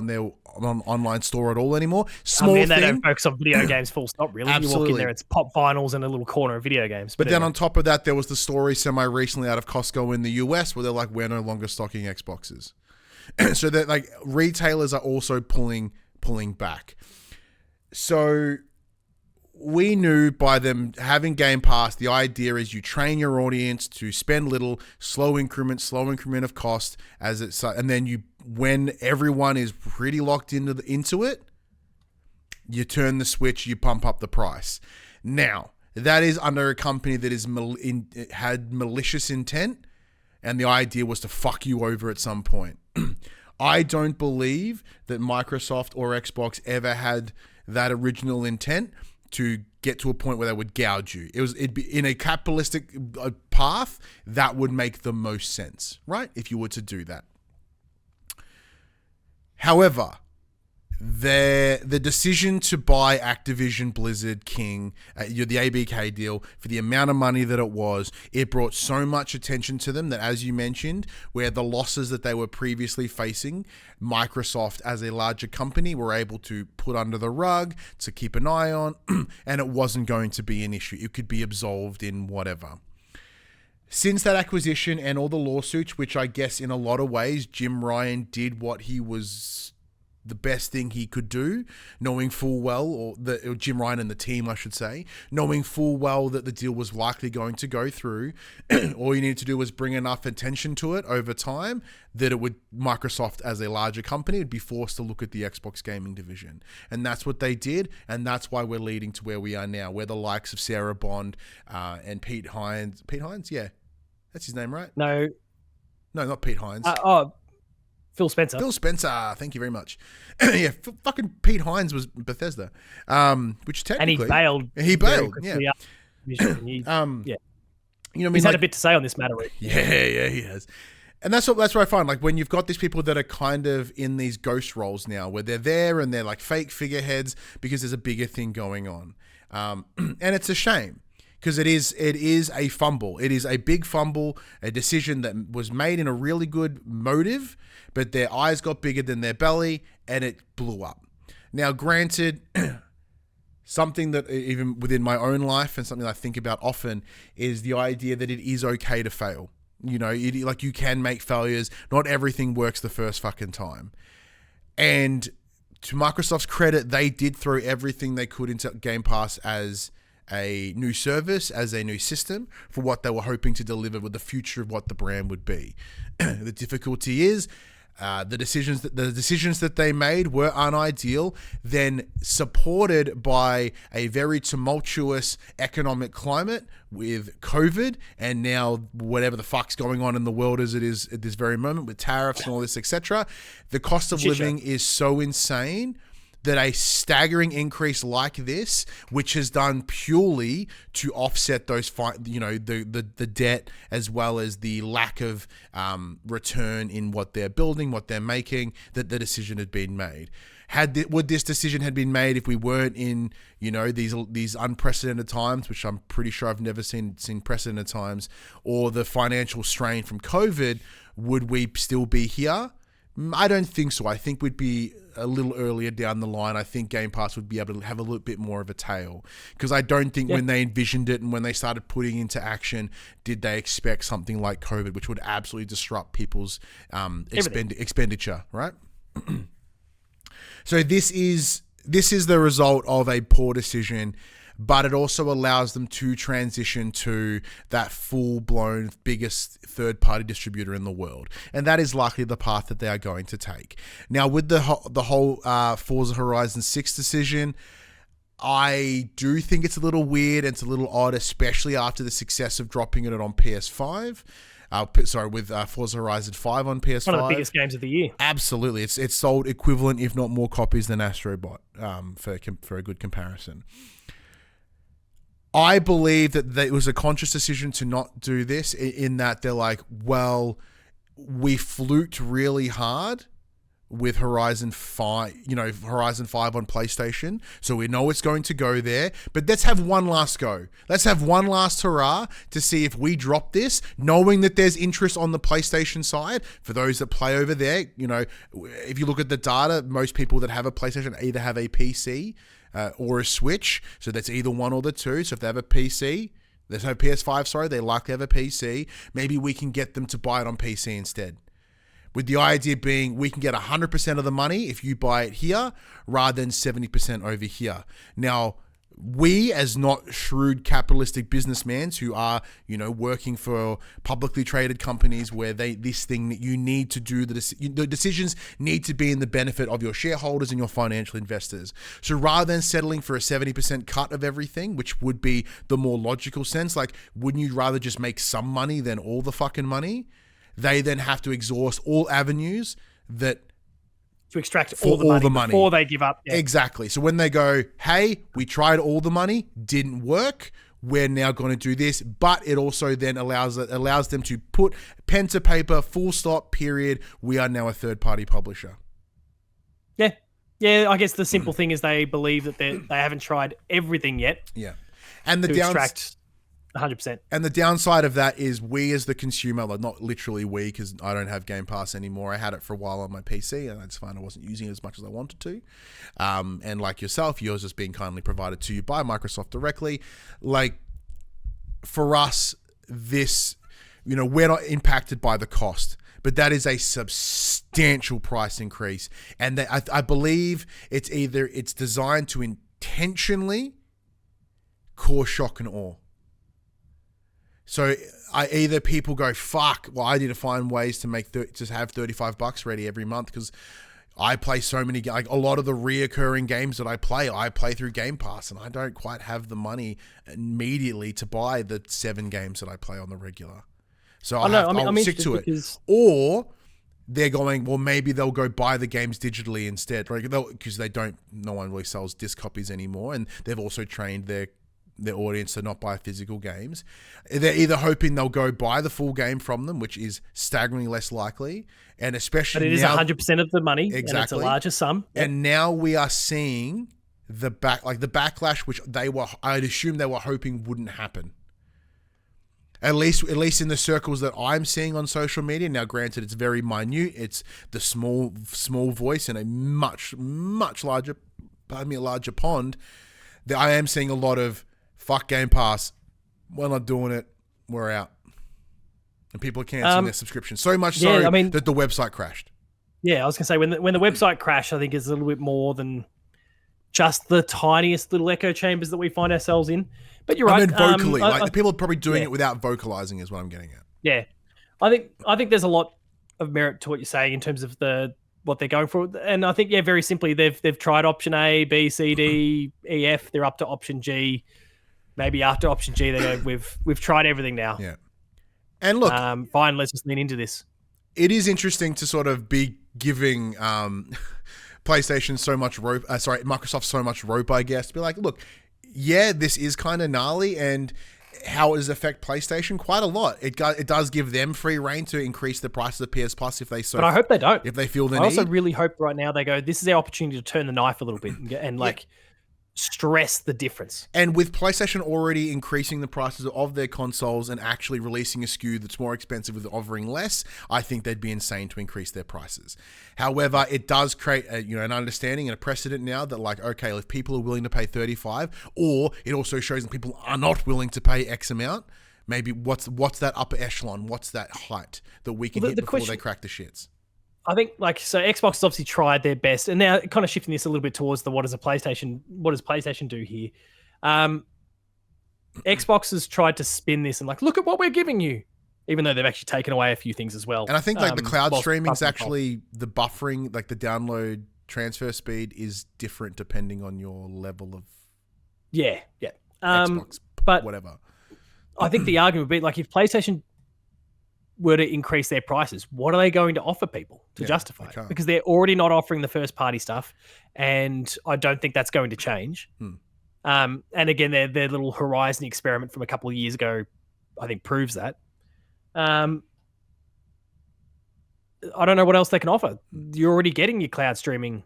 their online store at all anymore. They don't focus on video games full stop, really. Absolutely. You walk in there, it's pop vinyls and a little corner of video games. But then on top of that, there was the story semi-recently out of Costco in the US where they're like, we're no longer stocking Xboxes. So that, like, retailers are also pulling back. So we knew by them having Game Pass, the idea is you train your audience to spend little, slow increment of cost as it's, and then when everyone is pretty locked into it, you turn the switch, you pump up the price. Now, that is under a company that had malicious intent, and the idea was to fuck you over at some point. I don't believe that Microsoft or Xbox ever had that original intent to get to a point where they would gouge you. It'd be in a capitalistic path that would make the most sense, right? If you were to do that. However, the decision to buy Activision Blizzard King, the ABK deal, for the amount of money that it brought so much attention to them that, as you mentioned, where the losses that they were previously facing, Microsoft as a larger company were able to put under the rug, to keep an eye on, and it wasn't going to be an issue. It could be absolved in whatever. Since that acquisition and all the lawsuits, which I guess in a lot of ways Jim Ryan did what he was the best thing he could do, knowing full well, or Jim Ryan and the team, I should say, knowing full well that the deal was likely going to go through. All you needed to do was bring enough attention to it over time that Microsoft as a larger company would be forced to look at the Xbox gaming division. And that's what they did, and that's why we're leading to where we are now, where the likes of Sarah Bond and Pete Hines, yeah, that's his name, right? No, not Pete Hines. Phil Spencer. Phil Spencer, thank you very much. Yeah, fucking Pete Hines was Bethesda, which technically... And he bailed. Yeah. Yeah. Yeah. You know, he's had a bit to say on this matter. Yeah, he has. And that's what I find. Like, when you've got these people that are kind of in these ghost roles now, where they're there and they're like fake figureheads because there's a bigger thing going on. And it's a shame. Because it is a fumble. It is a big fumble, a decision that was made in a really good motive, but their eyes got bigger than their belly, and it blew up. Now, granted, something that even within my own life and something I think about often is the idea that it is okay to fail. You know, you can make failures. Not everything works the first fucking time. And to Microsoft's credit, they did throw everything they could into Game Pass as a new service, as a new system for what they were hoping to deliver with the future of what the brand would be. The difficulty is the decisions that they made were unideal, then supported by a very tumultuous economic climate with COVID, and now whatever the fuck's going on in the world as it is at this very moment with tariffs and all this, etc. The cost of living is so insane that a staggering increase like this, which is done purely to offset those, the debt as well as the lack of return in what they're building, what they're making, that the decision had been made. Would this decision had been made if we weren't in, these unprecedented times, which I'm pretty sure I've never seen precedented times, or the financial strain from COVID, would we still be here? I don't think so. I think we'd be a little earlier down the line. I think Game Pass would be able to have a little bit more of a tail, because I don't think when they envisioned it and when they started putting into action, did they expect something like COVID, which would absolutely disrupt people's expenditure, right? So this is the result of a poor decision, but it also allows them to transition to that full-blown biggest third-party distributor in the world. And that is likely the path that they are going to take. Now, with the whole Forza Horizon 6 decision, I do think it's a little weird and it's a little odd, especially after the success of dropping it on PS5. With Forza Horizon 5 on PS5. One of the biggest games of the year. Absolutely. It's sold equivalent, if not more copies than Astrobot, for a good comparison. I believe that it was a conscious decision to not do this, in that they're like, well, we fluked really hard with Horizon 5 on PlayStation, so we know it's going to go there, but let's have one last go. Let's have one last hurrah to see if we drop this, knowing that there's interest on the PlayStation side. For those that play over there, if you look at the data, most people that have a PlayStation either have a PC or a Switch, so that's either one or the two. So if they have a PC, there's no PS5, sorry, they likely have a PC. Maybe we can get them to buy it on PC instead. With the idea being we can get 100% of the money if you buy it here rather than 70% over here. Now, we as not shrewd capitalistic businessmen who are, working for publicly traded companies where you need to do the decisions need to be in the benefit of your shareholders and your financial investors. So rather than settling for a 70% cut of everything, which would be the more logical sense, like, wouldn't you rather just make some money than all the fucking money? They then have to exhaust all avenues to extract all the money before they give up. Yeah. Exactly. So when they go, hey, we tried all the money, didn't work, we're now going to do this. But it also then allows them to put pen to paper, full stop, period. We are now a third-party publisher. Yeah. Yeah, I guess the simple thing is they believe that they haven't tried everything yet. Yeah. And the extract 100%. And the downside of that is we as the consumer, like not literally we, because I don't have Game Pass anymore. I had it for a while on my PC and I just found I wasn't using it as much as I wanted to. And like yourself, yours is being kindly provided to you by Microsoft directly. Like, for us, this, we're not impacted by the cost. but that is a substantial price increase. And I believe it's designed to intentionally cause shock and awe. So either people go, fuck, well, I need to find ways to make just have $35 ready every month because I play so many, like a lot of the reoccurring games that I play through Game Pass, and I don't quite have the money immediately to buy the 7 games that I play on the regular. So I'll stick to it. Or they're going, well, maybe they'll go buy the games digitally instead, right? Because no one really sells disc copies anymore, and they've also trained their audience to not buy physical games. They're either hoping they'll go buy the full game from them, which is staggeringly less likely, and especially but it is 100% of the money, exactly, and it's a larger sum. And now we are seeing the backlash, which I'd assume they were hoping wouldn't happen. At least in the circles that I'm seeing on social media. Now, granted, it's very minute. It's the small voice in a much larger pond. That I am seeing a lot of fuck Game Pass. We're not doing it. We're out. And people are canceling their subscription. So much so that the website crashed. Yeah, I was going to say, when the website crashed, I think it's a little bit more than just the tiniest little echo chambers that we find ourselves in. But you're right. I mean, vocally. The people are probably doing it without vocalizing is what I'm getting at. Yeah. I think there's a lot of merit to what you're saying in terms of what they're going for. And I think, very simply, they've tried option A, B, C, D, E, F. They're up to option G. Maybe after option G, they go, we've tried everything now. Yeah. And look, fine, let's just lean into this. It is interesting to sort of be giving PlayStation so much rope. Microsoft so much rope, I guess. To be like, look, yeah, this is kind of gnarly, and how does it affect PlayStation? Quite a lot. It does give them free reign to increase the price of PS Plus if they so. But I hope they don't. If they feel the need. I also really hope right now they go, this is our opportunity to turn the knife a little bit and stress the difference. And with PlayStation already increasing the prices of their consoles and actually releasing a SKU that's more expensive with offering less, I think they'd be insane to increase their prices. However, it does create an understanding and a precedent now that okay, if people are willing to pay $35, or it also shows that people are not willing to pay X amount, maybe what's that upper echelon? What's that height that we can hit before they crack the shits? I think Xbox has obviously tried their best, and now kind of shifting this a little bit towards what does PlayStation do here? Xbox has tried to spin this and look at what we're giving you, even though they've actually taken away a few things as well. And I think the cloud streaming is actually the buffering, the download transfer speed is different depending on your level of Xbox, but whatever. I think the argument would be if PlayStation were to increase their prices, what are they going to offer people to justify it? Because they're already not offering the first party stuff, and I don't think that's going to change. And again, their little Horizon experiment from a couple of years ago, I think, proves that. I don't know what else they can offer. You're already getting your cloud streaming.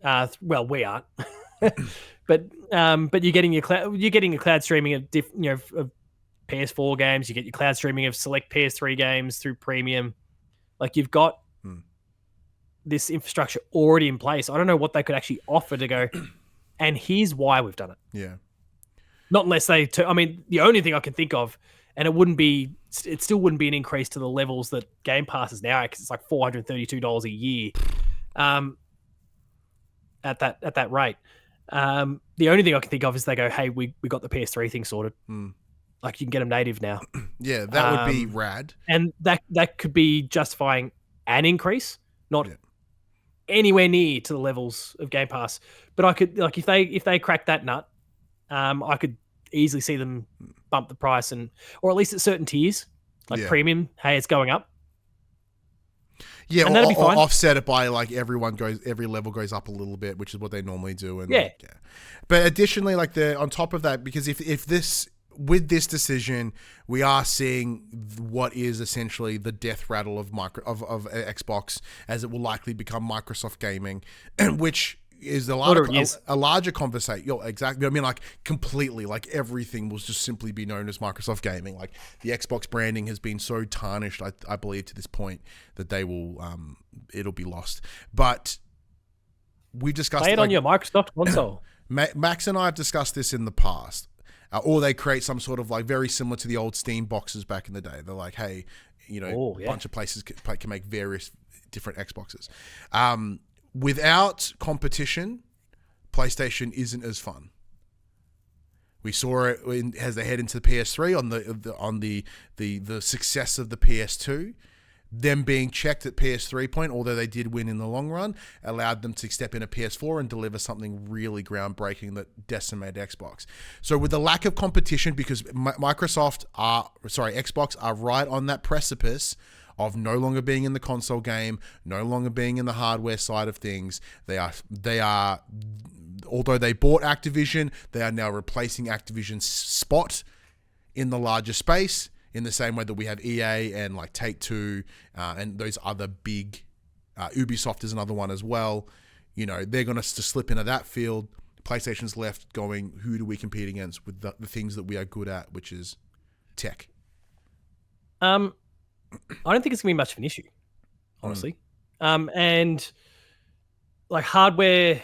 Well, we aren't, but you're getting your cloud streaming of PS4 games. You get your cloud streaming of select PS3 games through premium. You've got this infrastructure already in place. I don't know what they could actually offer to go, and here's why we've done it. Yeah. Not unless the only thing I can think of, and it still wouldn't be an increase to the levels that Game Pass is now, because it's $432 a year at that rate. The only thing I can think of is they go, hey, we got the PS3 thing sorted. You can get them native now. Yeah, that would be rad. And that could be justifying an increase, not anywhere near to the levels of Game Pass. But I could, if they crack that nut, I could easily see them bump the price, or at least at certain tiers, premium. Hey, it's going up. Yeah, and that'd be fine. Offset it by every level goes up a little bit, which is what they normally do. And but additionally, on top of that, because with this decision, we are seeing what is essentially the death rattle of Xbox, as it will likely become Microsoft Gaming, which is a larger conversation. Exactly. I mean, completely, everything will just simply be known as Microsoft Gaming. The Xbox branding has been so tarnished, I believe, to this point that they will, it'll be lost. But we've discussed it on your Microsoft console. Max and I have discussed this in the past. Or they create some sort of very similar to the old Steam boxes back in the day. They're hey, a bunch of places can make various different Xboxes. Without competition, PlayStation isn't as fun. We saw it as they head into the PS3 on the success of the PS2. Them being checked at PS3 point, although they did win in the long run, allowed them to step in a PS4 and deliver something really groundbreaking that decimated Xbox. So with the lack of competition, because Xbox are right on that precipice of no longer being in the console game, no longer being in the hardware side of things, they are, although they bought Activision, they are now replacing Activision's spot in the larger space, in the same way that we have EA and like Take-Two and those other big, Ubisoft is another one as well. They're going to slip into that field. PlayStation's left going, who do we compete against with the things that we are good at, which is tech? I don't think it's going to be much of an issue, honestly. And like hardware...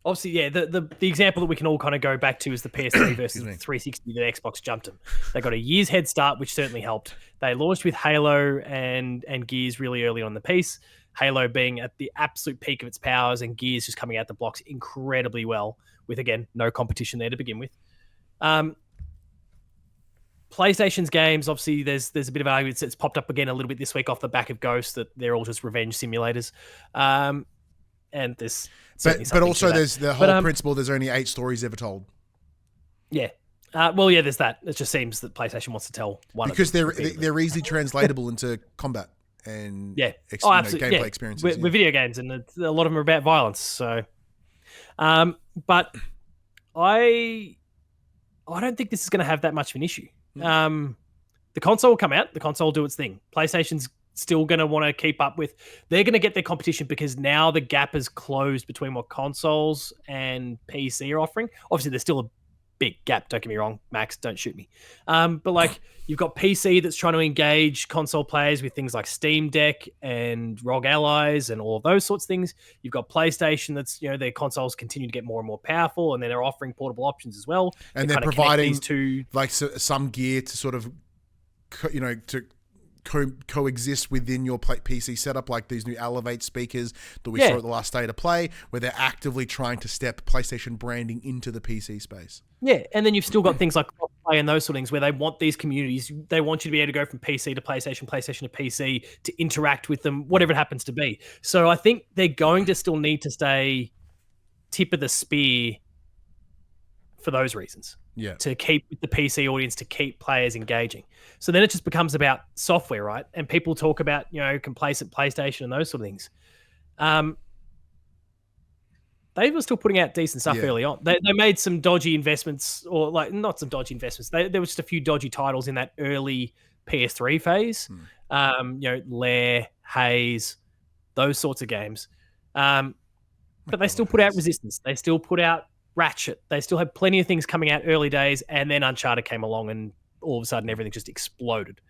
Obviously, yeah, the example that we can all kind of go back to is the PS3 versus the 360 that Xbox jumped them. They got a year's head start, which certainly helped. They launched with Halo and Gears really early on the piece. Halo being at the absolute peak of its powers and Gears just coming out the blocks incredibly well with, again, no competition there to begin with. PlayStation's games, obviously, there's a bit of argument. It's popped up again a little bit this week off the back of Ghost that they're all just revenge simulators. And this, but also there's the whole principle. There's only 8 stories ever told. Yeah, there's that. It just seems that PlayStation wants to tell one because they're easily translatable into combat and absolutely, gameplay experiences with video games, and a lot of them are about violence. So, but I don't think this is going to have that much of an issue. The console will come out. The console will do its thing. PlayStation's still going to want to keep up with. They're going to get their competition because now the gap is closed between what consoles and PC are offering. Obviously, there's still a big gap. Don't get me wrong, Max. Don't shoot me. But like you've got PC that's trying to engage console players with things like Steam Deck and ROG Allies and all of those sorts of things. You've got PlayStation that's their consoles continue to get more and more powerful, and then they're offering portable options as well. And they're providing some gear to sort of to coexist within your PC setup, like these new Elevate speakers that we saw at the last State of Play, where they're actively trying to step PlayStation branding into the PC space. Yeah, and then you've still got things like play and those sort of things where they want these communities, they want you to be able to go from PC to PlayStation, PlayStation to PC, to interact with them, whatever it happens to be. So I think they're going to still need to stay tip of the spear for those reasons. Yeah. To keep with the PC audience, to keep players engaging. So then it just becomes about software, right? And people talk about, complacent PlayStation and those sort of things. They were still putting out decent stuff early on. They made some dodgy investments, or like not some dodgy investments. There was just a few dodgy titles in that early PS3 phase. Lair, Haze, those sorts of games. But they still put out Resistance. They still put out Ratchet. They still had plenty of things coming out early days, and then Uncharted came along, and all of a sudden everything just exploded.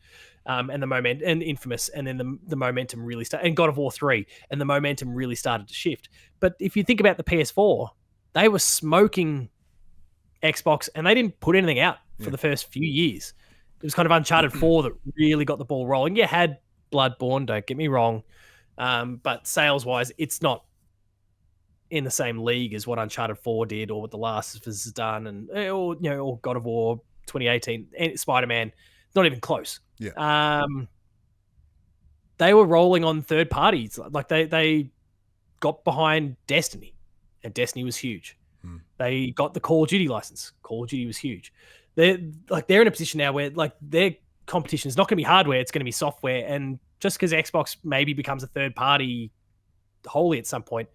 And the moment, and Infamous, and then the momentum really started, and God of War 3, and the momentum really started to shift. But if you think about the PS4, they were smoking Xbox, and they didn't put anything out for the first few years. It was kind of Uncharted 4 that really got the ball rolling. You had Bloodborne, don't get me wrong, but sales-wise, it's not in the same league as what Uncharted 4 did, or what The Last of Us has done, or God of War 2018, and Spider-Man. Not even close. Yeah. They were rolling on third parties. Like they got behind Destiny, and Destiny was huge. They got the Call of Duty license. Call of Duty was huge. They're in a position now where like their competition is not going to be hardware, it's going to be software. And just because Xbox maybe becomes a third party wholly at some point,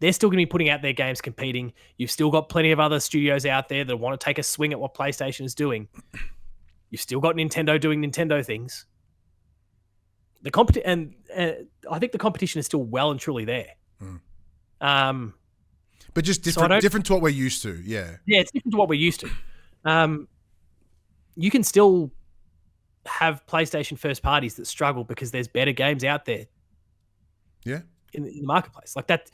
they're still going to be putting out their games competing. You've still got plenty of other studios out there that want to take a swing at what PlayStation is doing. You've still got Nintendo doing Nintendo things. And I think the competition is still well and truly there. But just different to what we're used to. Yeah. Yeah, it's different to what we're used to. You can still have PlayStation first parties that struggle because there's better games out there. Yeah. In the marketplace. Like that,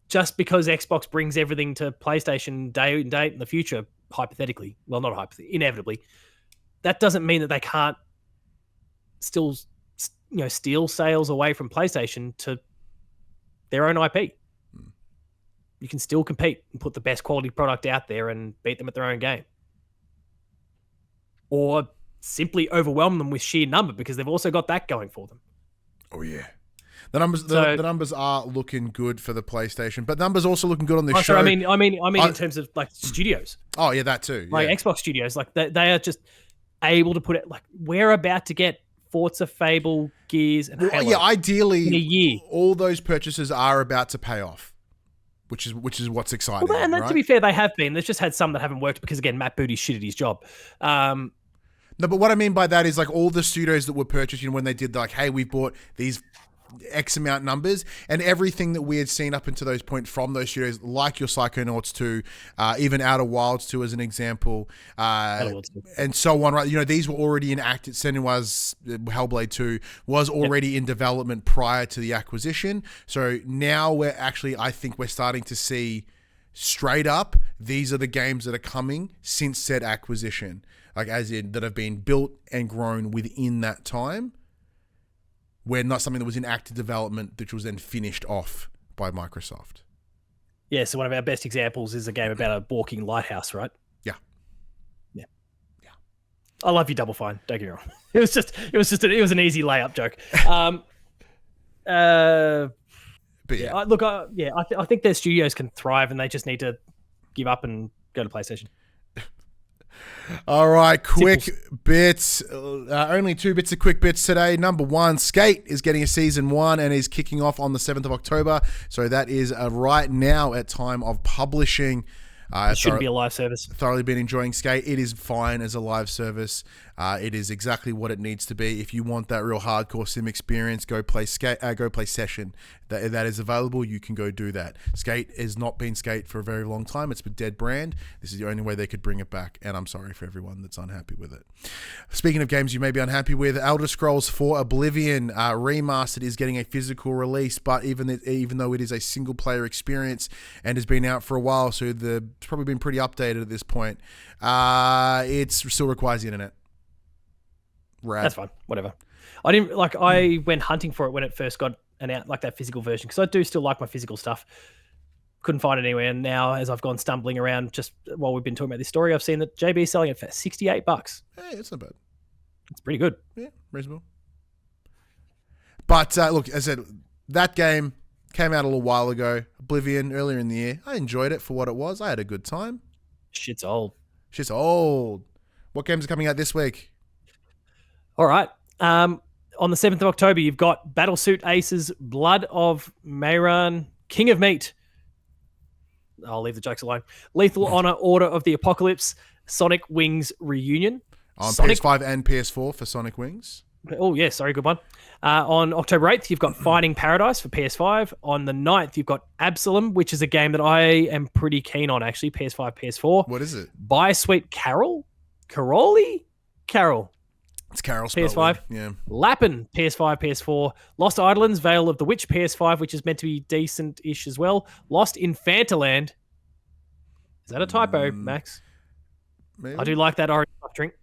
just because Xbox brings everything to PlayStation day and date in the future, hypothetically, well, not hypothetically, inevitably, that doesn't mean that they can't still, steal sales away from PlayStation to their own IP. You can still compete and put the best quality product out there and beat them at their own game. Or simply overwhelm them with sheer number, because they've also got that going for them. Oh, yeah. The numbers are looking good for the PlayStation, but numbers also looking good on this show. I mean, in terms of like studios. Oh yeah, that too. Yeah. Like Xbox studios, like they are just able to put it. Like we're about to get Forza, Fable, Gears, and Halo. Yeah, ideally, in a year, all those purchases are about to pay off, which is what's exciting. Well, and right? To be fair, they have been. They've just had some that haven't worked because again, Matt Booty's shit at his job. No, but what I mean by that is like all the studios that were purchased, when they did like, hey, we bought these X amount numbers, and everything that we had seen up until those points from those studios, like your Psychonauts 2, even Outer Wilds 2 as an example, and so on, right? These were already in active. Senua's Hellblade 2 was already in development prior to the acquisition. So now I think we're starting to see straight up, these are the games that are coming since said acquisition, like as in that have been built and grown within that time. Where not something that was in active development, which was then finished off by Microsoft. Yeah, so one of our best examples is a game about a walking lighthouse, right? Yeah. I love you, Double Fine. Don't get me wrong. It was an easy layup joke. But yeah, I think their studios can thrive, and they just need to give up and go to PlayStation. All right, quick bits. Only 2 bits of quick bits today. Number 1, Skate is getting a season 1 and is kicking off on the 7th of October. So that is right now at time of publishing. It shouldn't be a live service. Thoroughly been enjoying Skate. It is fine as a live service. It is exactly what it needs to be. If you want that real hardcore sim experience, go play Skate. Go play Session. That is available. You can go do that. Skate has not been Skate for a very long time. It's a dead brand. This is the only way they could bring it back, and I'm sorry for everyone that's unhappy with it. Speaking of games you may be unhappy with, Elder Scrolls 4 Oblivion Remastered is getting a physical release, but even though it is a single player experience and has been out for a while, so it's probably been pretty updated at this point, it still requires the internet. Rad. That's fine. Whatever. I went hunting for it when it first got out, like that physical version, because I do still like my physical stuff. Couldn't find it anywhere, and now as I've gone stumbling around just while we've been talking about this story, I've seen that JB is selling it for $68. Hey, it's not bad. It's pretty good. Yeah, reasonable. But look, as I said, that game came out a little while ago. Oblivion, earlier in the year. I enjoyed it for what it was. I had a good time. Shit's old. What games are coming out this week? All right. On the 7th of October, you've got Battlesuit Aces, Blood of Mayran, King of Meat. I'll leave the jokes alone. Lethal Honor, Order of the Apocalypse, Sonic Wings Reunion. On PS5 and PS4 for Sonic Wings. Oh, yeah, sorry, good one. On October 8th, you've got Fighting Paradise for PS5. On the 9th, you've got Absalom, which is a game that I am pretty keen on, actually, PS5, PS4. What is it? Sweet Carol? Carol. It's Carol PS5. Yeah. Lappin, PS5, PS4. Lost Idollands, Veil of the Witch, PS5, which is meant to be decent-ish as well. Lost in Fantaland. Is that a typo, Max? Maybe. I do like that orange soft drink.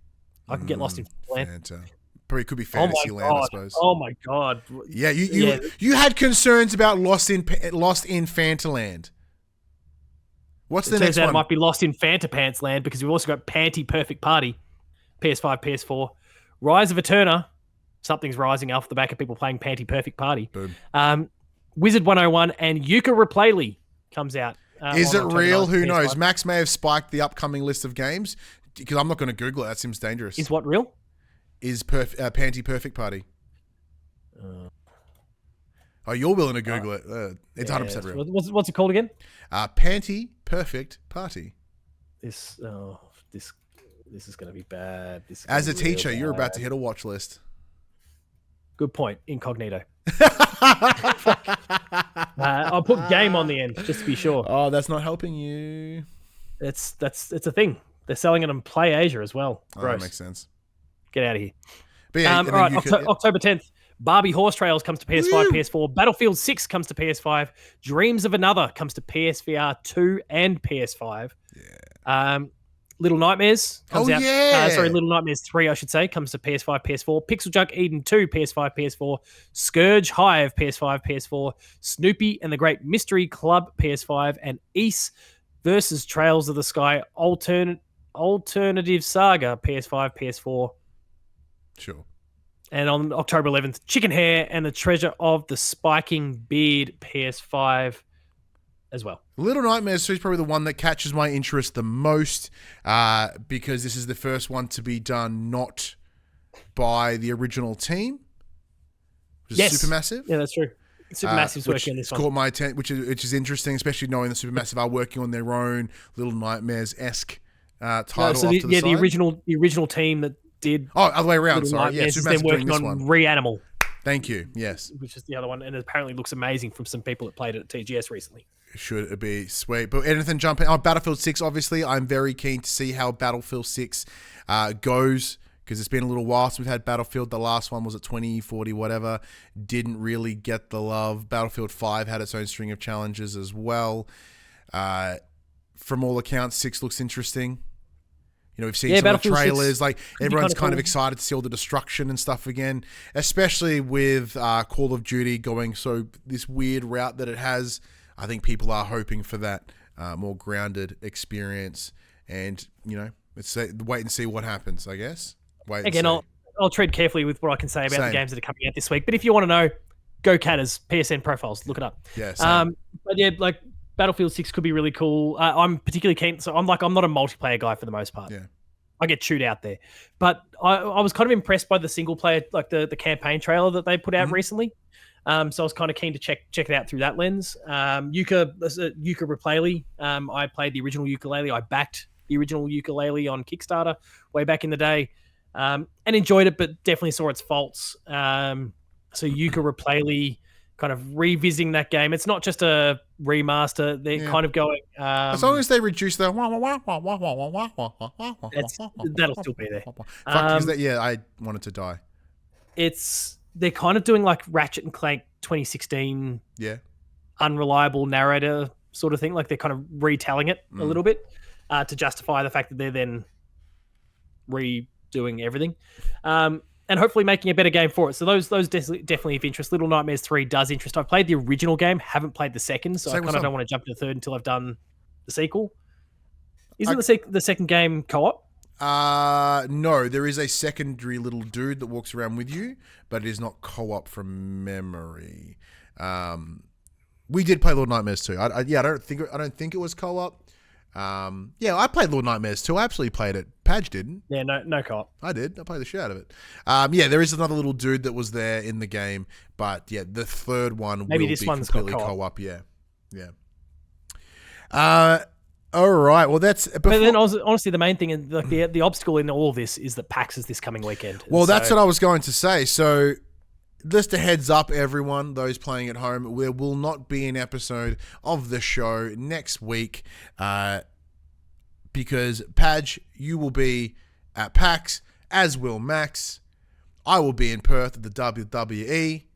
I can get lost in Fantaland. Fanta. Probably could be Fantasyland, I suppose. Oh my god. Yeah, you had concerns about Lost in Fantaland. What's the next one? It might be Lost in Fanta Pants Land, because we've also got Panty Perfect Party, PS5, PS4. Rise of Eterna. Something's rising off the back of people playing Panty Perfect Party. Boom. Wizard 101 and Yuka Replay comes out. Is it real? Who knows? Max may have spiked the upcoming list of games, because I'm not going to Google it. That seems dangerous. Is what real? Is Panty Perfect Party. Oh, you're willing to Google it. It's 100% real. What's it called again? Panty Perfect Party. This is going to be bad. As a teacher, you're about to hit a watch list. Good point. Incognito. I'll put game on the end just to be sure. Oh, that's not helping you. It's a thing. They're selling it on Play Asia as well. Gross. Oh, that makes sense. Get out of here. But yeah, all right, October 10th. Barbie Horse Trails comes to PS5, PS4. Battlefield 6 comes to PS5. Dreams of Another comes to PSVR 2 and PS5. Yeah. Little Nightmares comes out. Yeah. Little Nightmares 3, I should say, comes to PS5, PS4. Pixel Junk Eden 2, PS5, PS4. Scourge Hive, PS5, PS4. Snoopy and the Great Mystery Club, PS5. And East versus Trails of the Sky Alternative Saga, PS5, PS4. Sure. And on October 11th, Chicken Hair and the Treasure of the Spiking Beard, PS5 as well. Little Nightmares 3 is probably the one that catches my interest the most because this is the first one to be done not by the original team, which is Supermassive. Yeah, that's true. Supermassive's working on this one. Caught my attention, which is interesting, especially knowing that Supermassive are working on their own Little Nightmares-esque title. So the original team that did. Oh, other way around. Little Sorry, Nightmares yeah, is Supermassive then working doing this on one. Reanimal. Thank you. Yes, which is the other one, and it apparently looks amazing from some people that played it at TGS recently. Should it be sweet? But anything jumping? Oh, Battlefield 6. Obviously, I'm very keen to see how Battlefield 6 goes because it's been a little while since we've had Battlefield. The last one was at 2040, whatever. Didn't really get the love. Battlefield 5 had its own string of challenges as well. From all accounts, 6 looks interesting. You know, we've seen some of the trailers. Like everyone's kind of excited to see all the destruction and stuff again, especially with Call of Duty going this weird route that it has. I think people are hoping for that more grounded experience, and you know, let's wait and see what happens. I guess. I'll tread carefully with what I can say about the games that are coming out this week. But if you want to know, go Catters PSN profiles, look it up. Yeah. But yeah, like Battlefield 6 could be really cool. I'm particularly keen. So I'm not a multiplayer guy for the most part. Yeah. I get chewed out there. But I was kind of impressed by the single player, like the campaign trailer that they put out recently. So I was kind of keen to check it out through that lens. Ukulele. I played the original Ukulele. I backed the original Ukulele on Kickstarter way back in the day, and enjoyed it, but definitely saw its faults. So Ukulele, kind of revisiting that game. It's not just a remaster. They're kind of going. As long as they reduce the that'll still be there. I wanted to die. They're kind of doing like Ratchet and Clank 2016. Yeah. Unreliable narrator sort of thing. Like they're kind of retelling it a little bit to justify the fact that they're then redoing everything. And hopefully making a better game for it. So those definitely of interest. Little Nightmares 3 does interest. I've played the original game, haven't played the second, so I kind of don't want to jump to the third until I've done the sequel. Isn't the second game co-op? No, there is a secondary little dude that walks around with you, but it is not co-op from memory. We did play Little Nightmares 2. I don't think it was co-op. I played Little Nightmares 2. I absolutely played it. Padge didn't. Yeah, no co-op. I did. I played the shit out of it. There is another little dude that was there in the game, but yeah, the third one will be completely co-op. Yeah. All right. Well, that's. But then, honestly, the main thing, and like the obstacle in all of this, is that PAX is this coming weekend. Well, that's what I was going to say. So, just a heads up, everyone, those playing at home, there will not be an episode of the show next week, because Padge, you will be at PAX, as will Max. I will be in Perth at the WWE.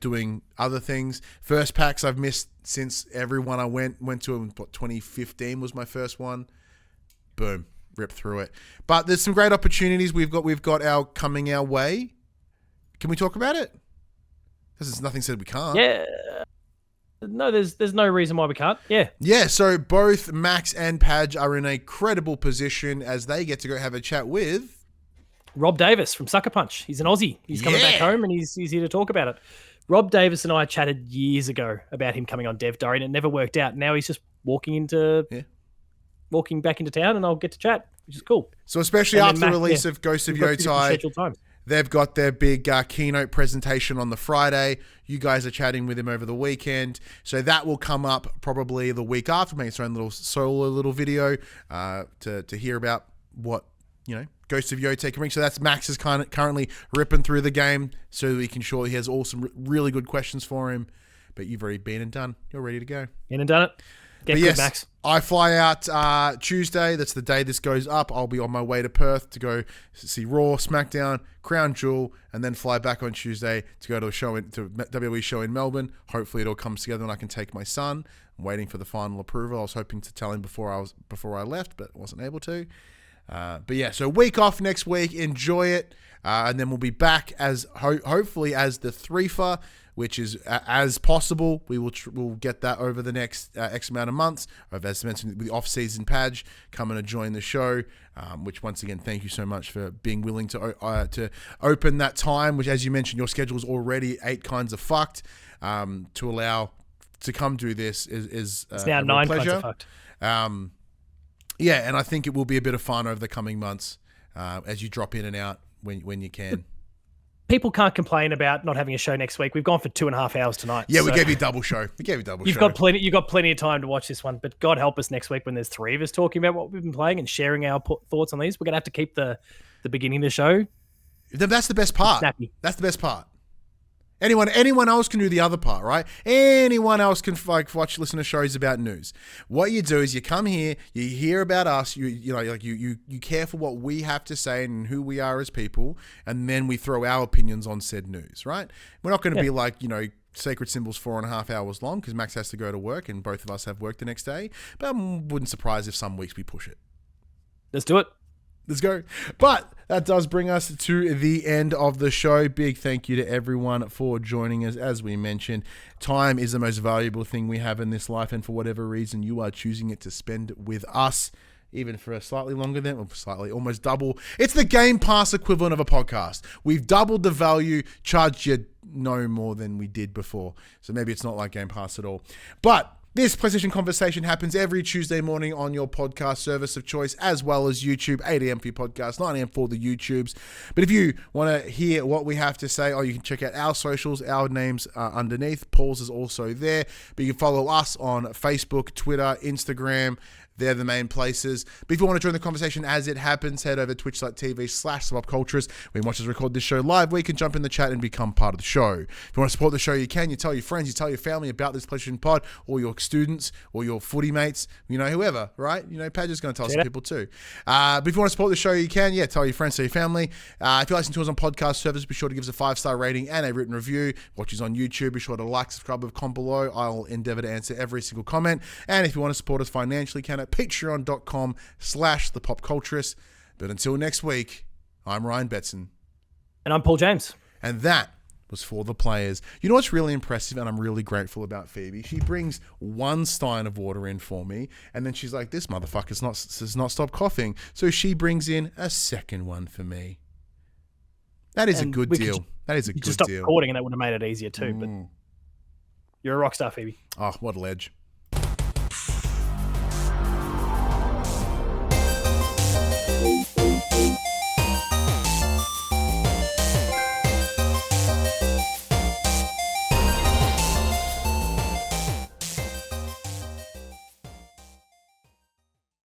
Doing other things. First PAX I've missed since everyone I went to in 2015 was my first one. Boom, ripped through it. But there's some great opportunities we've got coming our way. Can we talk about it? There's nothing said we can't. Yeah. No, there's no reason why we can't. Yeah. Yeah, so both Max and Padge are in a credible position as they get to go have a chat with Rob Davis from Sucker Punch. He's an Aussie. He's coming back home and he's here to talk about it. Rob Davis and I chatted years ago about him coming on Dev Diary, and it never worked out. Now he's just walking back into town, and I'll get to chat, which is cool. So especially after the release of Ghost of Yotei, they've got their big keynote presentation on the Friday. You guys are chatting with him over the weekend. So that will come up probably the week after, make its own little solo video to hear about what, Ghost of Yotei can bring. So that's Max is currently ripping through the game so we can ensure he has all some really good questions for him. But you've already been and done. You're ready to go. Been and done it. Get good, Max. I fly out Tuesday. That's the day this goes up. I'll be on my way to Perth to go see Raw, SmackDown, Crown Jewel, and then fly back on Tuesday to go to a show to WWE show in Melbourne. Hopefully, it all comes together and I can take my son. I'm waiting for the final approval. I was hoping to tell him before I left, but wasn't able to. But yeah, so week off next week. Enjoy it, and then we'll be back as hopefully as the threefer, which is as possible. We'll get that over the next X amount of months. As mentioned, with the off-season Padge coming to join the show, which once again, thank you so much for being willing to open that time, which as you mentioned, your schedule is already 8 kinds of fucked. To allow to come do this is it's now 9 pleasure. kinds of fucked. Yeah, and I think it will be a bit of fun over the coming months as you drop in and out when you can. People can't complain about not having a show next week. We've gone for 2.5 hours tonight. Yeah, we gave you a double show. You've got plenty of time to watch this one, but God help us next week when there's 3 of us talking about what we've been playing and sharing our thoughts on these. We're going to have to keep the beginning of the show. That's the best part. Snappy. That's the best part. Anyone else can do the other part, right? Anyone else can listen to shows about news. What you do is you come here, you hear about us, you care for what we have to say and who we are as people, and then we throw our opinions on said news, right? We're not going to be like, Sacred Symbols 4.5 hours long because Max has to go to work and both of us have work the next day. But I wouldn't surprise if some weeks we push it. Let's do it. Let's go. But that does bring us to the end of the show. Big thank you to everyone for joining us. As we mentioned, time is the most valuable thing we have in this life, and for whatever reason you are choosing it to spend with us, even for a slightly longer than, or slightly almost double. It's the Game Pass equivalent of a podcast. We've doubled the value, charged you no more than we did before. So maybe it's not like Game Pass at all. But this PlayStation Conversation happens every Tuesday morning on your podcast service of choice, as well as YouTube, 8 a.m. for your podcast, 9 a.m. for the YouTubes. But if you want to hear what we have to say, you can check out our socials. Our names are underneath. Paul's is also there. But you can follow us on Facebook, Twitter, Instagram. They're the main places. But if you want to join the conversation as it happens, head over to twitch.tv/thepopculturist. We watch us record this show live, where you can jump in the chat and become part of the show. If you want to support the show, you can. You tell your friends, you tell your family about this PlayStation Pod, or your students, or your footy mates, whoever, right? Padge is going to tell some people too. But if you want to support the show, you can. Yeah, tell your friends, tell your family. If you're listening to us on podcast service, be sure to give us a 5-star rating and a written review. Watch us on YouTube. Be sure to like, subscribe, and comment below. I'll endeavor to answer every single comment. And if you want to support us financially, you can at patreon.com/thepopculturist. But until next week, I'm Ryan Betson. And I'm Paul James. And that was for the players. You know what's really impressive, and I'm really grateful about Phoebe? She brings 1 stein of water in for me, and then she's like, this motherfucker does not stop coughing. So she brings in a second one for me. That is a good deal. That is a good deal. Just stop recording, and that would have made it easier too. But you're a rock star, Phoebe. Oh, what a ledge.